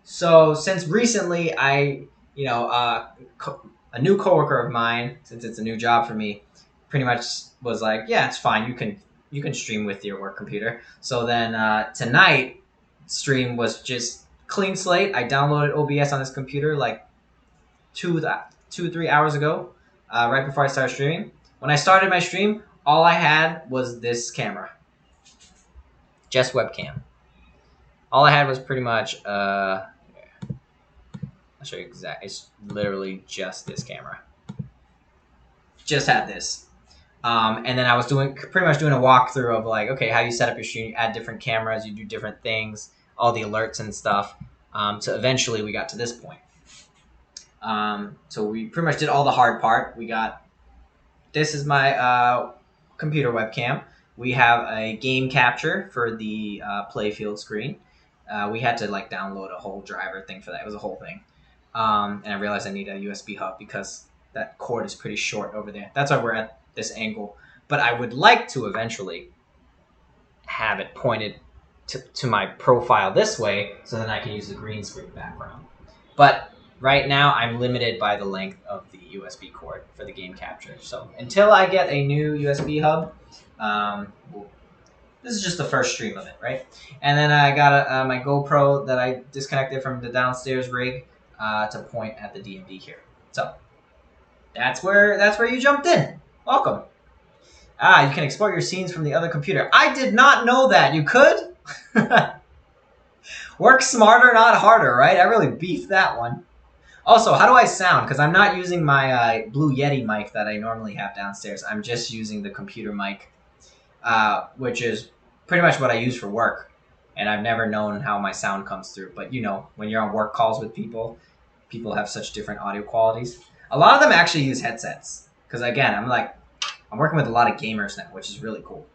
So since recently a new coworker of mine, since it's a new job for me, pretty much was like, yeah, it's fine. You can stream with your work computer. So then tonight stream was just clean slate. I downloaded OBS on this computer like 2-3 hours ago, right before I started streaming. When I started my stream, all I had was this camera. Just webcam. All I had was pretty much, I'll show you exactly, it's literally just this camera. Just had this. And then I was pretty much doing a walkthrough of like, okay, how you set up your stream, you add different cameras, you do different things, all the alerts and stuff. So eventually we got to this point. So we pretty much did all the hard part. This is my computer webcam. We have a game capture for the playfield screen. We had to like download a whole driver thing for that. It was a whole thing. And I realized I need a USB hub because that cord is pretty short over there. That's why we're at this angle. But I would like to eventually have it pointed to my profile this way so then I can use the green screen background. But right now I'm limited by the length of the USB cord for the game capture. So until I get a new USB hub, this is just the first stream of it, right? And then I got my GoPro that I disconnected from the downstairs rig to point at the DMD here. So that's where you jumped in. Welcome. You can export your scenes from the other computer. I did not know that. You could? Work smarter, not harder, right? I really beefed that one. Also, how do I sound? Because I'm not using my Blue Yeti mic that I normally have downstairs. I'm just using the computer mic, which is pretty much what I use for work. And I've never known how my sound comes through. But, when you're on work calls with people have such different audio qualities. A lot of them actually use headsets. Because, again, I'm working with a lot of gamers now, which is really cool.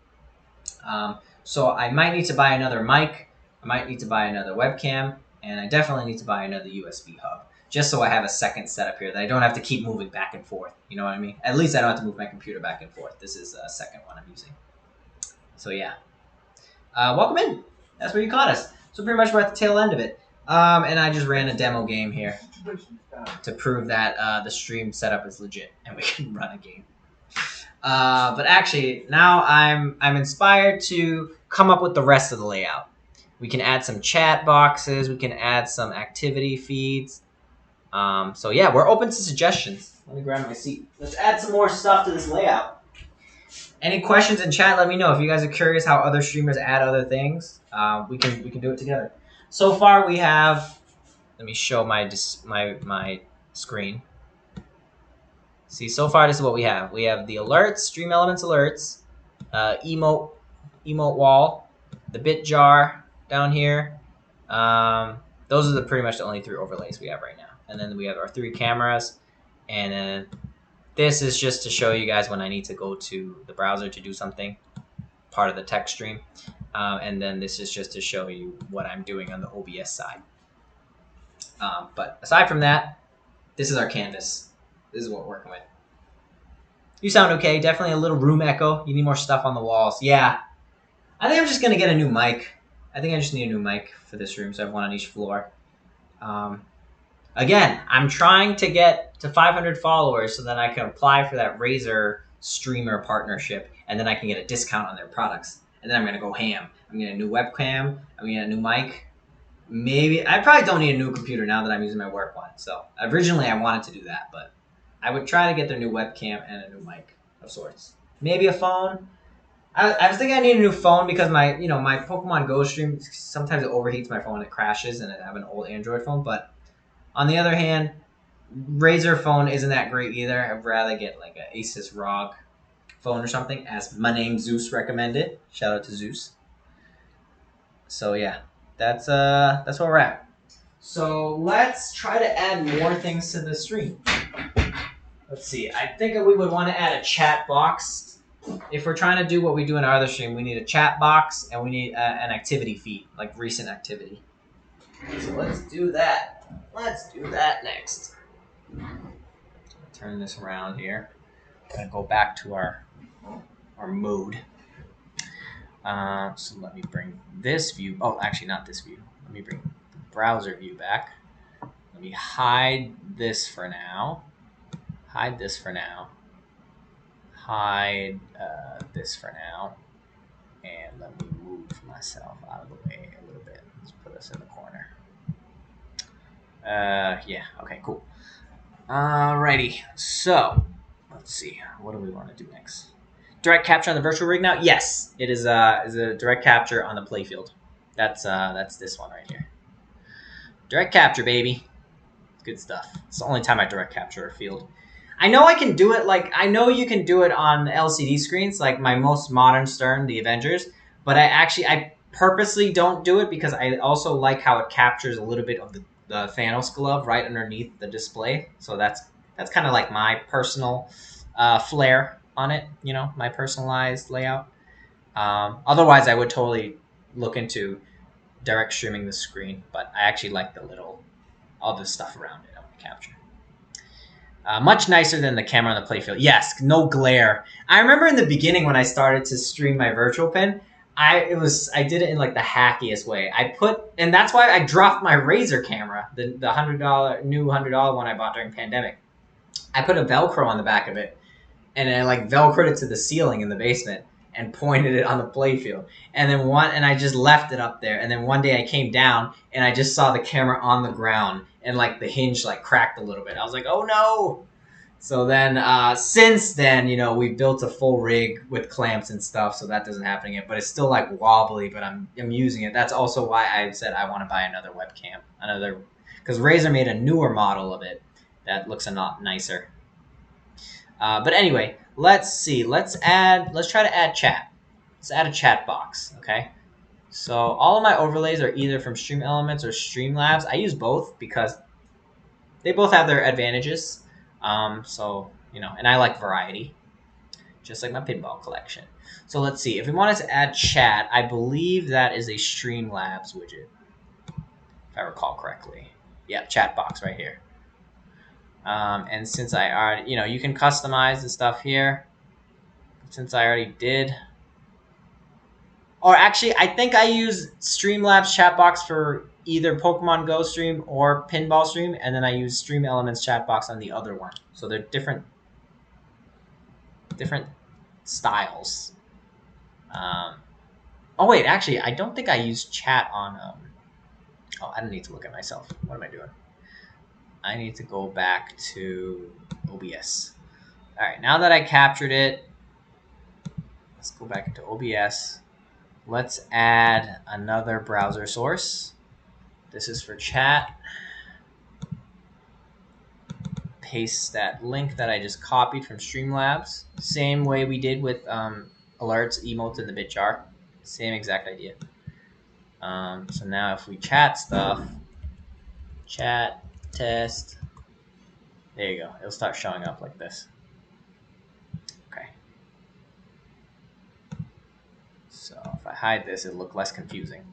So I might need to buy another mic. I might need to buy another webcam. And I definitely need to buy another USB hub. Just so I have a second setup here that I don't have to keep moving back and forth. You know what I mean? At least I don't have to move my computer back and forth. This is a second one I'm using. So yeah. Welcome in. That's where you caught us. So pretty much we're at the tail end of it. And I just ran a demo game here to prove that the stream setup is legit and we can run a game. But actually, now I'm inspired to come up with the rest of the layout. We can add some chat boxes. We can add some activity feeds. So yeah, we're open to suggestions. Let me grab my seat. Let's add some more stuff to this layout. Any questions in chat, let me know. If you guys are curious how other streamers add other things, we can do it together. So far we have, let me show my screen. See, so far this is what we have. We have the alerts, Stream Elements alerts, emote wall, the bit jar down here. Those are pretty much the only 3 overlays we have right now. And then we have our 3 cameras, and then this is just to show you guys when I need to go to the browser to do something, part of the text stream. And then this is just to show you what I'm doing on the OBS side. But aside from that, this is our canvas. This is what we're working with. You sound okay. Definitely a little room echo. You need more stuff on the walls. Yeah. I think I'm just going to get a new mic. I think I just need a new mic for this room, so I have one on each floor. Again, I'm trying to get to 500 followers so that I can apply for that Razer streamer partnership, and then I can get a discount on their products. And then I'm going to go ham. I'm going to get a new webcam. I'm going to get a new mic. Maybe I probably don't need a new computer now that I'm using my work one. So originally I wanted to do that, but I would try to get their new webcam and a new mic of sorts. Maybe a phone. I was thinking I need a new phone because my Pokemon Go stream, sometimes it overheats my phone, it crashes, and I have an old Android phone. But on the other hand, Razer phone isn't that great either. I'd rather get like an Asus ROG phone or something, as my name Zeus recommended. Shout out to Zeus. So yeah, that's where we're at. So let's try to add more things to the stream. Let's see. I think we would want to add a chat box. If we're trying to do what we do in our other stream, we need a chat box and we need an activity feed, like recent activity. So let's do that. Let's do that next. Turn this around here. Gonna go back to our mode. So let me bring this view. Oh, actually, not this view. Let me bring the browser view back. Let me hide this for now. Hide this for now. Hide this for now. And let me move myself out of the way a little bit. Let's put us in the corner. Yeah, okay, cool. Alrighty, so let's see. What do we want to do next? Direct capture on the virtual rig now? Yes, it is a direct capture on the playfield. That's this one right here. Direct capture, baby. Good stuff. It's the only time I direct capture a field. I know I can do it, I know you can do it on LCD screens, like my most modern Stern, the Avengers, but I purposely don't do it because I also like how it captures a little bit of the Thanos glove right underneath the display. So that's kind of like my personal flair on it, my personalized layout. Otherwise, I would totally look into direct streaming the screen, but I actually like all the stuff around it I want to capture. Much nicer than the camera on the playfield. Yes, no glare. I remember in the beginning when I started to stream my virtual pin, I did it in like the hackiest way. And that's why I dropped my Razer camera, the new $100 one I bought during pandemic. I put a Velcro on the back of it, and I Velcroed it to the ceiling in the basement and pointed it on the playfield. And then I just left it up there. And then one day I came down and I just saw the camera on the ground and the hinge cracked a little bit. I was like, oh no. So then since then, we built a full rig with clamps and stuff, so that doesn't happen again. But it's still wobbly, but I'm using it. That's also why I said I want to buy another webcam, because Razer made a newer model of it that looks a lot nicer. But anyway, let's see. Let's try to add chat. Let's add a chat box, okay? So all of my overlays are either from Stream Elements or Streamlabs. I use both because they both have their advantages. And I like variety, just like my pinball collection. So let's see. If we wanted to add chat, I believe that is a Streamlabs widget, if I recall correctly. Yeah, chat box right here. And since I already, you can customize the stuff here. Since I already did. Or actually, I think I use Streamlabs chatbox for either Pokemon Go stream or Pinball stream, and then I use Stream Elements chatbox on the other one. So they're different styles. Oh wait, actually, I don't think I use chat on. I don't need to look at myself. What am I doing? I need to go back to OBS. All right, now that I captured it, let's go back into OBS. Let's add another browser source. This is for chat. paste that link that I just copied from Streamlabs. Same way we did with alerts, emotes, and the bit jar. Same exact idea. So now if we chat stuff, chat, test, there you go. It'll start showing up like this. Okay. So if I hide this, it'll look less confusing.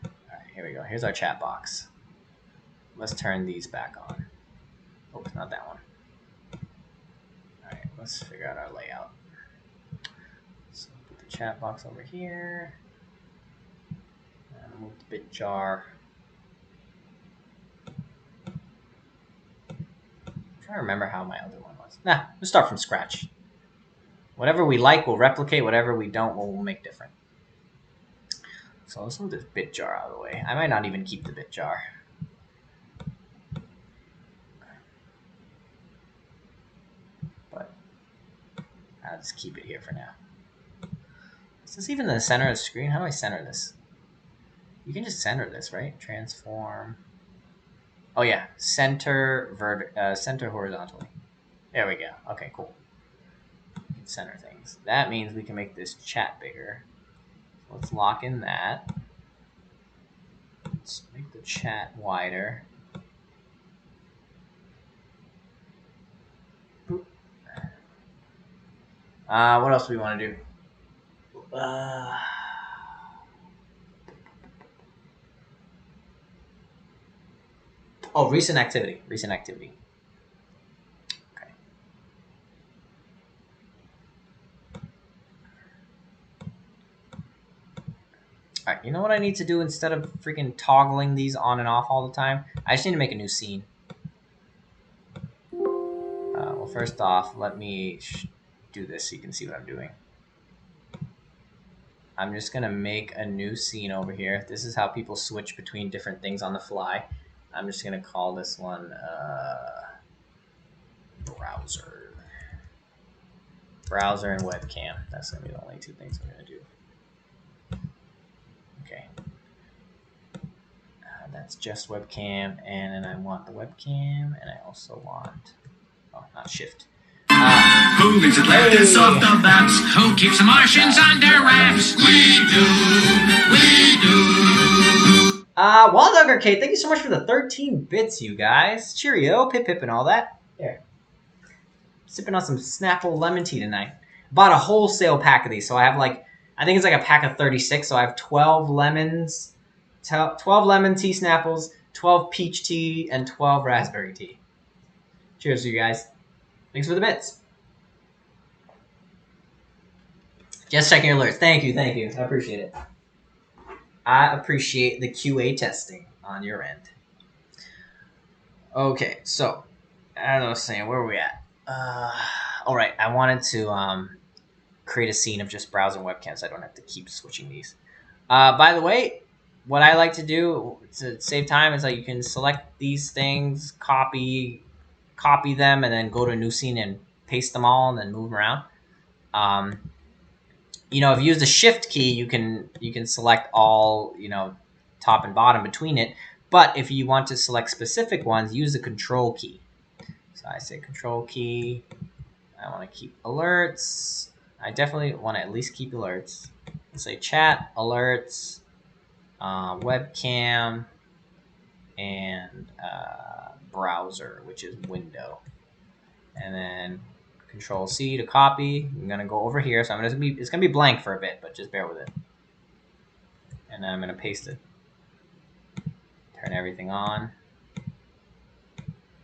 All right, here we go. Here's our chat box. Let's turn these back on. Oh, it's not that one. All right, let's figure out our layout. So put the chat box over here. And move the bit jar. I'm trying to remember how my other one was. Nah, let's start from scratch. Whatever we like, we'll replicate. Whatever we don't, we'll make different. So let's move this bit jar out of the way. I might not even keep the bit jar. But I'll just keep it here for now. Is this even in the center of the screen? How do I center this? You can just center this, right? Transform. Oh yeah, center horizontally. There we go. Okay, cool. We can center things. That means we can make this chat bigger. So let's lock in that. Let's make the chat wider. What else do we want to do? Oh, recent activity. Recent activity. Okay. All right. You know what I need to do instead of freaking toggling these on and off all the time? I just need to make a new scene. Well, first off, let me do this so you can see what I'm doing. I'm just going to make a new scene over here. This is how people switch between different things on the fly. I'm just going to call this one browser. Browser and webcam. That's going to be the only two things I'm going to do. Okay. That's just webcam. And then I want the webcam. And I also want... Oh, not shift. Who lives Atlantis off the maps? Who keeps the Martians under wraps? We do. Wild Dog Arcade, thank you so much for the 13 bits, you guys. Cheerio, pip pip and all that. Here. Sipping on some Snapple lemon tea tonight. Bought a wholesale pack of these, so I have like, I think it's like a pack of 36, so I have 12 lemons, 12 lemon tea Snapples, 12 peach tea, and 12 raspberry tea. Cheers to you guys. Thanks for the bits. Just checking your alerts. Thank you. I appreciate it. I appreciate the QA testing on your end. Okay, so as I was saying, where were we at? All right, I wanted to create a scene of just browsing webcams. So I don't have to keep switching these. By the way, what I like to do to save time is that you can select these things, copy them, and then go to a new scene and paste them all, and then move them around. You know, if you use the shift key, you can select all, you know, top and bottom between it. But if you want to select specific ones, use the control key. So I say control key. I want to keep alerts. I definitely want to at least keep alerts. Let's say chat, alerts, webcam, and browser, which is window. And then Control C to copy. I'm gonna go over here, so it's gonna be blank for a bit, but just bear with it. And then I'm gonna paste it. Turn everything on.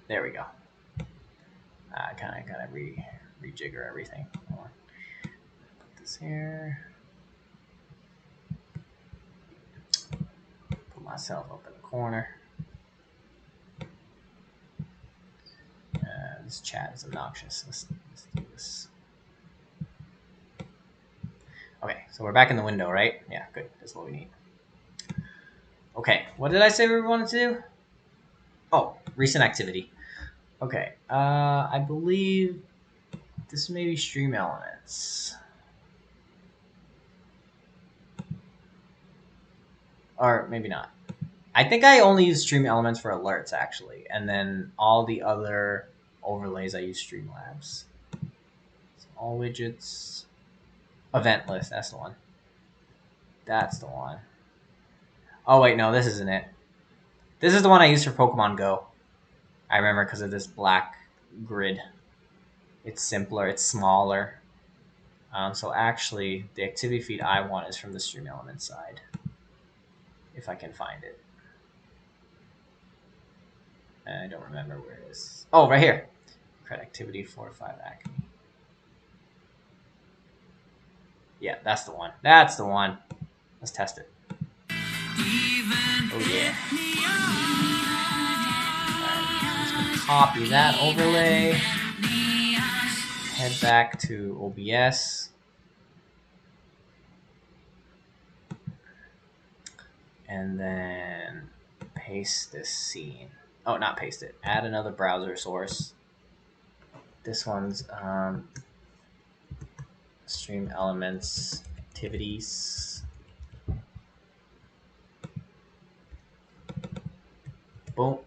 There we go. I kind of gotta rejigger everything. Hold on. Put this here. Put myself up in the corner. This chat is obnoxious. Let's do this. Okay, so we're back in the window, right? Yeah, good. That's what we need. Okay, what did I say we wanted to do? Oh, recent activity. Okay, I believe this may be stream elements. Or maybe not. I think I only use stream elements for alerts, actually. And then all the other overlays, I use Streamlabs. So all widgets, event list. That's the one. That's the one. Oh wait, no, this isn't it. This is the one I used for Pokemon Go. I remember because of this black grid. It's simpler. It's smaller. So actually, the activity feed I want is from the Stream Elements side, if I can find it. I don't remember where it is. Oh, right here. Cred activity 4 to 5 Acme. Yeah, that's the one. That's the one. Let's test it. Oh yeah. Alright, I'm just gonna copy that overlay. Head back to OBS. And then paste this scene. Oh, not paste it. Add another browser source. This one's Stream Elements activities. Boom.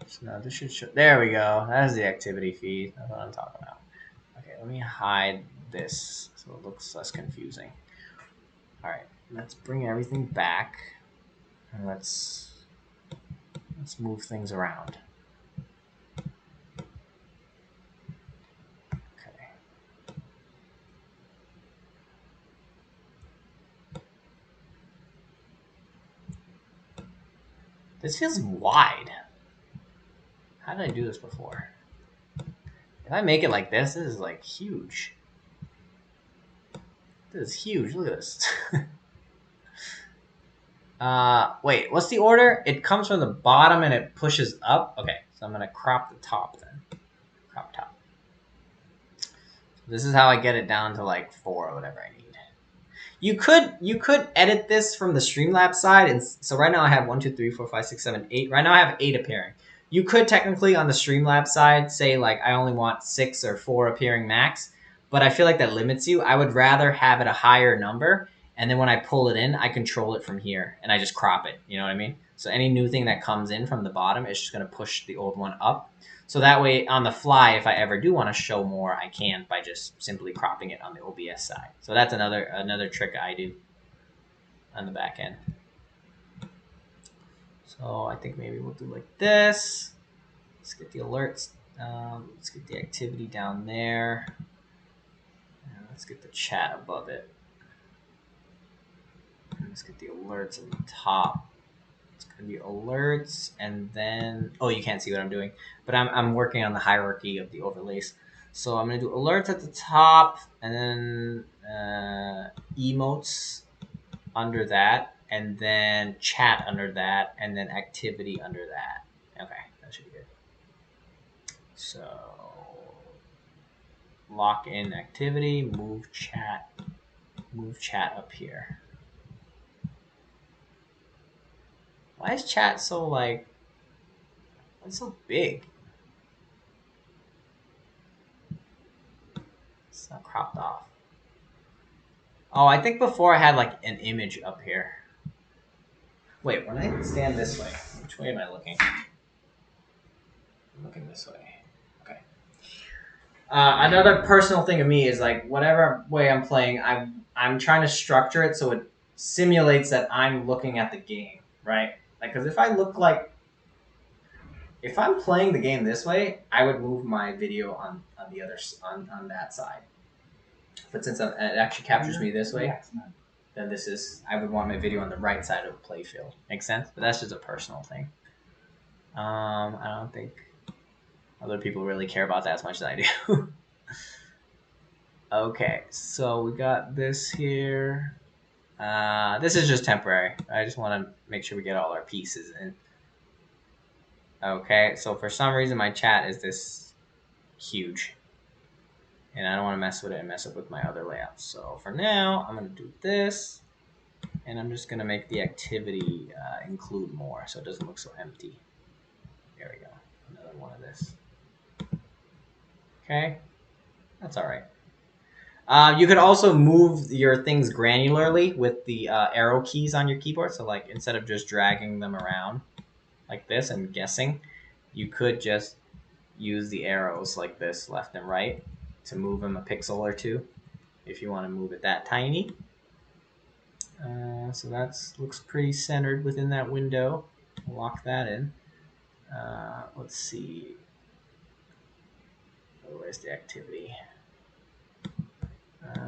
So now this should show. There we go. That is the activity feed. That's what I'm talking about. Okay, let me hide this so it looks less confusing. All right, let's bring everything back and let's move things around. Okay. This feels wide. How did I do this before? If I make it like this is like huge. This is huge. Look at this. Wait, what's the order? It comes from the bottom and it pushes up. Okay, so I'm gonna crop the top then. Crop top. This is how I get it down to like 4 or whatever I need. You could edit this from the Streamlabs side, and so right now I have 1, 2, 3, 4, 5, 6, 7, 8. Right now I have 8 appearing. You could technically on the Streamlabs side say like I only want 6 or 4 appearing max, but I feel like that limits you. I would rather have it a higher number, and then when I pull it in, I control it from here and I just crop it. You know what I mean? So any new thing that comes in from the bottom is just gonna push the old one up. So that way, on the fly, if I ever do want to show more, I can by just simply cropping it on the OBS side. So that's another trick I do on the back end. So I think maybe we'll do like this. Let's get the alerts. Let's get the activity down there. And let's get the chat above it. And let's get the alerts at the top. It's going to be alerts, and then you can't see what I'm doing, but I'm working on the hierarchy of the overlays. So I'm going to do alerts at the top, and then emotes under that, and then chat under that, and then activity under that. Okay, that should be good. So lock in activity, move chat up here. Why is chat so like, it's so big? It's not cropped off. Oh, I think before I had like an image up here. Wait, when I stand this way, which way am I looking? I'm looking this way. Okay. Another personal thing of me is like whatever way I'm playing, I'm trying to structure it so it simulates that I'm looking at the game, right? Like, because if I'm playing the game this way, I would move my video on the other on that side. But since it actually captures me this way, then I would want my video on the right side of the play field. Makes sense? But that's just a personal thing. I don't think other people really care about that as much as I do. Okay, so we got this here. This is just temporary. I just want to make sure we get all our pieces in. Okay, so for some reason my chat is this huge. And I don't want to mess with it and mess up with my other layouts. So for now, I'm going to do this. And I'm just going to make the activity include more so it doesn't look so empty. There we go. Another one of this. Okay. That's all right. You could also move your things granularly with the arrow keys on your keyboard. So like instead of just dragging them around like this and guessing, you could just use the arrows like this, left and right, to move them a pixel or two if you want to move it that tiny. So that looks pretty centered within that window. Lock that in. Let's see. Oh, where's the activity?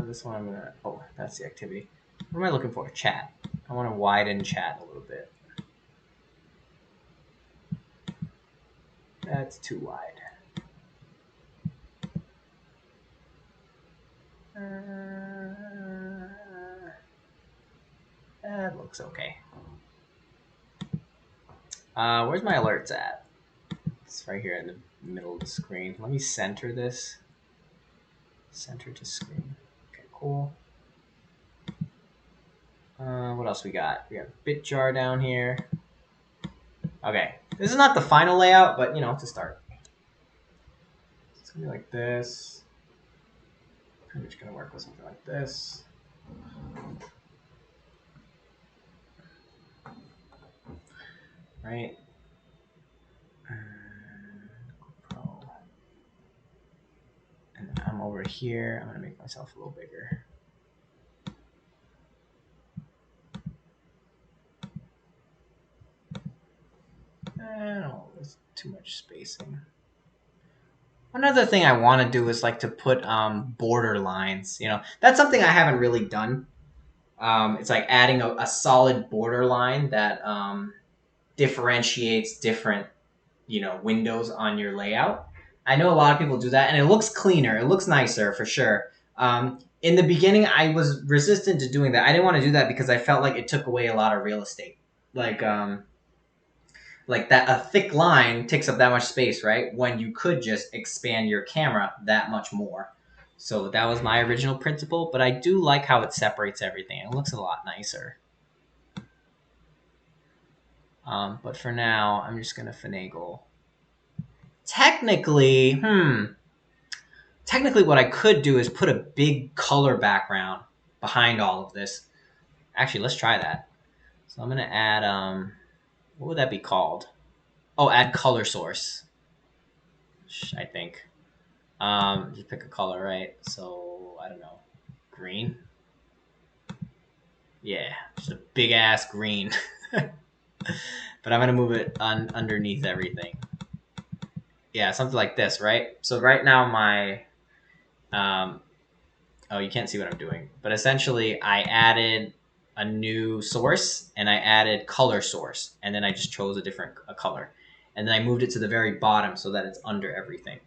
This one I'm gonna. Oh, that's the activity. What am I looking for? Chat. I want to widen chat a little bit. That's too wide. That looks okay. Where's my alerts at? It's right here in the middle of the screen. Let me center this. Center to screen. Okay, cool. What else we got? We got BitJar down here. Okay, this is not the final layout, but you know, it's a start. It's gonna be like this. Pretty much gonna work with something like this. Right. And then I'm over here. I'm gonna make myself a little bigger. Oh, there's too much spacing. Another thing I want to do is like to put border lines. You know, that's something I haven't really done. It's like adding a solid border line that differentiates different, you know, windows on your layout. I know a lot of people do that, and it looks cleaner. It looks nicer for sure. In the beginning, I was resistant to doing that. I didn't want to do that because I felt like it took away a lot of real estate. Like that, a thick line takes up that much space, right? When you could just expand your camera that much more. So that was my original principle, but I do like how it separates everything. It looks a lot nicer. But for now, I'm just gonna finagle. Technically, what I could do is put a big color background behind all of this. Actually, let's try that. So I'm gonna add, what would that be called? Oh, add color source, I think. Just pick a color, right? So, I don't know, green? Yeah, just a big ass green. But I'm gonna move it underneath everything. Yeah, something like this, right? So right now my, oh, you can't see what I'm doing, but essentially I added a new source and I added color source, and then I just chose a color, and then I moved it to the very bottom so that it's under everything.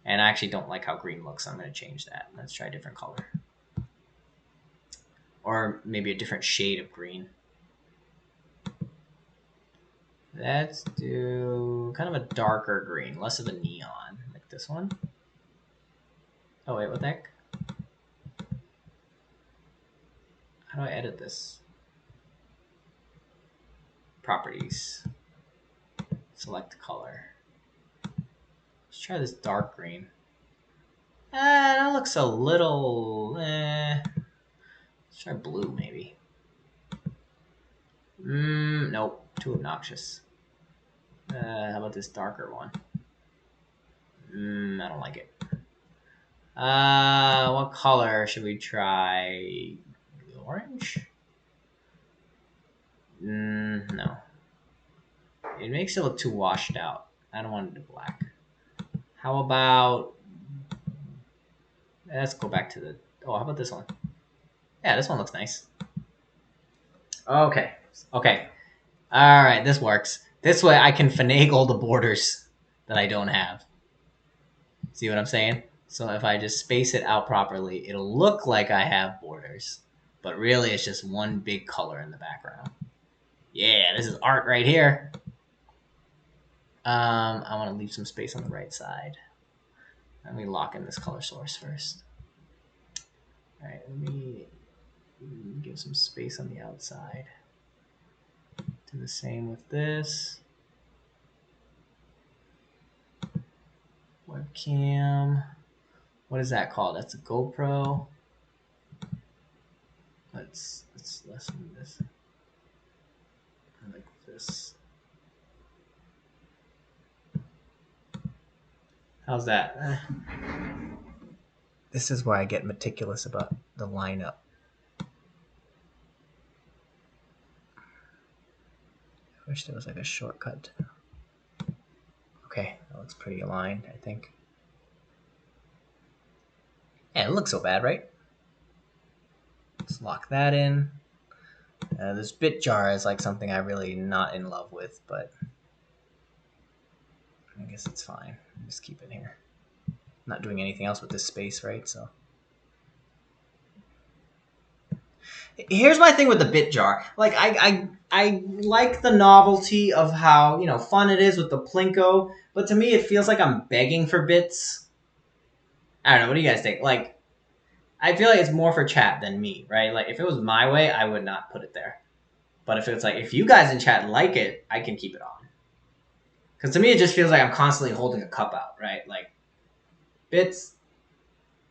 And I actually don't like how green looks, so I'm going to change that. Let's try a different color, or maybe a different shade of green. Let's do kind of a darker green, less of a neon, like this one. Oh wait, what the heck? How do I edit this? Properties. Select color. Let's try this dark green. That looks a little... Let's try blue, maybe. Nope. Too obnoxious. How about this darker one? I don't like it. What color should we try? Orange? No. It makes it look too washed out. I don't want it to black. How about... Let's go back to the... Oh, how about this one? Yeah, this one looks nice. Okay. Okay. Alright, this works. This way I can finagle the borders that I don't have. See what I'm saying? So if I just space it out properly, it'll look like I have borders. But really, it's just one big color in the background. Yeah, this is art right here. I want to leave some space on the right side. Let me lock in this color source first. All right, let me give some space on the outside. Do the same with this. Webcam. What is that called? That's a GoPro. Let's lessen this. I like this. How's that? This is where I get meticulous about the lineup. I wish there was like a shortcut. Okay, that looks pretty aligned, I think. Yeah, it looks so bad, right? Let's lock that in. This bit jar is like something I'm really not in love with, but I guess it's fine. Just keep it here. I'm not doing anything else with this space, right? So here's my thing with the bit jar. Like I like the novelty of how, you know, fun it is with the Plinko, but to me it feels like I'm begging for bits. I don't know. What do you guys think? Like, I feel like it's more for chat than me, right? Like, if it was my way, I would not put it there. But if it's like, if you guys in chat like it, I can keep it on. Because to me, it just feels like I'm constantly holding a cup out, right? Like, bits,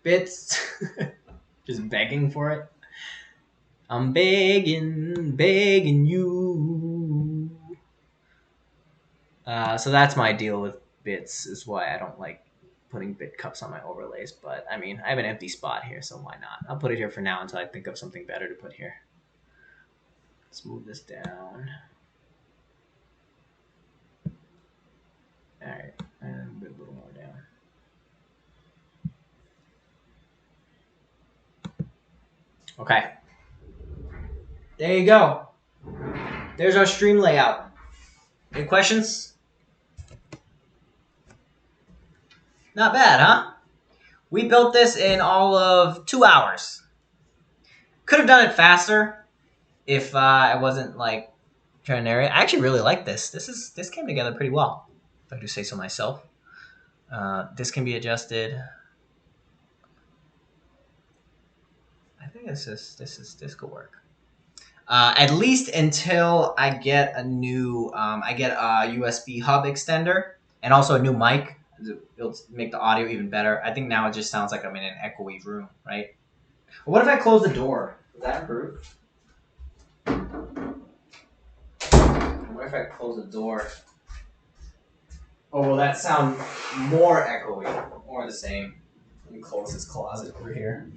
just begging for it. I'm begging you. So that's my deal with bits, is why I don't like putting bit cups on my overlays. But I mean, I have an empty spot here, so why not? I'll put it here for now until I think of something better to put here. Let's move this down. All right, and move it a little more down. Okay. There you go. There's our stream layout. Any questions? Not bad, huh? We built this in all of 2 hours. Could have done it faster if I wasn't like trying to narrate. I actually really like this. This came together pretty well, if I do say so myself. This can be adjusted. I think this could work. At least until I get a new, I get a USB hub extender and also a new mic. It'll make the audio even better. I think now it just sounds like I'm in an echoey room, right? What if I close the door? Does that improve? What if I close the door? Oh, will that sound more echoey or the same? Let me close this closet over here.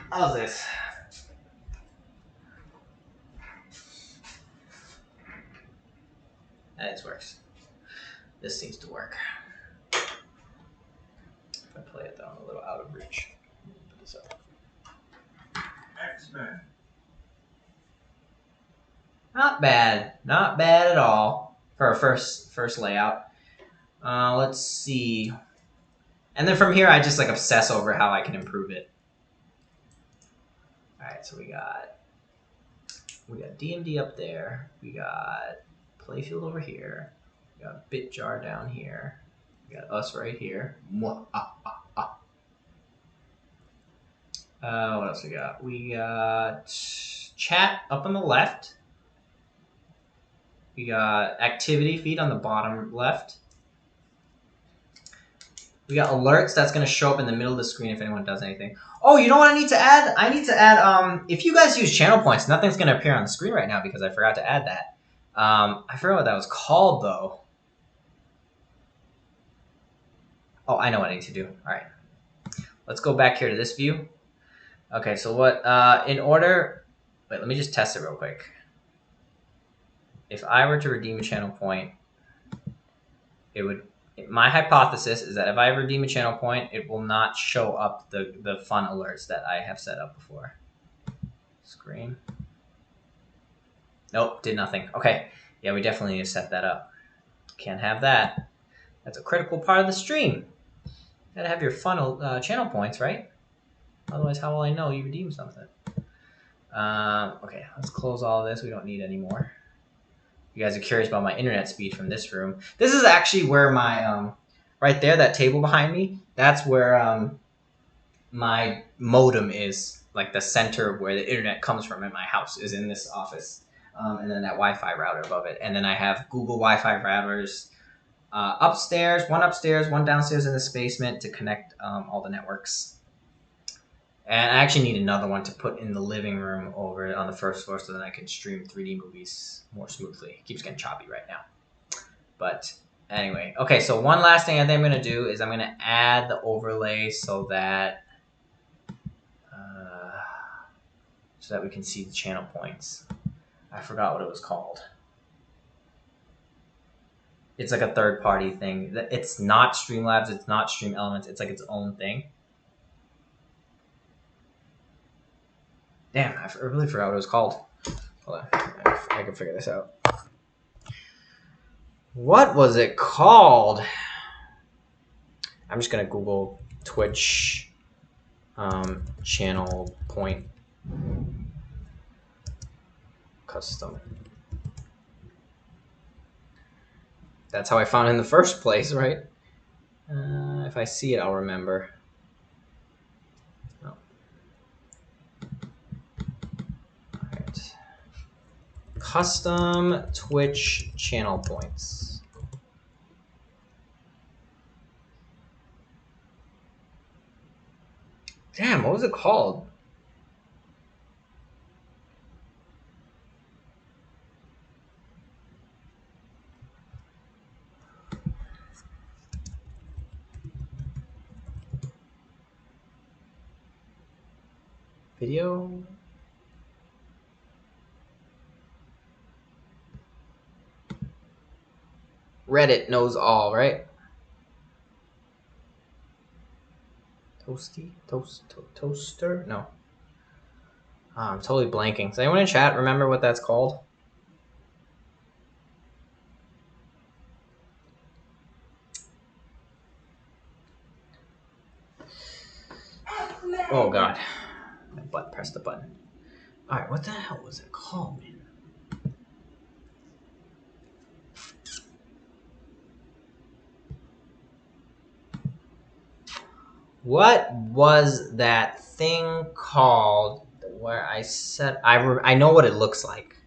How's this? This works. This seems to work. If I play it though, I'm a little out of reach. Put this up. X-Men. Not bad. Not bad at all for a first layout. Let's see. And then from here, I just like obsess over how I can improve it. All right, so we got DMD up there. We got playfield over here. We got bit jar down here. We got us right here. What else we got? We got chat up on the left. We got activity feed on the bottom left. We got alerts. That's going to show up in the middle of the screen if anyone does anything. Oh, you know what I need to add? I need to add, if you guys use channel points, nothing's going to appear on the screen right now because I forgot to add that. I forgot what that was called, though. Oh, I know what I need to do. All right. Let's go back here to this view. Okay, so what, in order, wait, let me just test it real quick. If I were to redeem a channel point, it would, my hypothesis is that if I redeem a channel point, it will not show up the fun alerts that I have set up before. Screen. Nope, did nothing. Okay, yeah, we definitely need to set that up. Can't have that. That's a critical part of the stream. You gotta have your fun channel points, right? Otherwise, how will I know you redeemed something? Okay, let's close all this. We don't need any more. You guys are curious about my internet speed from this room. This is actually where my, right there, that table behind me, that's where my modem is, like the center of where the internet comes from in my house is in this office. And then that Wi-Fi router above it. And then I have Google Wi-Fi routers upstairs, one downstairs in this basement to connect all the networks. And I actually need another one to put in the living room over on the first floor so that I can stream 3D movies more smoothly. It keeps getting choppy right now. But anyway, okay, so one last thing I think I'm going to do is I'm going to add the overlay so that we can see the channel points. I forgot what it was called. It's like a third-party thing. It's not Streamlabs. It's not Stream Elements. It's like its own thing. Damn, I really forgot what it was called. Hold on. I can figure this out. What was it called? I'm just going to Google Twitch channel point custom. That's how I found it in the first place, right? If I see it, I'll remember. Oh. All right. Custom Twitch channel points. Damn, what was it called? Video? Reddit knows all, right? Toaster? No. Oh, I'm totally blanking. Does anyone in chat remember what that's called? Oh god. My butt pressed the button. Alright, what the hell was it called, man? What was that thing called where I said I know what it looks like.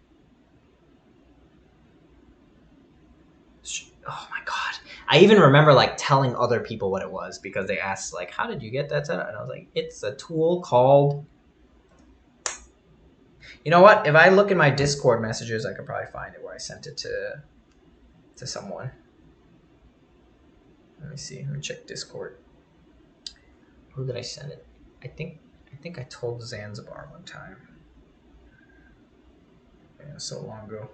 Oh my god. I even remember like telling other people what it was because they asked like, how did you get that set up? And I was like, it's a tool called... You know what? If I look in my Discord messages, I could probably find it where I sent it to someone. Let me see. Let me check Discord. Who did I send it? I think I told Zanzibar one time. Yeah, so long ago.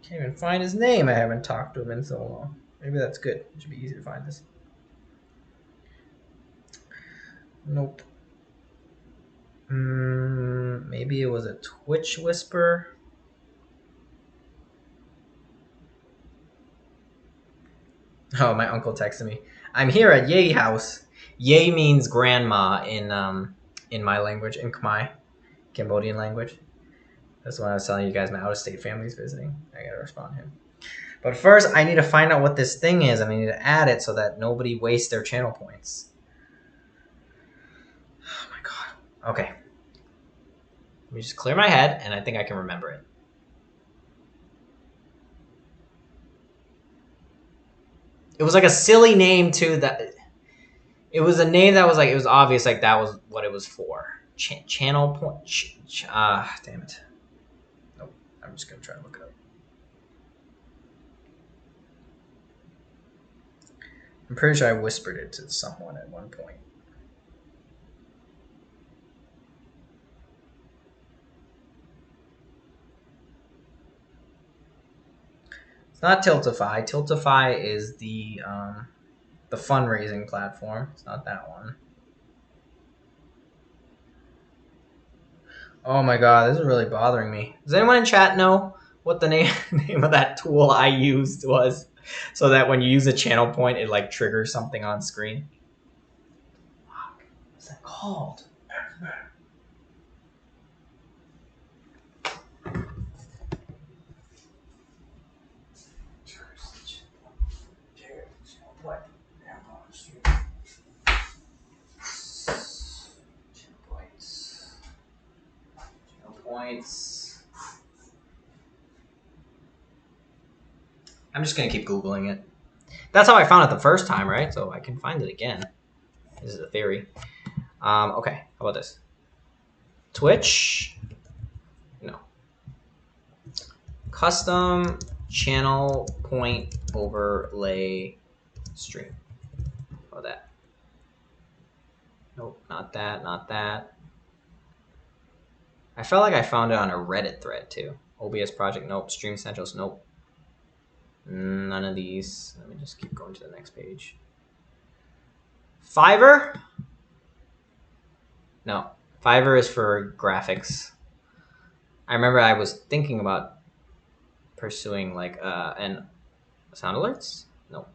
Can't even find his name. I haven't talked to him in so long. Maybe that's good. It should be easy to find this. Nope. Maybe it was a Twitch whisper. Oh, my uncle texted me. I'm here at Ye house. Ye means grandma in my language, in Khmer, Cambodian language. That's when I was telling you guys my out-of-state family's visiting. I gotta respond to him. But first, I need to find out what this thing is, and I need to add it so that nobody wastes their channel points. Oh my god. Okay. Let me just clear my head, and I think I can remember it. It was like a silly name, too, that... It was a name that was like, it was obvious like that was what it was for. Channel point... damn it. Nope. I'm just gonna try to look it up. I'm pretty sure I whispered it to someone at one point. It's not Tiltify. Tiltify is the fundraising platform. It's not that one. Oh my god, this is really bothering me. Does anyone in chat know what the name of that tool I used was? So that when you use a channel point, it like triggers something on screen. Fuck. What's that called? Points. I'm just gonna keep Googling it. That's how I found it the first time, right? So I can find it again. This is a theory. Okay, how about this? Twitch. No. Custom channel point overlay stream. How about that? Nope, not that, not that. I felt like I found it on a Reddit thread too. OBS project, nope. Stream Essentials, nope. None of these. Let me just keep going to the next page. Fiverr? No. Fiverr is for graphics. I remember I was thinking about pursuing like and sound alerts? No.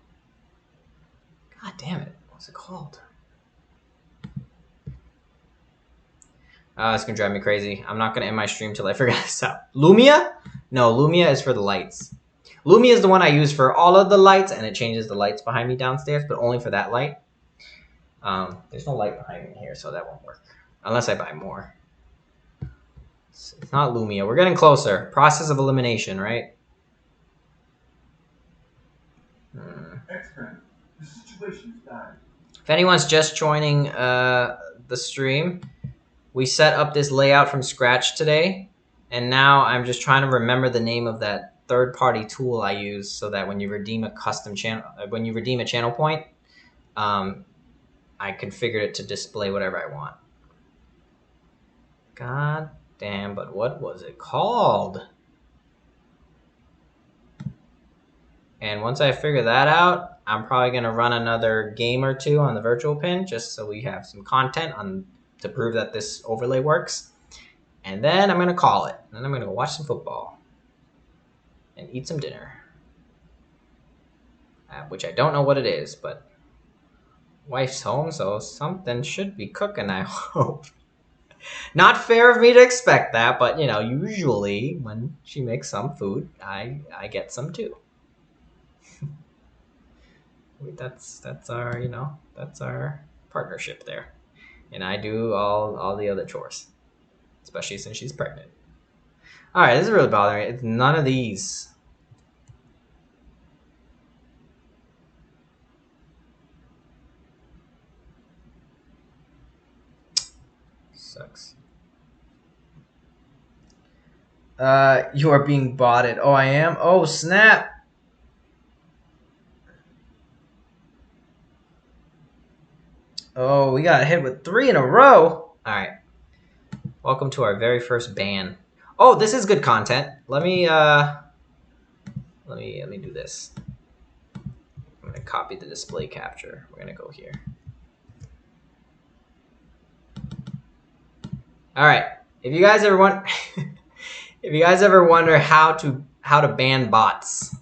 God damn it. What's it called? It's gonna drive me crazy. I'm not gonna end my stream till I figure this out. Lumia? No, Lumia is for the lights. Lumia is the one I use for all of the lights, and it changes the lights behind me downstairs, but only for that light. There's no light behind me here, so that won't work. Unless I buy more. It's not Lumia. We're getting closer. Process of elimination, right? X-Men, the situation is bad. If anyone's just joining the stream, we set up this layout from scratch today, and now I'm just trying to remember the name of that third-party tool I use so that when you redeem a custom channel, when you redeem a channel point, I configured it to display whatever I want. God damn, but what was it called? And once I figure that out, I'm probably going to run another game or two on the virtual pin just so we have some content on to prove that this overlay works. And then I'm going to call it. And then I'm going to go watch some football and eat some dinner. Which I don't know what it is, but wife's home, so something should be cooking, I hope. Not fair of me to expect that, but you know, usually when she makes some food, I get some too. That's our, you know, that's our partnership there. And I do all the other chores, especially since she's pregnant. All right, this is really bothering me. It's none of these. Sucks. You are being botted. Oh, I am? Oh, snap. Oh, we got hit with 3 in a row. All right. Welcome to our very first ban. Oh, this is good content. Let me do this. I'm gonna copy the display capture. We're gonna go here. All right. If you guys ever wonder how to ban bots,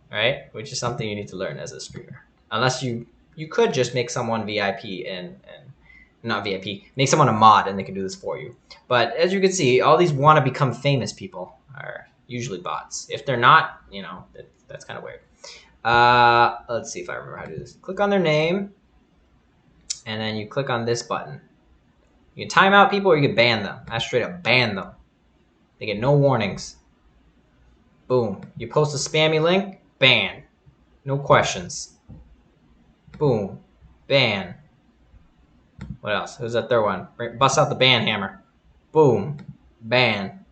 right? Which is something you need to learn as a streamer. Unless you could just make someone VIP and not VIP, make someone a mod and they can do this for you. But as you can see, all these want to become famous people are usually bots. If they're not, you know, that's kind of weird. Let's see if I remember how to do this. Click on their name, and then you click on this button. You can time out people or you can ban them. I straight up ban them. They get no warnings. Boom. You post a spammy link, ban. No questions. Boom. Ban. What else? Who's that third one? Bust out the ban hammer. Boom. Ban.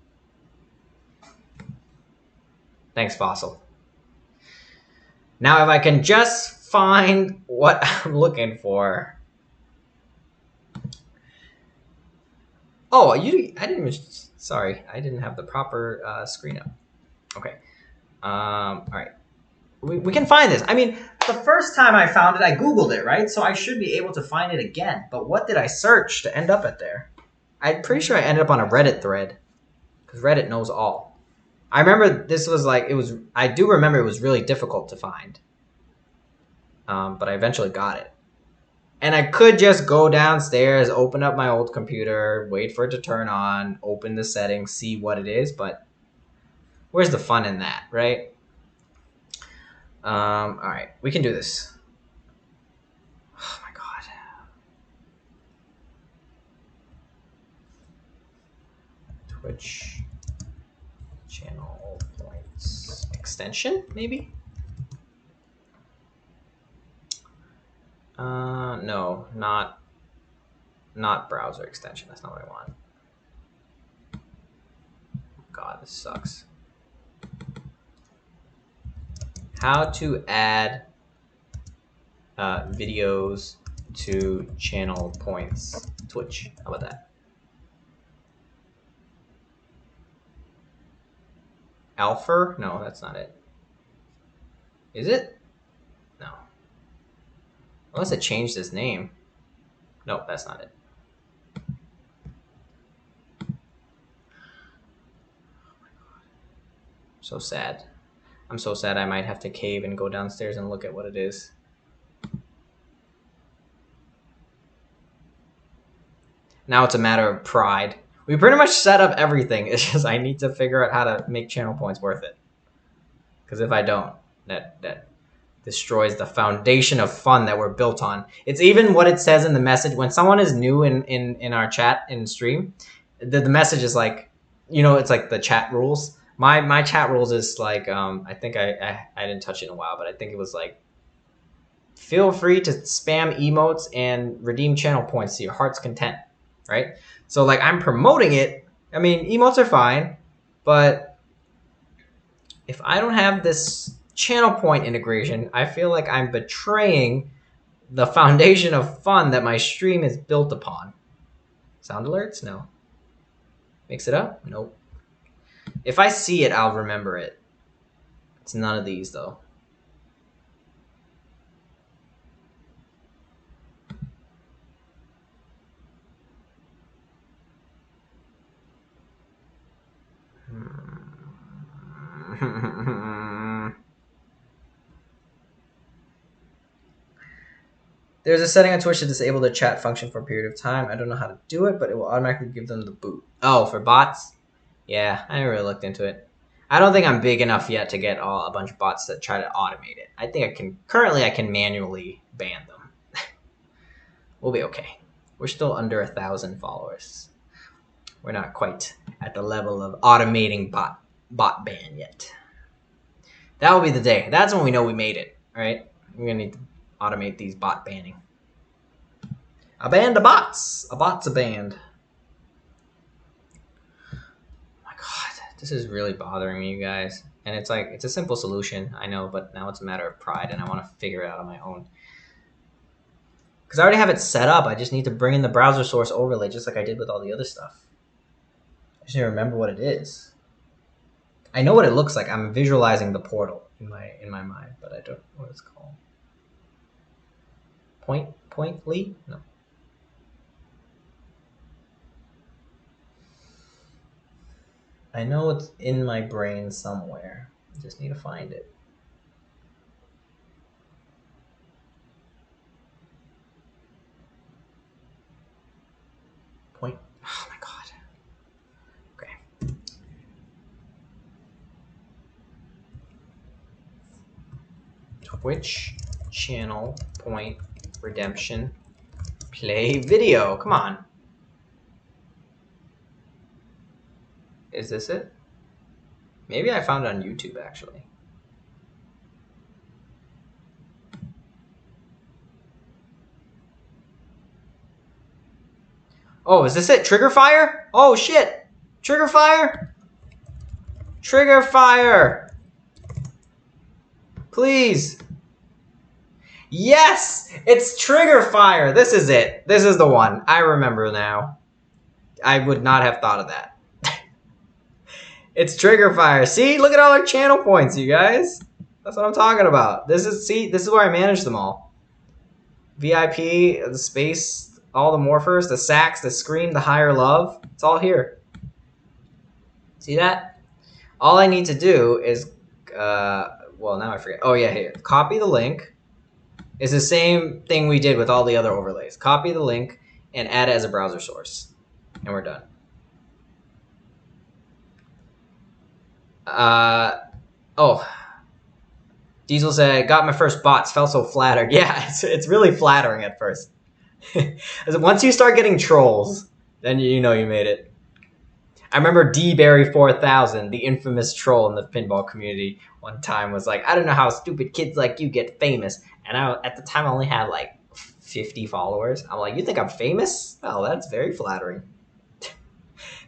Thanks, Fossil. Now if I can just find what I'm looking for. Oh, I didn't even, sorry, I didn't have the proper screen up. Okay. All right. We can find this. I mean, the first time I found it, I Googled it, right? So I should be able to find it again. But what did I search to end up at there? I'm pretty sure I ended up on a Reddit thread because Reddit knows all. I remember this was like, I do remember it was really difficult to find. But I eventually got it. And I could just go downstairs, open up my old computer, wait for it to turn on, open the settings, see what it is. But where's the fun in that, right? All right, we can do this. Oh my God. Twitch channel points extension, maybe? No, not browser extension. That's not what I want. God, this sucks. How to add videos to channel points. Twitch. How about that? Alpha? No, that's not it. Is it? No. Unless it changed its name. Nope, that's not it. So sad. I'm so sad I might have to cave and go downstairs and look at what it is. Now it's a matter of pride. We pretty much set up everything. It's just I need to figure out how to make channel points worth it. Because if I don't, that destroys the foundation of fun that we're built on. It's even what it says in the message. When someone is new in our chat in stream, the message is like, you know, it's like the chat rules. My chat rules is like, I think I didn't touch it in a while, but I think it was like, feel free to spam emotes and redeem channel points to your heart's content, right? So like I'm promoting it. I mean, emotes are fine, but if I don't have this channel point integration, I feel like I'm betraying the foundation of fun that my stream is built upon. Sound alerts? No. Mix it up? Nope. If I see it, I'll remember it. It's none of these, though. There's a setting on Twitch to disable the chat function for a period of time. I don't know how to do it, but it will automatically give them the boot. Oh, for bots? Yeah, I never really looked into it. I don't think I'm big enough yet to get a bunch of bots that try to automate it. I think currently I can manually ban them. We'll be okay. We're still under 1,000 followers. We're not quite at the level of automating bot ban yet. That will be the day. That's when we know we made it, all right? We're gonna need to automate these bot banning. A band of bots. A bot's a band. This is really bothering me, you guys. And it's like, it's a simple solution, I know, but now it's a matter of pride and I want to figure it out on my own. Because I already have it set up. I just need to bring in the browser source overlay just like I did with all the other stuff. I just need to remember what it is. I know what it looks like. I'm visualizing the portal in my mind, but I don't know what it's called. Pointly? No. I know it's in my brain somewhere. I just need to find it. Oh my god. Okay. Twitch channel point redemption play video. Come on. Is this it? Maybe I found it on YouTube, actually. Oh, is this it? Trigger fire? Oh, shit. Trigger fire? Trigger fire. Please. Yes! It's trigger fire. This is it. This is the one. I remember now. I would not have thought of that. It's trigger fire. See, look at all our channel points, you guys. That's what I'm talking about. This is where I manage them all. VIP, the space, all the morphers, the sax, the scream, the higher love. It's all here. See that? All I need to do is, well, now I forget. Oh yeah, here. Copy the link. It's the same thing we did with all the other overlays. Copy the link and add it as a browser source, and we're done. Oh, Diesel said, got my first bots, felt so flattered. Yeah, it's really flattering at first. Once you start getting trolls, then you know you made it. I remember dberry4000, the infamous troll in the pinball community, one time was like, I don't know how stupid kids like you get famous. And at the time I only had like 50 followers. I'm like, you think I'm famous? Oh, that's very flattering.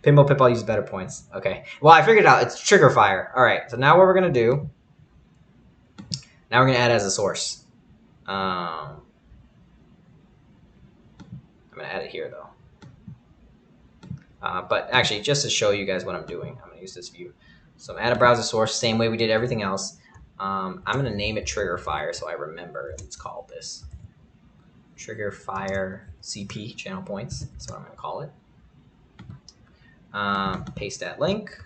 Pinball Pitball uses better points. Okay. Well, I figured it out. It's Trigger Fire. All right. So now what we're going to do, now we're going to add it as a source. I'm going to add it here, though. But actually, just to show you guys what I'm doing, I'm going to use this view. So I'm add a browser source, same way we did everything else. I'm going to name it Trigger Fire so I remember it's called this. Trigger Fire CP, channel points. That's what I'm going to call it. Paste that link.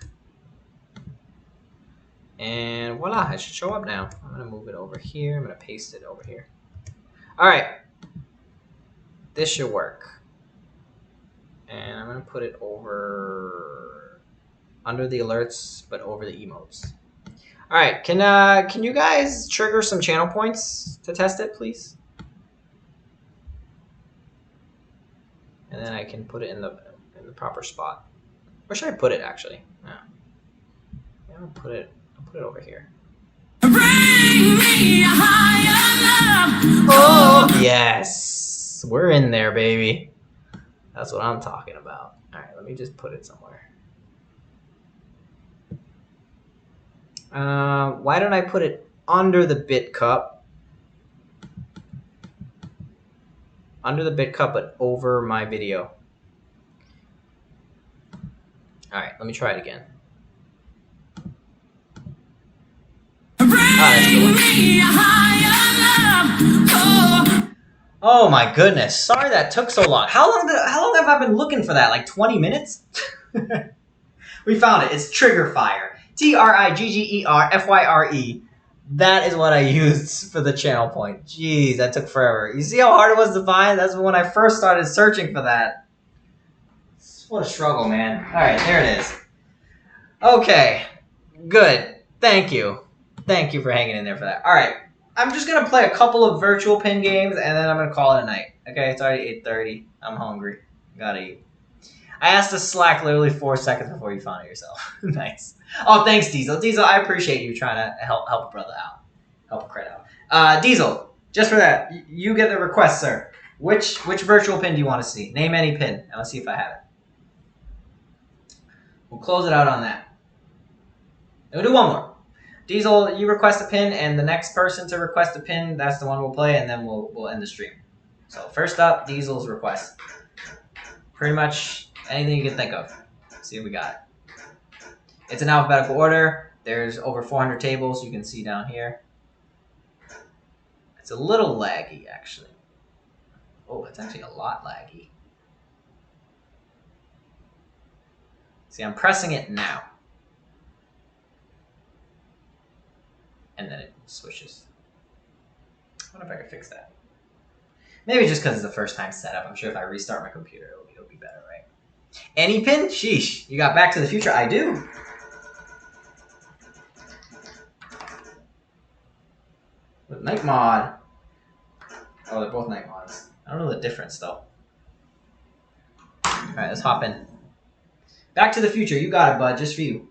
And voila, it should show up now. I'm going to move it over here. I'm going to paste it over here. All right. This should work. And I'm going to put it over under the alerts, but over the emotes. All right. Can you guys trigger some channel points to test it, please? And then I can put it in the proper spot. Where should I put it, actually? Yeah, I'll put it over here. Bring me a higher love. Oh, yes. We're in there, baby. That's what I'm talking about. All right, let me just put it somewhere. Why don't I put it under the bit cup? Under the bit cup, but over my video. All right, let me try it again. Oh my goodness! Sorry that took so long. How long have I been looking for that? Like 20 minutes? We found it. It's Trigger Fire. TRIGGERFYRE. That is what I used for the channel point. Jeez, that took forever. You see how hard it was to find? That's when I first started searching for that. What a struggle, man. All right, there it is. Okay, good. Thank you. Thank you for hanging in there for that. All right, I'm just going to play a couple of virtual pin games, and then I'm going to call it a night. Okay, it's already 8:30. I'm hungry. Gotta eat. I asked to Slack literally 4 seconds before you found it yourself. Nice. Oh, thanks, Diesel. Diesel, I appreciate you trying to help a brother out. Help a cred out. Diesel, just for that, you get the request, sir. Which virtual pin do you want to see? Name any pin, and let's see if I have it. We'll close it out on that. And we'll do one more. Diesel, you request a pin, and the next person to request a pin, that's the one we'll play, and then we'll end the stream. So first up, Diesel's request. Pretty much anything you can think of. Let's see what we got. It's in alphabetical order. There's over 400 tables you can see down here. It's a little laggy, actually. Oh, it's actually a lot laggy. See, I'm pressing it now. And then it switches. I wonder if I can fix that. Maybe just because it's the first time setup. I'm sure if I restart my computer, it'll be better, right? Any pin? Sheesh. You got Back to the Future? I do. With Night Mod. Oh, they're both Night Mods. I don't know the difference, though. Alright, let's hop in. Back to the Future. You got it, bud. Just for you.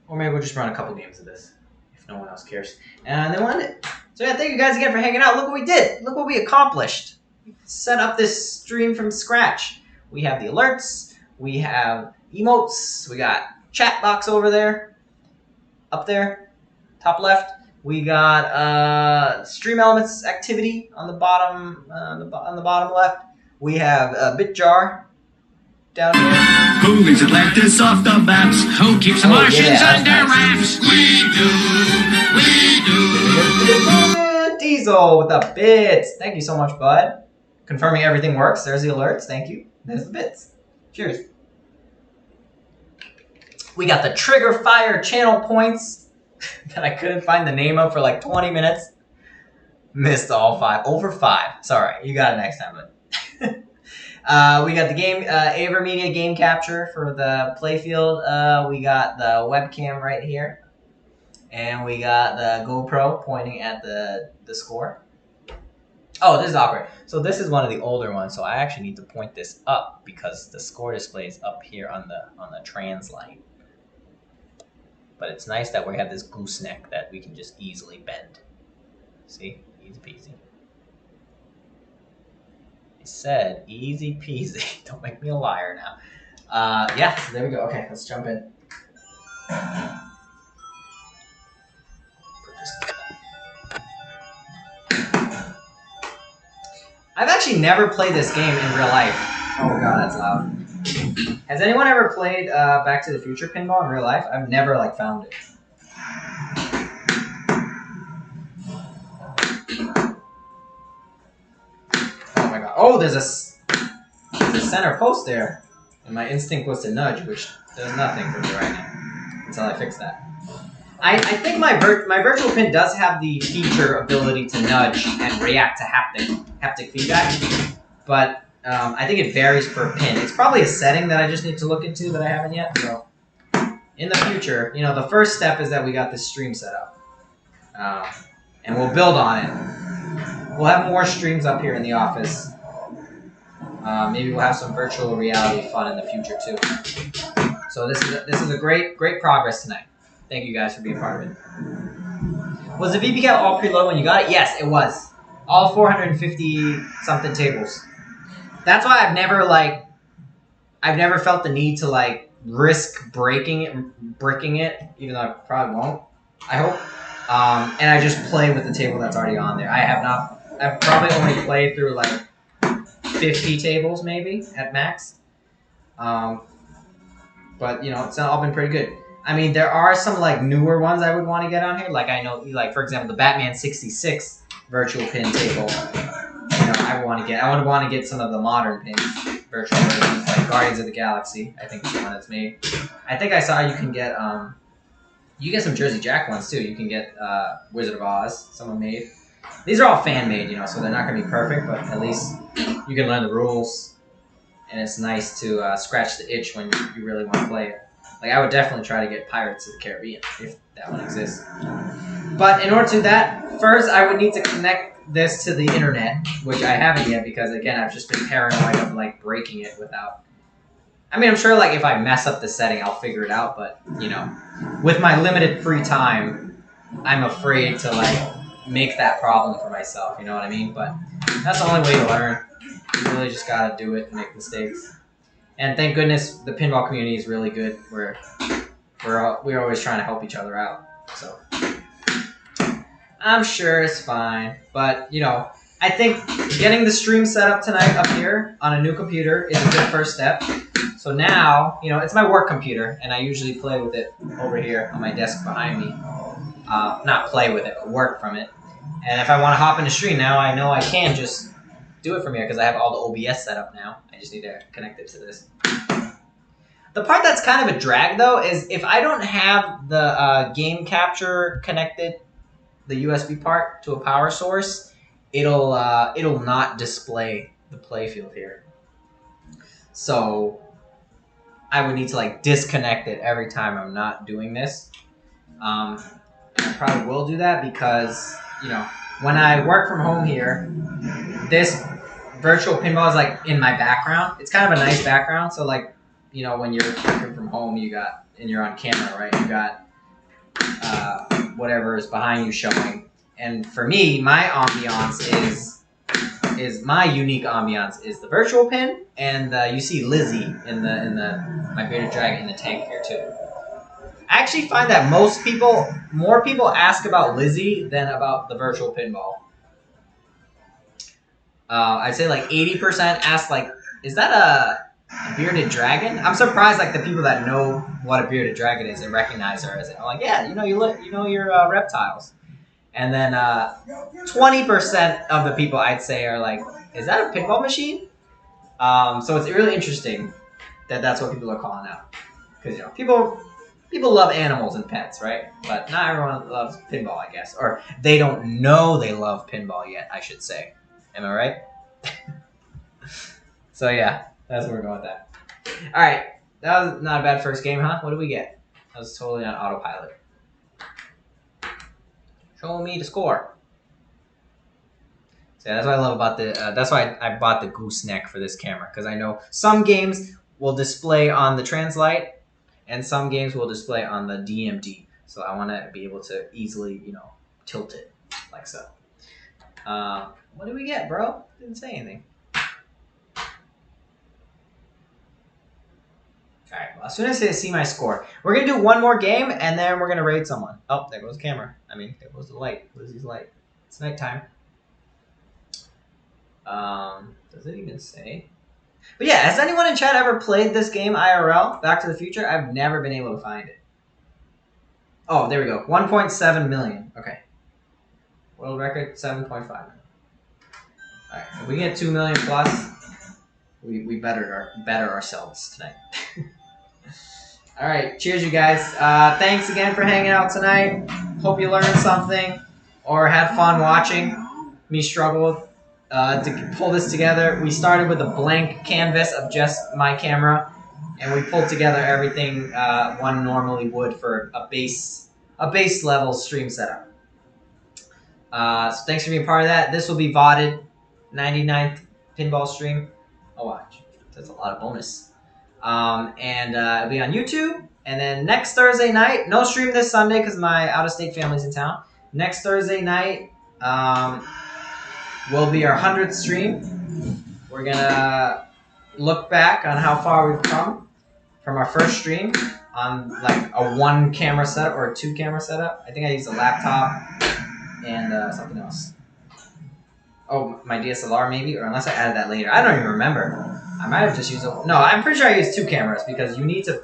Or maybe we'll just run a couple games of this, if no one else cares. And then we'll end it. So yeah, thank you guys again for hanging out. Look what we did. Look what we accomplished. We set up this stream from scratch. We have the alerts. We have emotes. We got chat box over there. Up there. Top left. We got stream elements activity on the bottom on the bottom left. We have BitJar down here. Who leaves Atlantis off the maps? Who keeps the Martians under wraps? We do. Diesel with the bits. Thank you so much, bud. Confirming everything works. There's the alerts. Thank you. There's the bits. Cheers. We got the Trigger Fire channel points that I couldn't find the name of for like 20 minutes. Missed all 5. Over 5. Sorry. You got it next time, bud. We got the game, AverMedia game capture for the playfield. We got the webcam right here. And we got the GoPro pointing at the score. Oh, this is awkward. So this is one of the older ones, so I actually need to point this up because the score display is up here on the trans line. But it's nice that we have this gooseneck that we can just easily bend. See? Easy peasy. I said easy peasy. Don't make me a liar now. Yeah, so there we go. Okay, let's jump in. I've actually never played this game in real life. Oh god, that's loud. Has anyone ever played Back to the Future pinball in real life? I've never like found it. Oh my god. Oh, there's a center post there. And my instinct was to nudge, which does nothing for me right now. Until I fix that. I think my virtual pin does have the feature ability to nudge and react to haptic feedback. But I think it varies per pin. It's probably a setting that I just need to look into that I haven't yet. So in the future, you know, the first step is that we got this stream set up. And we'll build on it. We'll have more streams up here in the office. Maybe we'll have some virtual reality fun in the future too. So this is a great progress tonight. Thank you guys for being part of it. Was the VP cap all preloaded when you got it? Yes, it was. All 450 something tables. That's why I've never felt the need to like risk bricking it, even though I probably won't. I hope. And I just play with the table that's already on there. I've probably only played through like 50 tables maybe at max. But you know, it's all been pretty good. I mean, there are some like newer ones I would want to get on here. Like I know, like for example, the Batman 66 virtual pin table. You know, I would want to get some of the modern pins, virtual versions, like Guardians of the Galaxy. I think is the one that's made. I think I saw you can get some Jersey Jack ones too. You can get Wizard of Oz, someone made. These are all fan made, you know, so they're not going to be perfect, but at least you can learn the rules, and it's nice to scratch the itch when you really want to play it. Like, I would definitely try to get Pirates of the Caribbean, if that one exists. But in order to do that, first I would need to connect this to the internet, which I haven't yet because, again, I've just been paranoid of, like, breaking it without... I mean, I'm sure, like, if I mess up the setting, I'll figure it out, but, you know, with my limited free time, I'm afraid to, like, make that problem for myself, you know what I mean? But that's the only way to learn. You really just gotta do it and make mistakes. And thank goodness the pinball community is really good. We're always trying to help each other out. So I'm sure it's fine. But, you know, I think getting the stream set up tonight up here on a new computer is a good first step. So now, you know, it's my work computer, and I usually play with it over here on my desk behind me. Not play with it, but work from it. And if I want to hop into stream now, I know I can just do it from here because I have all the OBS set up now. I just need to connect it to this. The part that's kind of a drag, though, is if I don't have the game capture connected, the USB part, to a power source, it'll not display the playfield here. So I would need to like disconnect it every time I'm not doing this. I probably will do that because, you know, when I work from home here, this virtual pinball is like in my background. It's kind of a nice background. So like, you know, when you're working from home, and you're on camera, right? You got whatever is behind you showing. And for me, my ambiance is my unique ambiance is the virtual pin, and you see Lizzie in my bearded dragon in the tank here too. I actually find that more people ask about Lizzie than about the virtual pinball. I'd say like 80% ask like, is that a bearded dragon? I'm surprised like the people that know what a bearded dragon is and recognize her as it. I'm like, yeah, you know your reptiles. And then 20% of the people I'd say are like, is that a pinball machine? So it's really interesting that that's what people are calling out. Because, you know, people love animals and pets, right? But not everyone loves pinball, I guess. Or they don't know they love pinball yet, I should say. Am I right? So yeah, that's where we're going with that. Alright, that was not a bad first game, huh? What did we get? That was totally on autopilot. Show me the score. So yeah, that's what I love about that's why I bought the gooseneck for this camera, because I know some games will display on the Translite, and some games will display on the DMD. So I want to be able to easily, you know, tilt it like so. What did we get, bro? Didn't say anything. Alright, well, as soon as I see my score, we're going to do one more game, and then we're going to raid someone. Oh, there goes the camera. I mean, there goes the light. What is his light? It's nighttime. Does it even say? But yeah, has anyone in chat ever played this game IRL, Back to the Future? I've never been able to find it. Oh, there we go. 1.7 million. Okay. World record, 7.5 million. Alright, if we get 2 million plus, we better ourselves tonight. Alright, cheers you guys. Thanks again for hanging out tonight. Hope you learned something or had fun watching me struggle to pull this together. We started with a blank canvas of just my camera, and we pulled together everything one normally would for a base level stream setup. So thanks for being part of that. This will be VODed, 99th pinball stream. Oh watch, that's a lot of bonus. And it'll be on YouTube. And then next Thursday night, no stream this Sunday because my out-of-state family's in town. Next Thursday night will be our 100th stream. We're gonna look back on how far we've come from our first stream on like a 1 camera setup or a 2 camera setup. I think I used a laptop and something else. Oh, my DSLR maybe, or unless I added that later. I don't even remember. I might have just used a... No, I'm pretty sure I used 2 cameras because you need to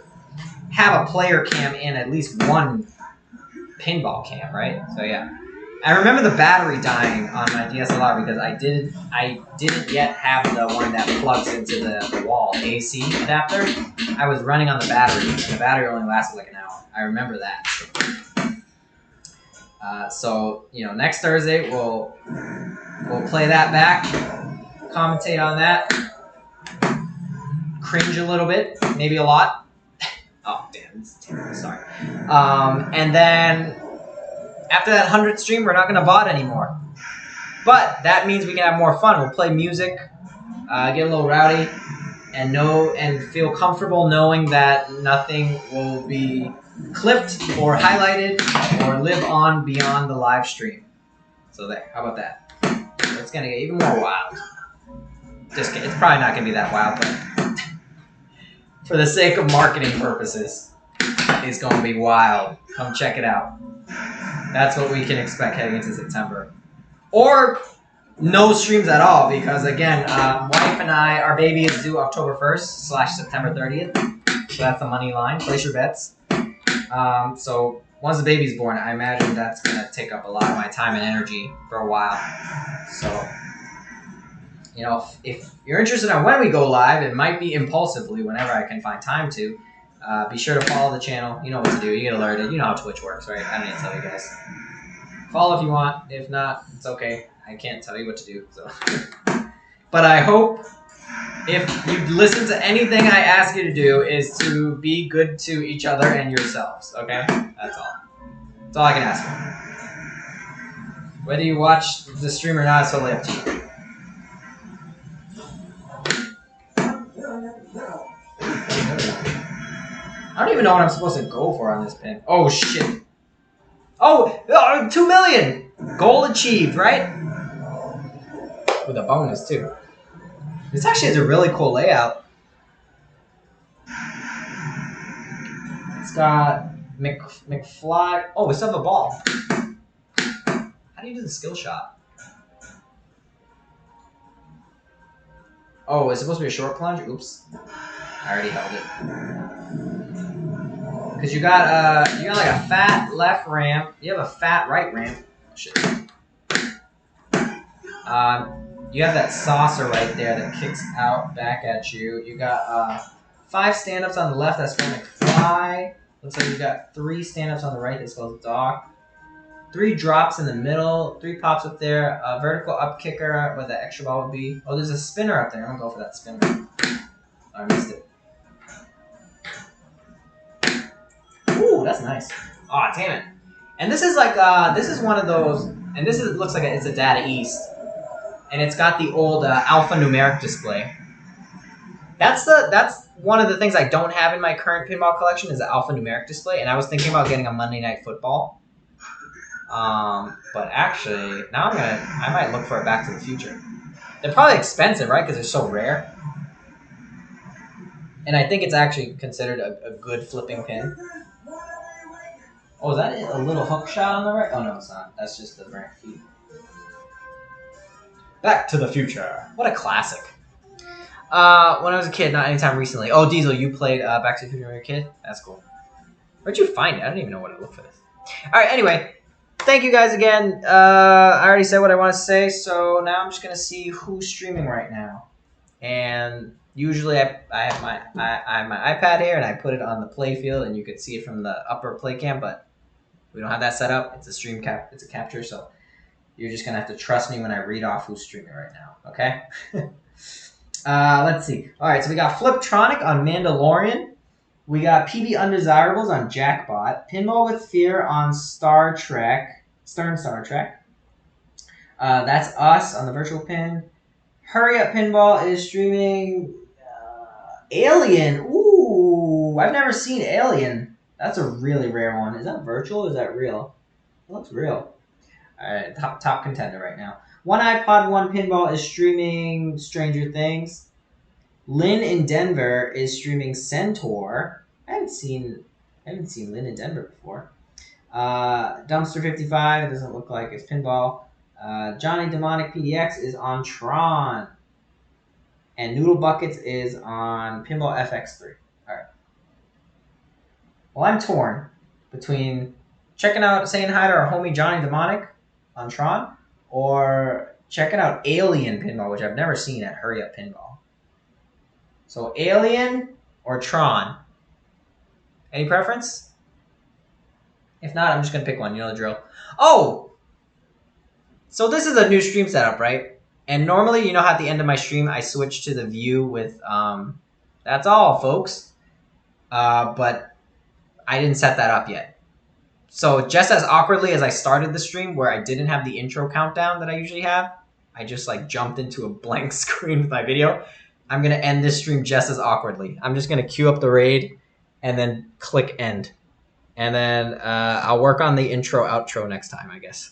have a player cam in at least 1 pinball cam, right? So yeah. I remember the battery dying on my DSLR because I didn't yet have the one that plugs into the wall AC adapter. I was running on the battery, and the battery only lasted like an hour. I remember that. So you know, next Thursday we'll play that back, commentate on that, cringe a little bit, maybe a lot. Oh damn, it's terrible. Sorry. And then after that 100th stream, we're not going to VOD anymore. But that means we can have more fun. We'll play music, get a little rowdy, and feel comfortable knowing that nothing will be clipped or highlighted or live on beyond the live stream. So there, how about that? It's going to get even more wild. Just kidding. It's probably not going to be that wild, but for the sake of marketing purposes, it's going to be wild. Come check it out. That's what we can expect heading into September. Or no streams at all, because again, wife and I, our baby is due October 1st / September 30th. So that's the money line. Place your bets. So once the baby's born, I imagine that's going to take up a lot of my time and energy for a while. So, you know, if you're interested in when we go live, it might be impulsively whenever I can find time to. Be sure to follow the channel. You know what to do. You get alerted. You know how Twitch works, right? I don't need to tell you guys. Follow if you want. If not, it's okay. I can't tell you what to do. So, but I hope if you listen to anything I ask you to do is to be good to each other and yourselves. Okay? That's all. That's all I can ask for. Whether you watch the stream or not is totally up to you. I don't even know what I'm supposed to go for on this pin. Oh, shit. Oh, 2 million! Goal achieved, right? With a bonus, too. This actually is a really cool layout. It's got McFly. Oh, we still have a ball. How do you do the skill shot? Oh, it's supposed to be a short plunge? Oops. I already held it. Because you got like a fat left ramp. You have a fat right ramp. Shit. You have that saucer right there that kicks out back at you. You got 5 stand-ups on the left. That's for McFly. Looks like you got 3 stand-ups on the right. That spells Doc. 3 drops in the middle. 3 pops up there. A vertical up kicker where the extra ball would be. Oh, there's a spinner up there. I'm gonna go for that spinner. Oh, I missed it. Ooh, that's nice. Aw, damn it. And this is like, this is one of those, and this is looks like it's a Data East. And it's got the old alphanumeric display. That's one of the things I don't have in my current pinball collection is the alphanumeric display. And I was thinking about getting a Monday Night Football. But actually, now I might look for a Back to the Future. They're probably expensive, right? Because they're so rare. And I think it's actually considered a good flipping pin. Oh, is that a little hook shot on the right? Oh, no, it's not. That's just the brand feed. Back to the Future. What a classic. When I was a kid, not anytime recently. Oh, Diesel, you played Back to the Future when you were a kid? That's cool. Where'd you find it? I don't even know where to look for this. All right, anyway. Thank you guys again. I already said what I want to say, so now I'm just going to see who's streaming right now. And usually I have my iPad here, and I put it on the play field, and you could see it from the upper play cam, but we don't have that set up. It's a stream cap. It's a capture, so you're just going to have to trust me when I read off who's streaming right now, okay? Let's see. All right, so we got Fliptronic on Mandalorian. We got PB Undesirables on Jackbot. Pinball with Fear on Star Trek. Stern Star Trek. That's us on the virtual pin. Hurry Up Pinball is streaming Alien. Ooh, I've never seen Alien. That's a really rare one. Is that virtual or is that real? It looks real. All right, top contender right now. One iPod, One Pinball is streaming Stranger Things. Lynn in Denver is streaming Centaur. I haven't seen Lynn in Denver before. Dumpster 55, it doesn't look like it's pinball. Johnny Demonic PDX is on Tron. And Noodle Buckets is on Pinball FX3. Alright. Well, I'm torn between checking out, saying hi to our homie Johnny Demonic on Tron, or checking out Alien Pinball, which I've never seen at Hurry Up Pinball. So Alien or Tron? Any preference? If not, I'm just going to pick one. You know the drill. Oh! So this is a new stream setup, right? And normally, you know how at the end of my stream, I switch to the view with, that's all, folks. But I didn't set that up yet. So just as awkwardly as I started the stream, where I didn't have the intro countdown that I usually have, I just like jumped into a blank screen with my video. I'm going to end this stream just as awkwardly. I'm just going to queue up the raid and then click end. And then I'll work on the intro, outro next time, I guess.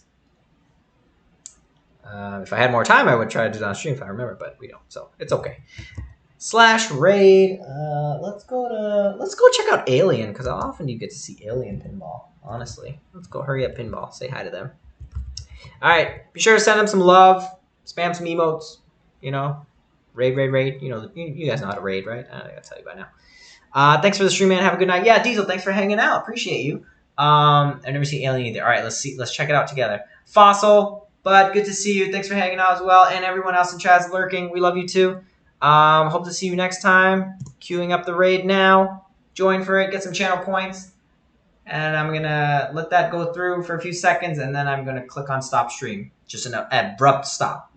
If I had more time, I would try to do it on stream if I remember, but we don't, so it's okay. /raid. Let's go check out Alien, because how often do you get to see Alien Pinball? Honestly, let's go Hurry Up Pinball. Say hi to them. All right, be sure to send them some love, spam some emotes. You know, raid. You know, you guys know how to raid, right? I gotta tell you by now. Thanks for the stream, man. Have a good night. Yeah, Diesel, thanks for hanging out. Appreciate you. I've never seen Alien either. All right, let's check it out together. Fossil. But good to see you. Thanks for hanging out as well. And everyone else in chat's lurking. We love you too. Hope to see you next time. Queuing up the raid now. Join for it. Get some channel points. And I'm going to let that go through for a few seconds. And then I'm going to click on stop stream. Just an abrupt stop.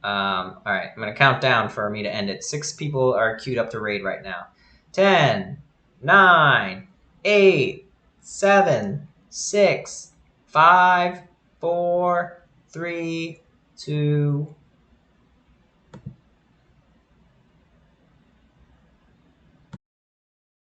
All right. I'm going to count down for me to end it. 6 people are queued up to raid right now. 10, 9, 8, 7, 6, 5, 4, 3, 2,